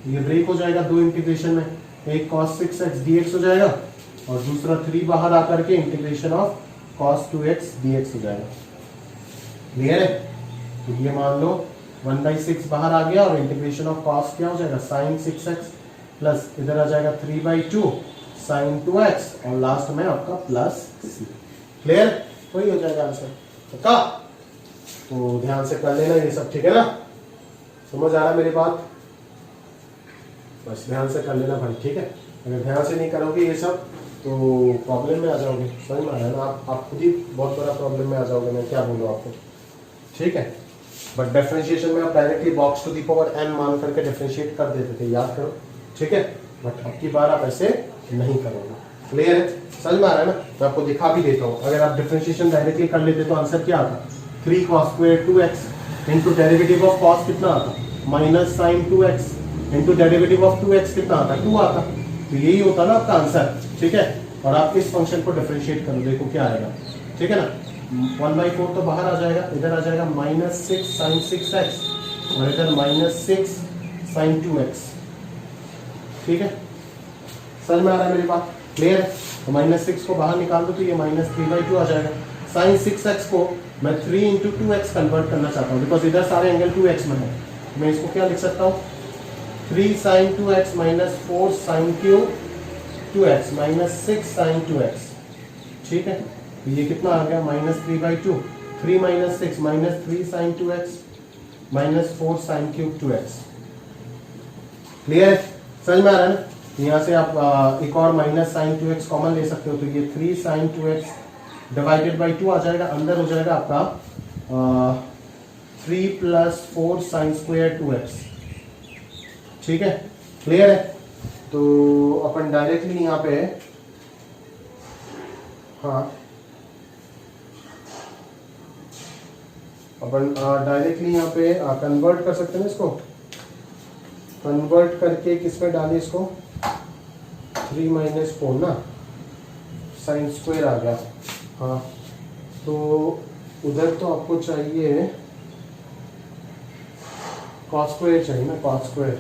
Speaker 1: ये ब्रेक हो जाएगा दो इंटीग्रेशन में, एक cos 6x dx हो जाएगा और दूसरा 3 बाहर आकर के integration of cos 2x dx हो जाएगा। क्लियर है? तो ये मान लो 1/6 बाहर आ गया और इंटीग्रेशन ऑफ cos क्या हो जाएगा? sin 6x प्लस इधर आ जाएगा 3/2 sin 2x और लास्ट में आपका प्लस c। क्लियर? वही हो जाएगा आंसर, पक्का? तो ध्यान से कर लेना ये सब, ठीक है ना? समझ आ रहा है मेरी बात? बस ध्यान से कर लेना भाई, ठीक है? अगर ध्यान से नहीं करोगे ये सब तो प्रॉब्लम में आ जाओगे। समझ में आ रहा है ना? आप खुद ही बहुत बड़ा प्रॉब्लम में आ जाओगे, मैं क्या बोलूँ आपको, ठीक है? बट डिफरेंशिएशन में आप directly box to the power n मान करके डिफरेंशिएट कर देते थे, याद करो, ठीक है? बट अब की बार आप ऐसे नहीं करोगे। क्लियर है? समझ में आ रहा है ना? मैं आपको दिखा भी देता हूँ। अगर आप डिफरेंशिएशन डायरेक्टली कर लेते तो आंसर क्या आता? 3 cos square 2x into derivative of cos कितना आता? Minus sine 2x into derivative of 2x कितना आता? 2 आता। तो यही होता ना आपका आंसर, ठीक है? और आप इस फंक्शन को डिफरेंशिएट करो, देखो क्या आएगा, ठीक है ना? 1/4 तो बाहर आ जाएगा, इधर आ जाएगा -6 sin 6x और इधर -6 sin 2x, ठीक है? समझ में आ रहा है मेरी बात? क्लियर है? तो -6 को बाहर निकाल दो तो ये -3/2 आ जाएगा। sin 6x को मैं 3 इंटू 2x कन्वर्ट करना चाहता हूँ बिकॉज इधर सारे एंगल 2x में है। मैं इसको क्या लिख सकता हूँ? 3 sin 2x minus 4 sin cube 2x minus 6 sin 2x, ठीक है? तो ये कितना आ गया? -3/2, 3 minus 6 minus 3 sin 2x minus 4 sin cube 2x। Clear? समझ में आ रहा है ना? यहाँ से आप एक और माइनस साइन 2x कॉमन ले सकते हो, तो ये 3 sin 2x डिवाइडेड बाई 2 आ जाएगा, अंदर हो जाएगा आपका 3 प्लस 4 sin स्क्वायर 2x, ठीक है? क्लियर है? तो अपन डायरेक्टली यहाँ पे, हाँ अपन डायरेक्टली यहाँ पे कन्वर्ट कर सकते हैं इसको, कन्वर्ट करके किस में डालें इसको, 3 - 4 ना, साइन स्क्वायर आ गया। हाँ तो उधर तो आपको चाहिए कॉस स्क्वायर चाहिए ना, कॉस स्क्वायर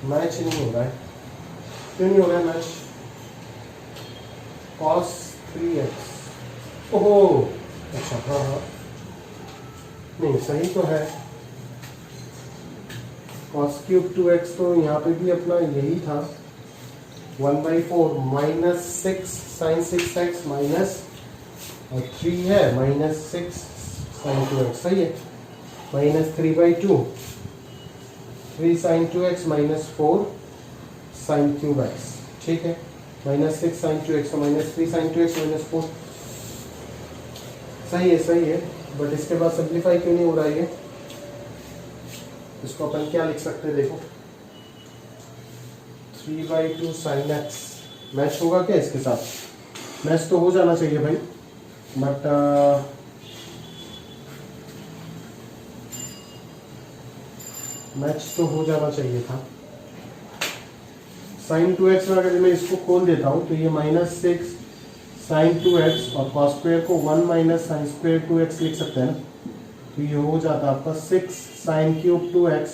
Speaker 1: मैच नहीं हो रहा है, क्यों नहीं हो रहा है मैच, cos 3x, ओहो अच्छा हाँ हाँ नहीं सही तो है, cos क्यूब 2x तो यहाँ पे भी अपना यही था, 1/4 -6 sin 6x माइनस 3 है -6 sin 2x, सही है, -3/2 3 sin 2x -4 sin cube x, ठीक है, -6 sin 2x तो -3 sin 2x -4, सही है, बट इसके बाद सिंप्लीफाई क्यों नहीं हो रहा है ये, इसको अपन क्या लिख सकते हैं देखो, 3/2 sin x, मैच होगा क्या इसके साथ, मैच तो हो जाना चाहिए भाई, बट मैच तो हो जाना चाहिए था। sin 2x में अगर मैं इसको खोल देता हूँ तो ये -6 sin 2x और cos स्क्वायर को 1 - sin स्क्वायर 2x लिख सकते हैं ना, तो ये हो जाता आपका 6 sin cube 2x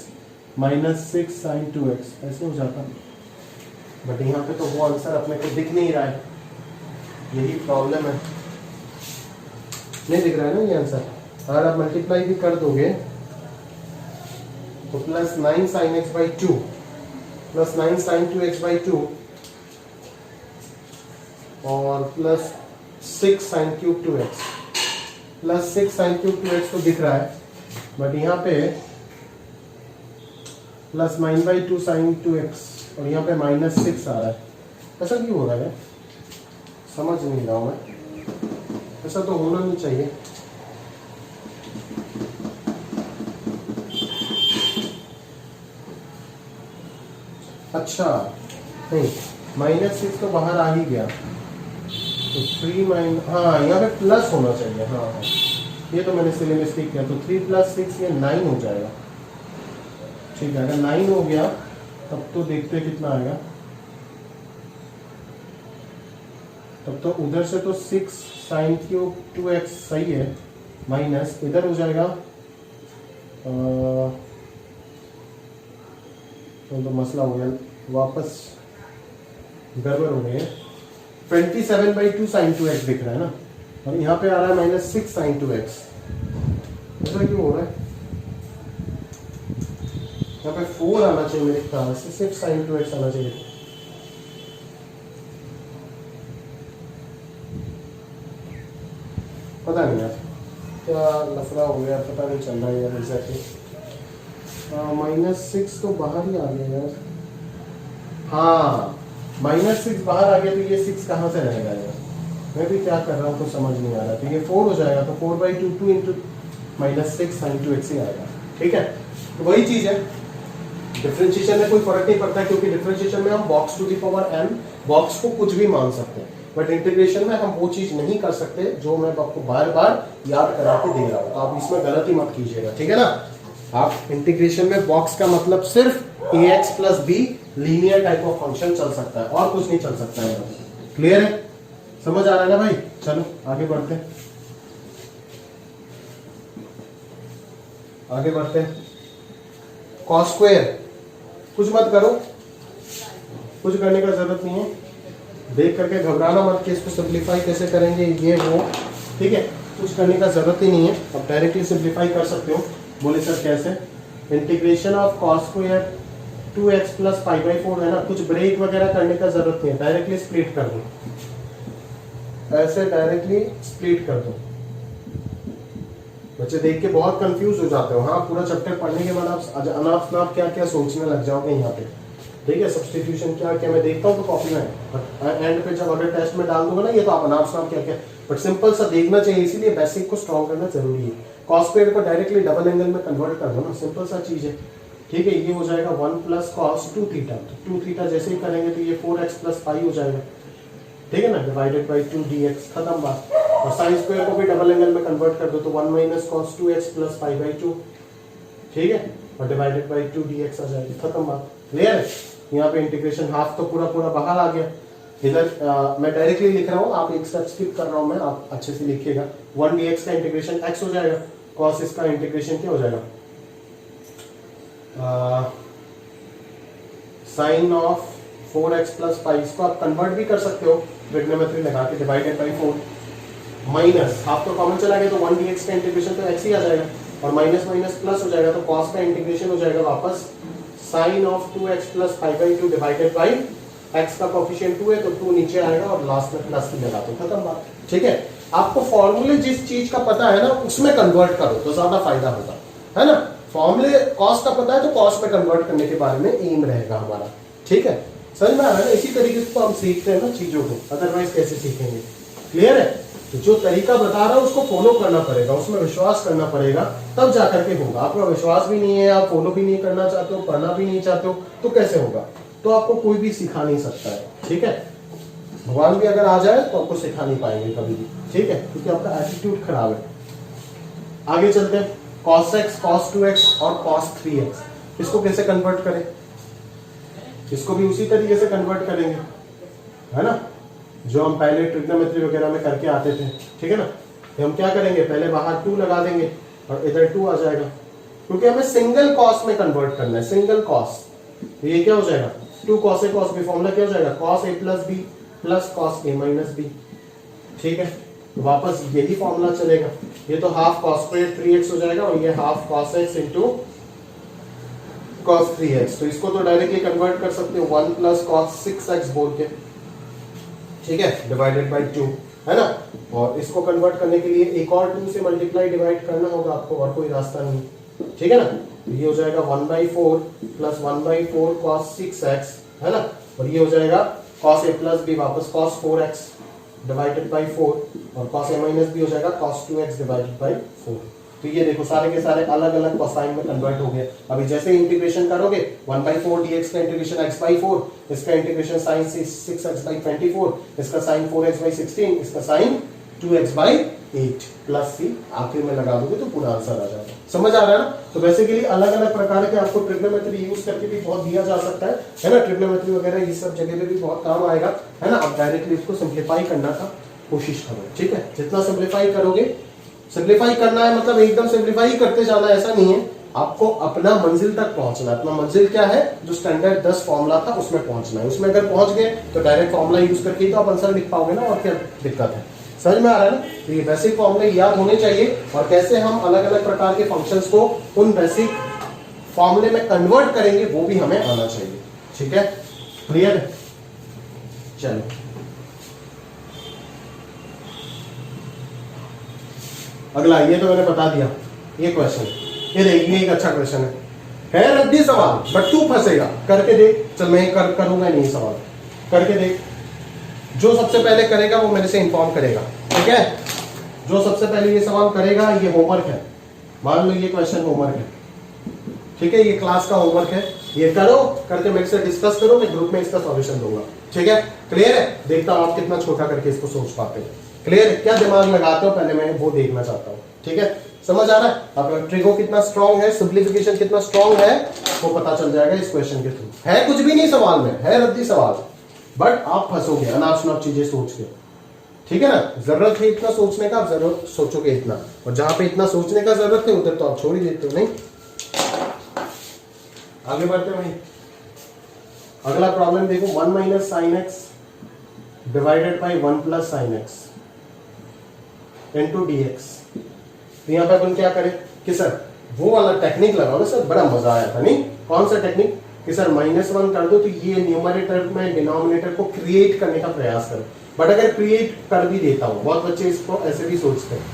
Speaker 1: -6 sin 2x, ऐसे हो जाता, बट यहाँ पे तो वो आंसर अपने को दिख नहीं रहा है, यही प्रॉब्लम है, नहीं दिख रहा है ना ये आंसर। अगर आप मल्टीप्लाई भी कर दोगे तो +9 sin x/2 +9 sin 2x/2 और +6 sin cube 2x, +6 sin cube 2x तो दिख रहा है, बट यहाँ पे +9/2 sin 2x और यहाँ पे -6 आ रहा है, ऐसा क्यों हो रहा है, समझ नहीं रहा हूँ मैं, ऐसा तो होना नहीं चाहिए। अच्छा नहीं, -6 तो बाहर आ ही गया, तो 3 हाँ यहाँ पे प्लस होना चाहिए, हाँ हाँ ये तो मैंने सिले मिस्टेक किया, तो 3 + 6 ये 9 हो जाएगा, ठीक है, अगर 9 हो गया तब तो देखते हैं कितना आएगा, तब तो उधर से तो 6 sin क्यूब 2x सही है, माइनस इधर हो जाएगा तो मसला हो गया, वापस गड़बड़ हो गई है, 27/2 sin 2x दिख रहा है ना, और यहाँ पे आ रहा है -6 sin 2x, ऐसा क्यों हो रहा है, यहाँ पे 4 आना चाहिए मेरे ख्याल से, सिर्फ sin 2x आना चाहिए, पता नहीं यार क्या लफड़ा हो गया, पता नहीं चल रहा है यार एग्जैक्टली, -6 तो बाहर ही आ गया यार, हाँ -6 बाहर आ गया, तो ये 6 कहाँ से रहेगा यार, मैं भी क्या कर रहा हूँ तो समझ नहीं आ रहा, तो ये 4 हो जाएगा, तो 4/2 2 × -6 sin 2x ही आएगा, ठीक है, तो वही चीज है, डिफरेंशिएशन में कोई फर्क नहीं पड़ता, क्योंकि डिफरेंशिएशन में हम box to the power n box को कुछ भी मान सकते हैं, बट इंटीग्रेशन में हम वो चीज नहीं कर सकते जो मैं आपको बार बार याद करा के दे रहा हूँ, आप इसमें गलती मत कीजिएगा, ठीक है ना। आप इंटीग्रेशन में बॉक्स का मतलब सिर्फ ax + b linear type of function चल सकता है, और कुछ नहीं चल सकता है, क्लियर है, समझ आ रहा है ना भाई, चलो आगे बढ़ते हैं, आगे बढ़ते हैं, cos स्क्वायर कुछ मत करो, कुछ करने का जरूरत नहीं है, देख करके घबराना मत कि इसको सिंप्लीफाई कैसे करेंगे ये वो, ठीक है, कुछ करने का जरूरत ही नहीं है, अब डायरेक्टली सिंप्लीफाई कर सकते हो। बोले सर कैसे, integration of cos square 2x + π/4 है ना, कुछ ब्रेक वगैरह करने का जरूरत नहीं है, डायरेक्टली स्प्लिट कर दो, ऐसे डायरेक्टली स्प्लिट कर दो। बच्चे देख के बहुत कंफ्यूज हो जाते हो, हाँ पूरा चैप्टर पढ़ने के बाद आप अनाप शनाप क्या क्या सोचने लग जाओगे यहाँ पे, ठीक है, सब्स्टिट्यूशन क्या क्या मैं देखता हूँ तो कॉपी में, बट एंड पे जब अगर टेस्ट में डाल दूंगा ना ये तो आप अनाप शनाप क्या क्या, बट सिंपल सा देखना चाहिए, इसीलिए बेसिक को स्ट्रॉन्ग करना जरूरी है। cos स्क्वायर को डायरेक्टली डबल एंगल में कन्वर्ट कर दो ना, सिंपल सा चीज है, ठीक है, ये हो जाएगा 1 + cos 2θ, तो 2θ जैसे ही करेंगे तो ये 4x + π हो जाएगा, ठीक है ना, डिवाइडेड बाई 2 dx, खत्म बात, और साइन स्क्वायर को भी डबल एंगल में कन्वर्ट कर दो तो 1 minus cos 2x plus pi by 2, ठीक है, और डिवाइडेड बाई 2 dx आ जाएगी, खत्म बात। क्लियर है? यहाँ पे इंटीग्रेशन हाफ तो पूरा पूरा बाहर आ गया। इधर मैं डायरेक्टली लिख रहा हूँ, आप एक स्टेप स्किप कर रहा हूँ मैं, आप अच्छे से लिखिएगा। 1 dx का इंटीग्रेशन x हो जाएगा, कॉस इसका इंटीग्रेशन क्या हो जाएगा, sign of 4x plus pi, इसको आप कन्वर्ट भी कर सकते हो ट्रिग्नोमेट्री लगा के, डिवाइडेड बाई 4 माइनस हाफ तो कॉमन चला गया तो 1 dx का इंटीग्रेशन तो x ही आ जाएगा, और माइनस माइनस प्लस हो जाएगा तो कॉस का इंटीग्रेशन हो जाएगा वापस sine of 2x plus pi by 2 divided by x का कोफिशिएंट 2 है तो 2 नीचे आएगा और लास्ट में प्लस ही लगा दो, खत्म बात। ठीक है, आपको फॉर्मूले जिस चीज का पता है ना उसमें कन्वर्ट करो तो ज्यादा फायदा होगा, है ना। फॉर्मूले कॉस का पता है तो कॉस में कन्वर्ट करने के बारे में एम रहेगा हमारा। ठीक है, समझ में आ रहा है ना? इसी तरीके से तो हम सीखते हैं ना चीजों को, अदरवाइज कैसे सीखेंगे। क्लियर है? तो जो तरीका बता रहा है उसको फॉलो करना पड़ेगा, उसमें विश्वास करना पड़ेगा, तब जाकर के होगा। आपका विश्वास भी नहीं है, आप फॉलो भी नहीं करना चाहते हो, पढ़ना भी नहीं चाहते हो, तो कैसे होगा? तो आपको कोई भी सिखा नहीं सकता है। ठीक है, भगवान भी अगर आ जाए तो आपको सिखा नहीं पाएंगे कभी भी। ठीक है, क्योंकि आपका एटीट्यूड खराब है। आगे चलते हैं, cos x, cos 2x और cos 3x, इसको कैसे कन्वर्ट करें? इसको भी उसी तरीके से कन्वर्ट करेंगे, है ना, जो हम पहले ट्रिग्नोमेट्री वगैरह में करके आते थे। ठीक है ना, तो हम क्या करेंगे, पहले बाहर 2 लगा देंगे और इधर 2 आ जाएगा, क्योंकि हमें सिंगल कॉस में कन्वर्ट करना है, सिंगल कॉस। तो ये क्या हो जाएगा, 2 cos a cos b, formula क्या हो जाएगा, cos a plus b plus cos a minus b। ठीक है, तो वापस यही फॉर्मूला चलेगा। ये तो हाफ cos स्क्वायर 3x हो जाएगा और ये half cos x into cos 3x, तो इसको तो डायरेक्टली कन्वर्ट कर सकते हो 1 प्लस cos 6x बोल के। ठीक है, डिवाइडेड बाई 2, है ना, और इसको कन्वर्ट करने के लिए एक और 2 से मल्टीप्लाई डिवाइड करना होगा आपको, और कोई रास्ता नहीं। ठीक है ना, तो ये हो जाएगा 1/4 प्लस 1/4 cos 6x, है ना, और ये हो जाएगा cos a प्लस b वापस cos 4x डिवाइडेड बाई 4, और cos a माइनस b हो जाएगा cos 2x डिवाइडेड बाई 4। तो ये देखो सारे के सारे अलग अलग कोसाइन में कन्वर्ट हो गए। अभी जैसे इंटीग्रेशन करोगे 1/4 dx का इंटीग्रेशन x/4, इसका इंटीग्रेशन sin 6x/24, इसका sin 4x/16, इसका sin 2x/8 प्लस c आखिर में लगा दोगे तो पूरा आंसर आ जाएगा। समझ आ रहा है ना? तो बेसिकली अलग अलग प्रकार के आपको ट्रिग्नोमेट्री यूज करके भी बहुत दिया जा सकता है ना, ट्रिग्नोमेट्री वगैरह ये सब जगह पे भी बहुत काम आएगा, है ना। आप डायरेक्टली इसको सिंप्लीफाई करना का कोशिश करो। ठीक है, जितना सिंप्लीफाई करोगे, सिंप्लीफाई करना है मतलब एकदम सिंप्लीफाई करते जाना ऐसा नहीं है, आपको अपना मंजिल तक पहुंचना है। अपना मंजिल क्या है, जो स्टैंडर्ड 10 फॉर्मूला था उसमें पहुंचना है। उसमें अगर पहुंच गए तो डायरेक्ट फॉर्मूला यूज करके ही तो आप आंसर लिख पाओगे ना, और क्या दिक्कत है। समझ में आ रहा है ना? तो ये बेसिक फॉर्मूले याद होने चाहिए, और कैसे हम अलग अलग प्रकार के फंक्शंस को उन बेसिक फॉर्मूले में कन्वर्ट करेंगे वो भी हमें आना चाहिए। ठीक है, क्लियर है? चलो अगला, ये तो मैंने बता दिया, ये क्वेश्चन, ये देख, ये एक अच्छा क्वेश्चन है रद्दी सवाल, बट तू फंसेगा। करके देख, चल मैं करूंगा नहीं सवाल, करके देख। जो सबसे पहले करेगा वो मेरे से इन्फॉर्म करेगा। ठीक है, जो सबसे पहले ये सवाल करेगा, ये होमवर्क है, मान लो ये क्वेश्चन होमवर्क है। ठीक है, ये क्लास का होमवर्क है, ये करो, करके मेरे से डिस्कस करो, मैं ग्रुप में इसका सॉल्यूशन दूंगा। ठीक है, क्लियर है? देखता हूं आप कितना छोटा करके इसको सोच पाते हैं। क्लियर है? क्या दिमाग लगाते हो पहले मैं वो देखना चाहता हूँ। ठीक है, समझ आ रहा है? आपका ट्रिगो कितना स्ट्रॉन्ग है, सिंप्लीफिकेशन कितना स्ट्रॉन्ग है, वो पता चल जाएगा इस क्वेश्चन के थ्रू। है कुछ भी नहीं सवाल में, है रद्दी सवाल, बट आप फंसोगे अनाप शनाप चीजें सोच के। ठीक है ना, जरूरत है इतना सोचने का, आप जरूरत सोचोगे इतना, और जहां पे इतना सोचने का जरूरत है उधर तो आप छोड़ ही देते हो। नहीं, आगे बढ़ते भाई। अगला प्रॉब्लम देखो, 1 minus sine x divided by 1 plus sine x into dx। तो यहाँ पे अपन क्या करें कि सर वो वाला टेक्निक लगाओ ना सर, बड़ा मजा आया था। नहीं, कौन सा टेक्निक कि सर -1 कर दो तो ये न्यूमरेटर में डिनोमिनेटर को क्रिएट करने का प्रयास करो। बट अगर क्रिएट कर भी देता हूं, बहुत बच्चे इसको ऐसे भी सोचते हैं।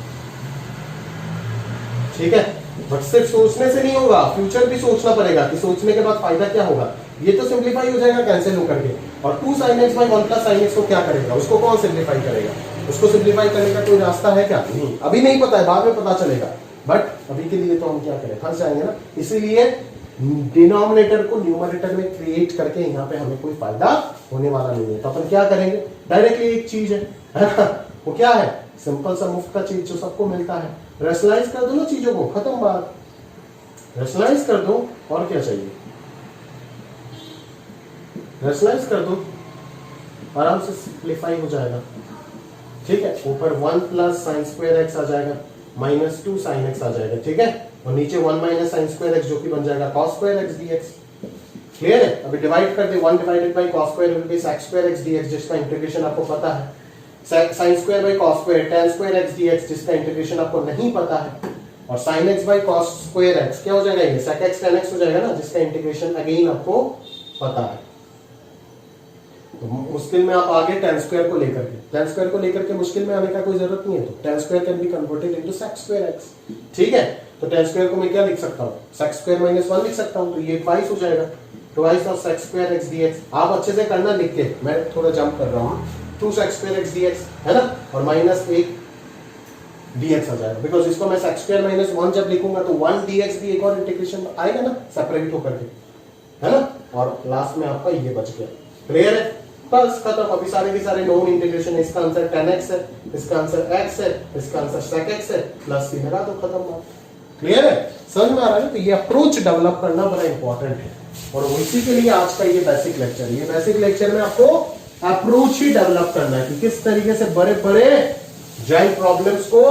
Speaker 1: ठीक है, बट सिर्फ सोचने से नहीं होगा, फ्यूचर भी सोचना पड़ेगा कि सोचने के बाद फायदा क्या होगा। ये तो सिंप्लीफाई हो जाएगा कैंसिल होकर के, और 2 sin x by 1 plus sin x को क्या करेगा, उसको कौन सिंप्लीफाई करेगा? उसको सिंप्लीफाई करने का कोई रास्ता है क्या? नहीं, अभी नहीं पता है, बाद में पता चलेगा। बट अभी के लिए तो हम क्या करें, फंस जाएंगे ना। इसीलिए डिनोमिनेटर को न्यूमरेटर में क्रिएट करके यहाँ पे हमें कोई फायदा होने वाला नहीं है। तो अपन क्या करेंगे, डायरेक्टली एक चीज है वो क्या है सिंपल सा मुफ्त का चीज जो सबको मिलता है। रैशनलाइज कर दो ना चीजों को, खत्म बात। रैशनलाइज कर दो, और क्या चाहिए, रैशनलाइज कर दो, आराम से सिंप्लीफाई हो जाएगा। ठीक है, ऊपर 1 प्लस साइन स्क्वायर एक्स आ जाएगा, -2 साइन एक्स आ जाएगा। ठीक है, और नीचे 1 माइनस साइन स्क्वायर एक्स जो कि बन जाएगा cos square x dx. Clear है? अभी डिवाइड कर दे, 1 divided by cos square will be sec square x dx, जिसका इंटीग्रेशन आपको पता है। Sine square by cos square tan square x dx, जिसका इंटीग्रेशन आपको नहीं पता है। और sin x by cos square x क्या हो जाएगा, ये sec x tan x हो जाएगा ना, जिसका इंटीग्रेशन अगेन आपको पता है। तो मुश्किल में आप आगे tan स्क्वायर को लेकर के मुश्किल में आने का कोई जरूरत नहीं है। तो tan square can be converted into sec square x। ठीक है, तो tan स्क्वायर को मैं क्या लिख सकता हूँ, sec स्क्वायर -1 लिख सकता हूँ, तो ये ट्वाइस हो जाएगा, twice of sec square x dx। आप अच्छे से करना लिख के, मैं थोड़ा जंप कर रहा हूँ, 2 sec स्क्वायर x dx है ना, और -1 dx आ जाएगा, बिकॉज इसको मैं sec स्क्वायर -1 जब लिखूंगा तो 1 dx भी एक और इंटीग्रेशन आएगा ना, सेपरेट होकर के, है ना, और लास्ट में आपका ये बच गया। क्लियर है? बस खत्म। अभी सारे के सारे नॉन इंटीग्रेशन है। इसका आंसर tan x है, इसका आंसर x है, इसका आंसर sec x है, प्लस सी लगा दो, खत्म बात। क्लियर है? समझ में आ रहा है? तो ये अप्रोच डेवलप करना बड़ा इंपॉर्टेंट है, और उसी के लिए आज का ये बेसिक लेक्चर है। ये बेसिक लेक्चर में आपको अप्रोच ही डेवलप करना है कि किस तरीके से बड़े बड़े जाइंट प्रॉब्लम्स को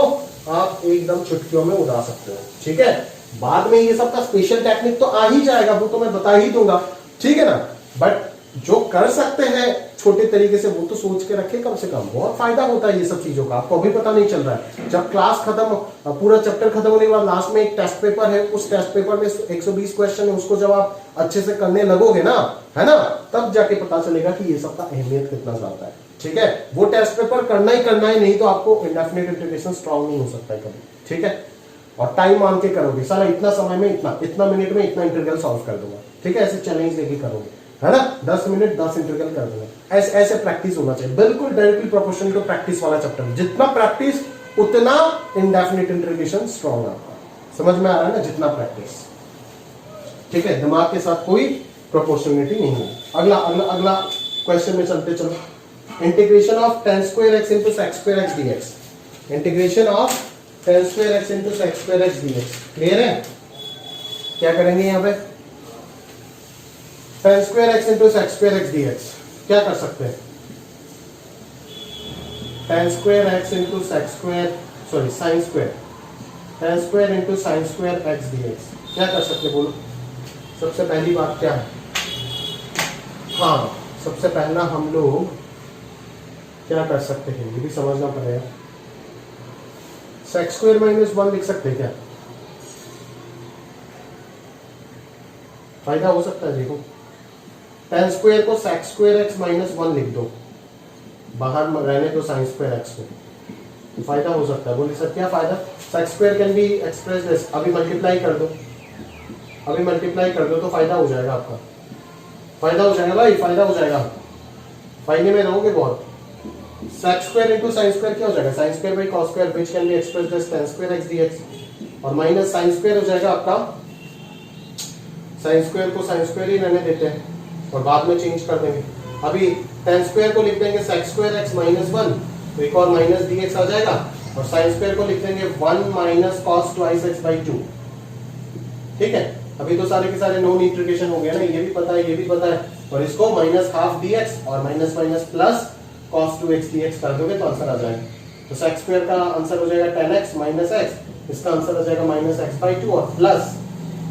Speaker 1: आप एकदम चुटकियों में उड़ा सकते हो। ठीक है, बाद में ये सब का स्पेशल टेक्निक तो आ ही जाएगा, वो तो मैं बता ही दूंगा। ठीक है ना, बट जो कर सकते हैं छोटे तरीके से वो तो सोच के रखे, कम से कम बहुत फायदा होता है ये सब चीजों का। आपको अभी पता नहीं चल रहा है, जब क्लास खत्म, पूरा चैप्टर खत्म होने के बाद लास्ट में एक टेस्ट पेपर है, उस टेस्ट पेपर में 120 क्वेश्चन है, उसको जब आप अच्छे से करने लगोगे ना, है ना, तब जाके पता चलेगा कि ये सब का अहमियत कितना ज्यादा है। ठीक है, वो टेस्ट पेपर करना ही करना है, नहीं तो आपको इंडेफिनिट इंटीग्रेशन स्ट्रॉन्ग नहीं हो सकता है कभी। ठीक है, और टाइम मान के करोगे, सारा इतना समय में इतना मिनट में इतना इंटीग्रल सॉल्व कर दूंगा। ठीक है, ऐसे चैलेंज लेके करोगे, है ना, 10 मिनट 10 इंटीग्रल कर दूंगा। ऐसे प्रैक्टिस होना चाहिए, बिल्कुल डायरेक्टली प्रोपोर्शनल टू प्रैक्टिस वाला चैप्टर। जितना प्रैक्टिस उतना इंडेफिनिट इंटीग्रेशन स्ट्रॉन्ग आपका। समझ में आ रहा है ना, जितना प्रैक्टिस। ठीक है, दिमाग के साथ कोई प्रोपोर्शनलिटी नहीं है। अगला क्वेश्चन में चलते चलो। Integration of tan square x into sec square x dx। Integration of tan square x into sec square x dx। Clear है? क्या करेंगे यहाँ पे, tan square x into sec square x dx क्या कर सकते हैं, tan square x into sec square, sorry sin square, tan square into sin square x dx क्या कर सकते हैं, बोलो। सबसे पहली बात क्या है, हाँ, सबसे पहला हम लोग क्या कर सकते हैं, ये भी समझना पड़ेगा। sec स्क्वायर -1 लिख सकते हैं क्या, फायदा हो सकता है। देखो, tan स्क्वायर को sec स्क्वायर x -1 लिख दो, बाहर रहने दो sin स्क्वायर x को, तो फायदा हो सकता है। बोलिए सर क्या फायदा, sec square can be expressed as, अभी मल्टीप्लाई कर दो तो फायदा हो जाएगा आपका, फायदा हो जाएगा भाई, फायदा हो जाएगा, फायदे में रहोगे बहुत। sec square into sin square क्या हो जाएगा, sin square by cos square which can be expressed as tan square x dx, और माइनस sin स्क्वायर हो जाएगा आपका, sin स्क्वायर को sin स्क्वायर ही रहने देते हैं और बाद में चेंज कर देंगे। अभी tan स्क्वायर को लिख देंगे sec स्क्वायर x -1, तो एक और माइनस dx आ जाएगा, और sin स्क्वायर को लिख देंगे 1 minus cos twice x by 2। ठीक है, अभी तो सारे के सारे नॉन इंटीग्रेशन हो गया ना, ये भी पता है, ये भी पता है, और इसको -12 dx और minus plus cos 2x dx कर दोगे तो आंसर आ जाएगा। तो sec स्क्वायर का आंसर हो जाएगा tan x माइनस x, इसका आंसर हो जाएगा माइनस x बाई 2, और प्लस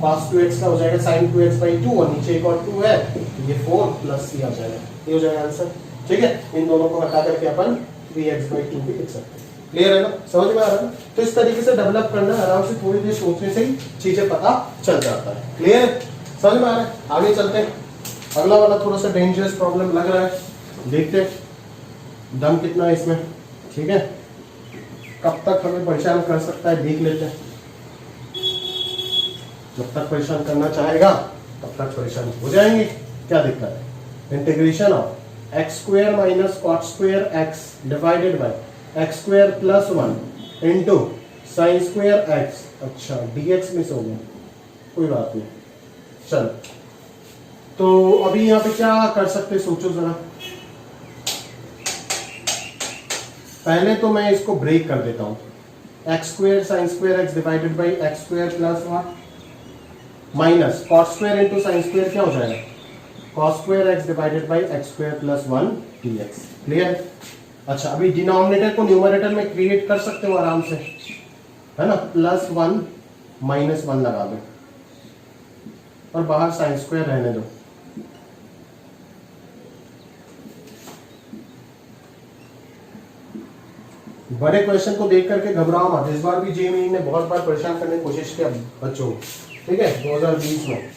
Speaker 1: cos 2x का हो जाएगा sin 2x बाई 2, और नीचे एक और 2 है, तो ये 4 प्लस c आ जाएगा, ये हो जाएगा आंसर। ठीक है, इन दोनों को हटा करके अपन 3x बाई 2 भी लिख सकते हैं। क्लियर है ना, समझ में आ रहा है? तो इस तरीके से डेवलप करना, आराम से थोड़ी देर सोचने से ही चीजें पता चल जाता है। क्लियर है, समझ में आ रहा है? आगे चलते हैं, अगला वाला थोड़ा सा डेंजरस प्रॉब्लम लग रहा है, देखते हैं दम कितना है इसमें। ठीक है, कब तक हमें परेशान कर सकता है देख लेते हैं, जब तक परेशान करना चाहेगा तब तक परेशान हो जाएंगे, क्या दिक्कत है। Integration of x square minus cot square x divided by x square plus 1 into sine square x, अच्छा dx मिस हो गया, कोई बात नहीं, चलो। तो अभी यहाँ पे क्या कर सकते, सोचो जरा। पहले तो मैं इसको ब्रेक कर देता हूं, x square sine square x divided by x square plus 1 minus cos square into sine square क्या हो जाएगा, cos square x divided by x square plus 1 dx। Clear? अच्छा, अभी डिनोमिनेटर को न्यूमरेटर में क्रिएट कर सकते हो आराम से, है ना, प्लस 1 माइनस 1 लगा दो और बाहर साइन स्क्वायर रहने दो। बड़े क्वेश्चन को देख करके घबराओ मत, इस बार भी जेईई ने बहुत बार परेशान करने की कोशिश किया बच्चों को, ठीक है, 2020 में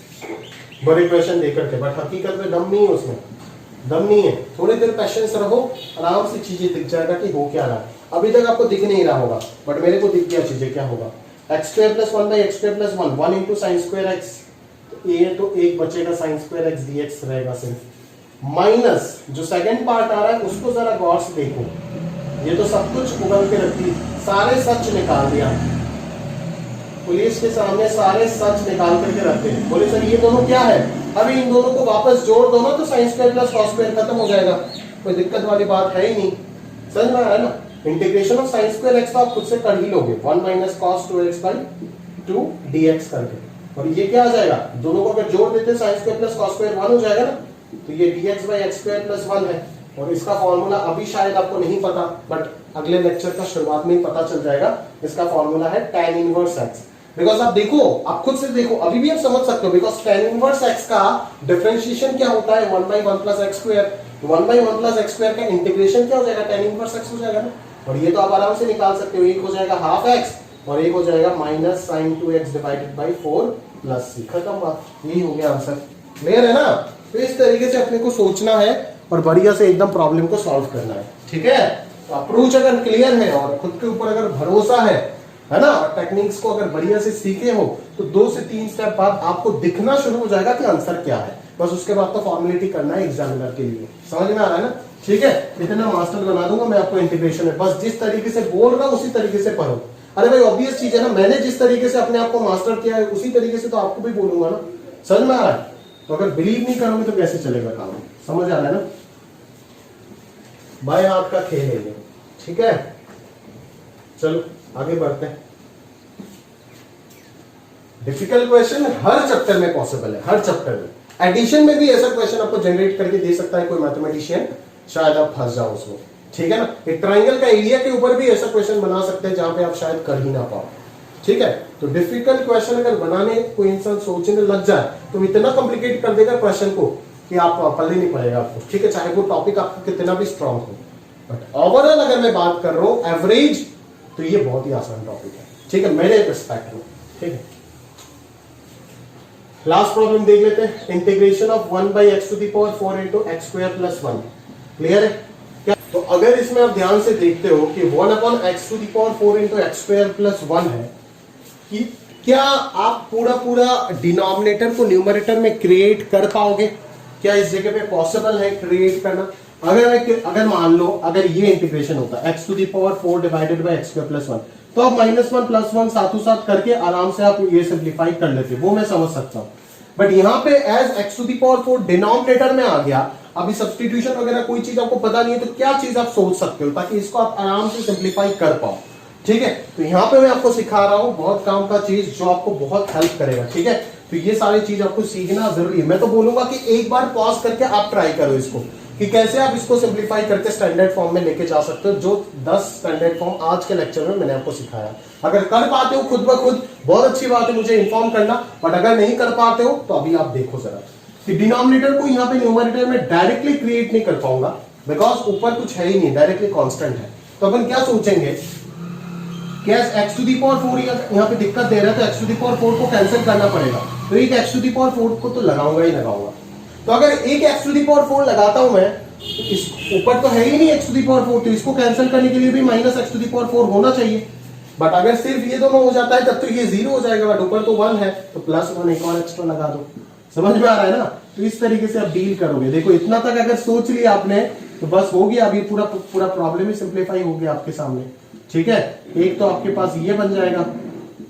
Speaker 1: बड़े क्वेश्चन देख करके, बट हकीकत में दम नहीं है उसमें, दम नहीं है। थोड़ी देर पेशेंस रहो, आराम से चीजें दिख जाएगा कि हो क्या रहा है। अभी तक आपको दिख नहीं रहा होगा, बट मेरे को दिख गया चीजें क्या होगा। X square plus 1 by x square plus 1, 1 into sine square x, ये तो एक बचेगा साइन स्क्वायर एक्स dx रहेगा सिर्फ, माइनस जो सेकंड पार्ट आ रहा है उसको जरा गौर से देखो, ये तो सब कुछ उगल के रखी, सारे सच निकाल दिया, पुलिस के सामने सारे सच निकाल करके रखते हैं। बोले सर ये दोनों क्या है, अभी इन दोनों को वापस जोड़ दो ना तो sine square plus cos square खत्म हो जाएगा, कोई दिक्कत वाली बात है ही नहीं। समझ में आ रहा है ना? Integration of sine square x तो आप खुद से कर ही लोगे, 1 minus cos 2x by 2 dx करके, और ये क्या आ जाएगा, दोनों को अगर जोड़ देते sine square plus cos square 1 हो जाएगा ना, तो ये dx by x square plus 1 है। और इसका फॉर्मूला अभी शायद आपको नहीं पता, बट अगले लेक्चर का शुरुआत में ही पता चल जाएगा। इसका फॉर्मूला है tan इनवर्स x। बिकॉज आप देखो, आप खुद से देखो, अभी भी आप समझ सकते हो, बिकॉज tan इनवर्स x का डिफरेंशिएशन क्या होता है, 1 by 1 plus x square, 1 by 1 plus x square का इंटीग्रेशन क्या हो जाएगा, tan इनवर्स x हो जाएगा ना। और ये तो आप आराम से निकाल सकते हो, एक हो जाएगा हाफ x और एक हो जाएगा minus sine 2x divided by 4 plus c, खत्म बात, यही हो गया आंसर। क्लियर है ना? तो इस तरीके से अपने को सोचना है और बढ़िया से एकदम प्रॉब्लम को सॉल्व करना है, ठीक है। तो अप्रोच अगर क्लियर है और खुद के ऊपर अगर भरोसा है ना, और टेक्निक्स को अगर बढ़िया से सीखे हो तो 2 से 3 स्टेप बाद आपको दिखना शुरू हो जाएगा कि आंसर क्या है। बस उसके बाद तो फॉर्मेलिटी करना है एग्जामिनर के लिए। समझ में आ रहा है ना? ठीक है, इतना मास्टर बना दूंगा मैं आपको इंटीग्रेशन में, बस जिस तरीके से बोल रहा हूं उसी तरीके से पढ़ो। अरे भाई ऑब्वियस चीज है ना, मैंने जिस तरीके से अपने आप को मास्टर किया है उसी तरीके से तो आपको भी बोलूंगा ना। समझ में आ रहा है? तो अगर बिलीव नहीं करोगे तो कैसे चलेगा काम? समझ आ रहा है ना? बाएं हाथ का खेल है ये, ठीक है। चलो आगे बढ़ते हैं। डिफिकल्ट क्वेश्चन हर चैप्टर में पॉसिबल है, हर चैप्टर में। एडिशन में भी ऐसा क्वेश्चन आपको जनरेट करके दे सकता है कोई मैथमेटिशियन, शायद आप फंस जाओ उसमें, ठीक है ना। एक ट्राइंगल का एरिया के ऊपर भी ऐसा क्वेश्चन बना सकते हैं जहां पे आप शायद कर ही ना पाओ, ठीक है। तो डिफिकल्ट क्वेश्चन अगर बनाने कोई इंसान सोचने लग जाए तो इतना कॉम्प्लिकेट कर देगा क्वेश्चन को कि आप पल्ले नहीं पड़ेगा आपको, ठीक है, चाहे वो टॉपिक आपको कितना भी स्ट्रांग हो। बट ओवरऑल अगर मैं बात कर रहा हूं एवरेज, तो ये बहुत ही आसान टॉपिक है, ठीक है, मेरे पर्सपेक्टिव में, ठीक है। लास्ट प्रॉब्लम देख लेते हैं। Integration of 1 by x to the power 4 into x square plus 1। Clear है क्या? तो अगर इसमें आप ध्यान से देखते हो कि 1 upon x to the power 4 into x square plus 1 है, कि क्या आप पूरा डिनोमिनेटर को न्यूमरेटर में क्रिएट कर पाओगे? क्या इस जगह पे पॉसिबल है क्रिएट करना? अगर मान लो अगर ये इंटीग्रेशन होता है x to the power 4 divided by x square plus 1, तो आप -1 प्लस 1 साथों साथ करके आराम से आप ये सिंप्लीफाई कर लेते, वो मैं समझ सकता हूं। बट यहां पे as x to the power 4 denominator में आ गया, अभी सब्स्टिट्यूशन वगैरह कोई चीज आपको पता नहीं है, तो क्या चीज आप सोच सकते हो ताकि इसको आप आराम से सिंप्लीफाई कर पाओ, ठीक है। तो यहां पे मैं आपको सिखा रहा हूं बहुत काम का चीज जो आपको बहुत हेल्प करेगा, ठीक है। तो ये सारी चीज आपको सीखना जरूरी है। मैं तो बोलूंगा कि एक बार पॉज करके आप ट्राई करो इसको, कि कैसे आप इसको सिंप्लीफाई करके स्टैंडर्ड फॉर्म में लेके जा सकते हो, जो 10 स्टैंडर्ड फॉर्म आज के लेक्चर में मैंने आपको सिखाया। अगर कर पाते हो खुद ब खुद बहुत अच्छी बात है, मुझे इन्फॉर्म करना, बट अगर नहीं कर पाते हो तो अभी आप देखो जरा कि डिनोमिनेटर को यहाँ पे न्यूमरेटर में डायरेक्टली क्रिएट नहीं कर पाऊंगा, बिकॉज ऊपर कुछ है ही नहीं, डायरेक्टली कांस्टेंट है। तो अपन क्या सोचेंगे कि एक्स टू दी पावर 4 यहाँ पे दिक्कत दे रहा है, तो एक्स टू दी पावर 4 को कैंसिल करना पड़ेगा, तो एक एक्स टू दी पावर 4 को तो लगाऊंगा ही लगाऊंगा। तो अगर एक एक्स टू दी पावर 4 लगाता हूं मैं, तो इस ऊपर तो है ही नहीं एक्स टू दी पावर 4, तो इसको कैंसिल करने के लिए भी minus x to the power 4 होना चाहिए। बट अगर सिर्फ ये दोनों हो जाता है तब तो ये 0 हो जाएगा, बट ऊपर तो 1 है, तो प्लस 1 एक और एक्स्ट्रा लगा दो। समझ में आ रहा है ना? तो इस तरीके से आप डील करोगे। देखो इतना तक अगर सोच लिया आपने तो बस हो गया, अभी पूरा प्रॉब्लम ही सिंप्लीफाई हो गया आपके सामने, ठीक है। एक तो आपके पास ये बन जाएगा,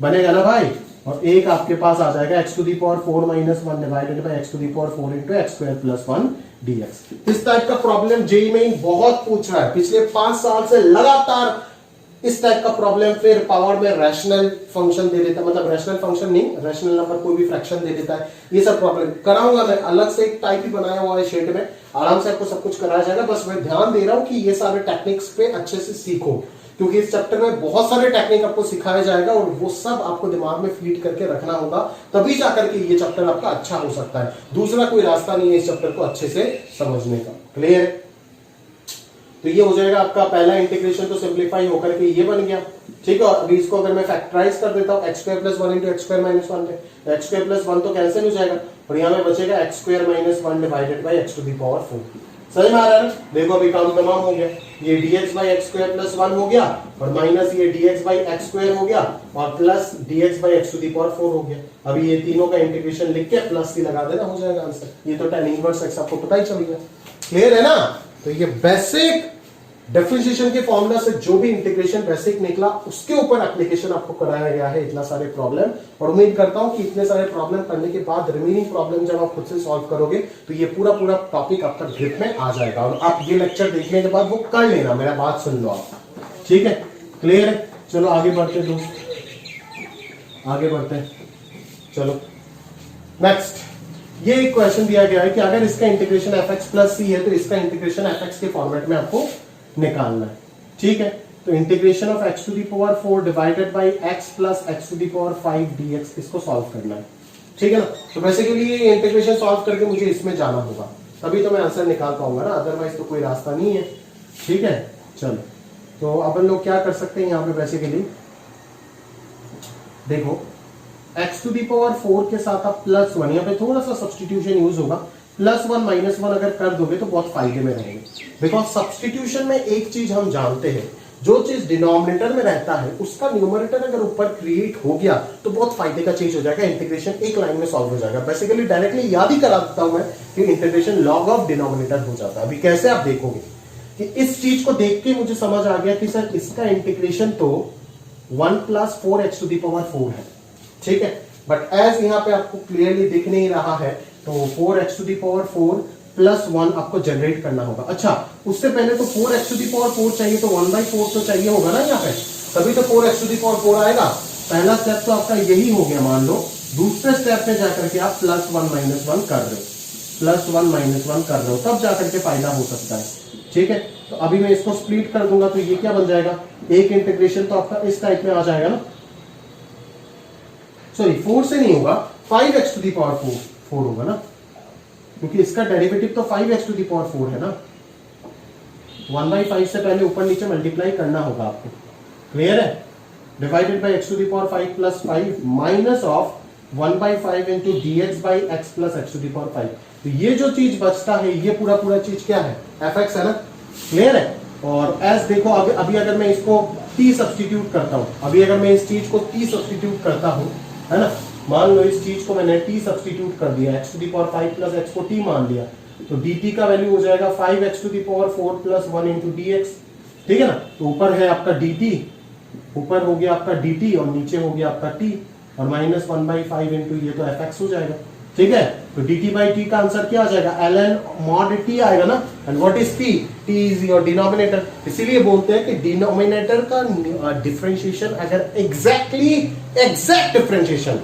Speaker 1: बनेगा ना भाई, और एक आपके पास आ जाएगा x to the power 4 minus 1 divided by x to the power 4 into x square plus 1 dx। इस टाइप का प्रॉब्लम जेईई में बहुत पूछ रहा है, पिछले 5 साल से लगातार इस टाइप का प्रॉब्लम। फिर पावर में रैशनल फंक्शन दे देता है, मतलब रैशनल फंक्शन नहीं, रैशनल नंबर कोई भी फ्रैक्शन दे देता है। ये सब प्रॉब्लम कराऊंगा मैं, अलग से एक टाइप ही बनाया हुआ है शेड में, आराम से आपको सब कुछ कराया जाएगा। बस मैं ध्यान दे रहा हूं कि ये सारे टेक्निक्स पे अच्छे से सीखो, क्योंकि इस चैप्टर में बहुत सारे टेक्निक आपको सिखाया जाएगा और वो सब आपको दिमाग में फीड करके रखना होगा, तभी जाकर के ये चैप्टर आपका अच्छा हो सकता है। दूसरा कोई रास्ता नहीं है इस चैप्टर को अच्छे से समझने का। क्लियर है? तो ये हो जाएगा आपका पहला इंटीग्रेशन, तो सिंप्लीफाई होकर के ये बन गया। ठीक है, अभी इसको अगर मैं फैक्टराइज कर देता हूं x square plus 1 into x square minus 1 पे, x स्क्वायर प्लस 1 तो कैंसिल हो जाएगा और यहां में बचेगा x square minus 1 divided by x to the power 4। समझ में आ रहा है ना? देखो अभी काम तमाम हो गया, ये dx by x square plus 1 हो गया और माइनस ये dx बाई एक्स स्क्वायर हो गया और plus dx by x to the power 4 हो गया। अभी ये तीनों का इंटीग्रेशन लिख के प्लस सी लगा देना, हो जाएगा आंसर। ये तो tan इनवर्स x आपको पता ही चल गया। क्लियर है ना? तो ये बेसिक डिफरेंशिएशन के फॉर्मूला से जो भी इंटीग्रेशन बेसिक निकला उसके ऊपर एप्लीकेशन आपको कराया गया है, इतना सारे प्रॉब्लम। और उम्मीद करता हूं कि इतने सारे प्रॉब्लम करने के बाद रिमेनिंग प्रॉब्लम जब आप खुद से सॉल्व करोगे तो ये पूरा पूरा टॉपिक आपका ग्रिप में आ जाएगा। और आप ये लेक्चर देखने के बाद वो कर लेना, मेरा बात सुन लो आप। ठीक है? क्लियर है? चलो आगे बढ़ते दोस्त, आगे बढ़ते हैं। चलो नेक्स्ट, ये एक क्वेश्चन दिया गया है कि अगर इसका इंटीग्रेशन fx प्लस सी है तो इसका इंटीग्रेशन fx के फॉर्मेट में आपको निकालना है। ठीक है, तो integration of x to the power 4 divided by x plus x to the power 5 dx, इसको सॉल्व करना है। ठीक है ना? तो बेसिकली ये इंटीग्रेशन सॉल्व करके मुझे इसमें जाना होगा, तभी तो मैं आंसर निकाल पाऊंगा ना, अदरवाइज तो कोई रास्ता नहीं है। ठीक है, चलो तो अपन लोग क्या कर सकते हैं यहाँ पे, बेसिकली देखो x टू दी पावर 4 के साथ आप प्लस 1, यहाँ पे थोड़ा सा सब्सटीट्यूशन यूज होगा, प्लस 1 माइनस 1 अगर कर दोगे तो बहुत फायदे में रहेंगे। बिकॉज सब्सटीट्यूशन में एक चीज हम जानते हैं, जो चीज डिनोमिनेटर में रहता है उसका न्यूमरेटर अगर ऊपर क्रिएट हो गया तो बहुत फायदे का चीज हो जाएगा, इंटीग्रेशन एक लाइन में सॉल्व हो जाएगा। बेसिकली डायरेक्टली याद ही करा देता हूं मैं कि इंटीग्रेशन लॉग ऑफ डिनोमिनेटर हो जाता है। अभी कैसे आप देखोगे कि इस चीज को देख के मुझे समझ आ गया कि सर इसका इंटीग्रेशन तो 1 plus 4x to the power 4 है। ठीक है, बट एज यहाँ पे आपको क्लियरली दिख नहीं रहा है तो 4x to the power 4 plus 1 आपको जनरेट करना होगा। अच्छा, उससे पहले तो 4x टू दी पावर 4 चाहिए तो 1/4 तो चाहिए होगा ना यहाँ पे, तभी तो 4x टू दी पावर 4 आएगा। पहला स्टेप तो आपका यही हो गया मान लो। दूसरे स्टेप में जाकर के आप प्लस 1 माइनस 1 कर रहे हो, प्लस 1 माइनस 1 कर रहे हो, तब जाकर के फायदा हो सकता है। ठीक है, तो अभी मैं इसको स्प्लिट कर दूंगा तो ये क्या बन जाएगा, एक इंटीग्रेशन तो आपका इस टाइप में आ जाएगा ना, सॉरी 4 से नहीं होगा, 5x टू दी पावर 4 होगा ना, क्योंकि इसका डेरिवेटिव तो 5x टू दी पावर 4 है ना। 1/5 से पहले ऊपर नीचे मल्टीप्लाई करना होगा आपको। क्लियर है? Divided by x to the power 5 plus 5 minus of 1/5 into dx by x plus x to the power 5। तो ये जो चीज बचता है ये पूरा पूरा चीज क्या है, fx है ना। क्लियर है? और एज देखो अभी अगर मैं इसको t सब्सटीट्यूट करता हूं, अभी अगर मैं इस चीज को t सब्सटीट्यूट करता हूं, है ना, मान लो इस चीज को मैंने t सब्सटीट्यूट कर दिया, x to the power 5 plus x को t मान लिया, तो dt का वैल्यू हो जाएगा 5x to the power 4 plus 1 into dx। ठीक है ना? तो ऊपर है आपका dt, ऊपर हो गया आपका dt और नीचे हो गया आपका t और माइनस 1/5 इंटू ये तो fx हो जाएगा। ठीक है, तो dt बाई t का आंसर क्या आ जाएगा, ln mod t आएगा ना। And what is t? t is your denominator. इसीलिए बोलते हैं कि डिनोमिनेटर का डिफरेंशिएशन अगर एग्जैक्ट डिफरेंशिएशन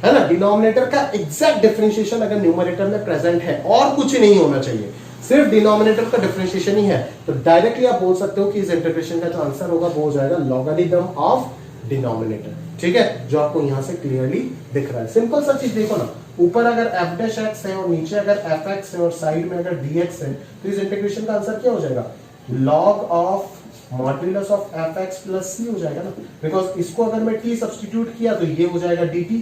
Speaker 1: है ना, डिनोमिनेटर का एग्जैक्ट डिफरेंशिएशन अगर न्यूमरेटर में प्रेजेंट है और कुछ नहीं होना चाहिए, सिर्फ डिनोमिनेटर का डिफरेंशिएशन ही है, तो डायरेक्टली आप बोल सकते हो कि इस इंटीग्रेशन का जो आंसर होगा वो हो जाएगा लॉगरिथम ऑफ डिनोमिनेटर। ठीक है, जो आपको यहां से क्लियरली दिख रहा है। सिंपल सा चीज देखो ना, ऊपर अगर f डैश x है और नीचे अगर fx है और साइड में अगर dx है, तो इस इंटीग्रेशन का आंसर क्या हो जाएगा, log of modulus of fx plus c हो जाएगा ना। बिकॉज इसको अगर मैं t सब्सटीट्यूट किया तो ये हो जाएगा dt,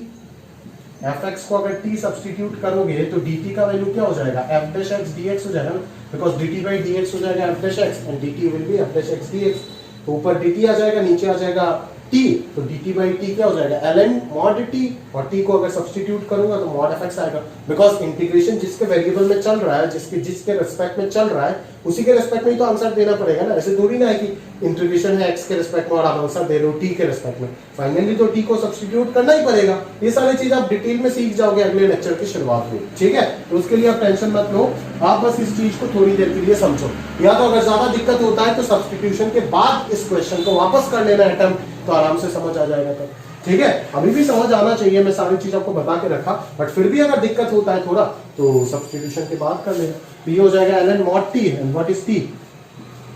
Speaker 1: fx को अगर t सब्सटीट्यूट करोगे तो dt का वैल्यू क्या हो जाएगा, f डैश x dx हो जाएगा ना। बिकॉज dt बाई dx हो जाएगा f dash x and dt will be f dash x dx। तो ऊपर dt आ जाएगा, नीचे आ जाएगा t, तो dt बाई t क्या हो जाएगा, ln mod t, और t को अगर सब्सटीट्यूट करूंगा तो mod fx आएगा। बिकॉज इंटीग्रेशन जिसके वेरिएबल में चल रहा है, जिसके रिस्पेक्ट में चल रहा है, उसी के रेस्पेक्ट में ही तो आंसर देना पड़ेगा ना। ऐसे थोड़ी ना है कि इंटीग्रेशन है x के रेस्पेक्ट में और आप आंसर दे रहे हो t के रेस्पेक्ट में, फाइनली तो t को सब्स्टिट्यूट करना ही पड़ेगा। ये सारी चीज आप डिटेल में सीख जाओगे अगले लेक्चर की शुरुआत में, ठीक है। तो उसके लिए आप टेंशन मत लो, आप बस इस चीज को थोड़ी देर के लिए समझो। या तो अगर ज्यादा दिक्कत होता है तो सब्स्टिट्यूशन के बाद इस क्वेश्चन को वापस कर लेना अटेम्प्ट, तो आराम से समझ आ जाएगा तब, ठीक है। अभी भी समझ आना चाहिए, मैं सारी चीज आपको बता के रखा, बट फिर भी अगर दिक्कत होता है थोड़ा तो सब्स्टिट्यूशन के बाद कर लेना। तो ये हो जाएगा ln mod t and what is t,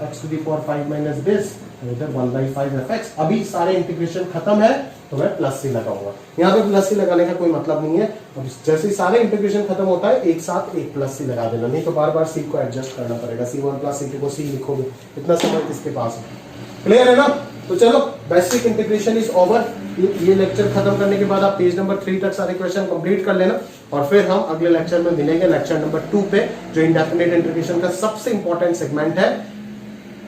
Speaker 1: x to the power 5 minus this, इधर 1/5 fx। अभी सारे इंटीग्रेशन खत्म है तो मैं प्लस सी लगाऊंगा, यहाँ पे प्लस सी लगाने का कोई मतलब नहीं है। अब जैसे ही सारे इंटीग्रेशन खत्म होता है एक साथ एक प्लस सी लगा देना, नहीं तो बार बार सी को एडजस्ट करना पड़ेगा। c1 प्लस c2 को c लिखोगे, इतना समय किसके पास है, क्लियर है ना। तो चलो बेसिक इंटीग्रेशन इज ओवर। ये लेक्चर खत्म करने के बाद आप पेज नंबर 3 तक सारे क्वेश्चन कंप्लीट कर लेना, और फिर हम अगले लेक्चर में मिलेंगे लेक्चर नंबर 2 पे, जो इंडेफिनिट इंटीग्रेशन का सबसे इंपॉर्टेंट सेगमेंट है,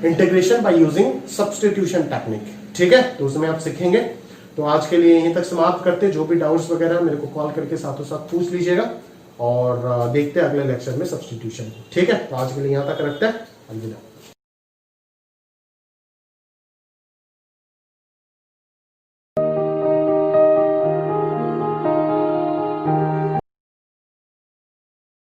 Speaker 1: integration by using substitution technique, ठीक है। तो उसमें आप सीखेंगे। तो आज के लिए यहीं तक समाप्त करते, जो भी डाउट्स वगैरह मेरे को कॉल करके साथों साथ पूछ लीजिएगा, और देखते हैं अगले लेक्चर में सब्स्टिट्यूशन, ठीक है। तो आज के लिए यहां तक रखते हैं, अलविदा।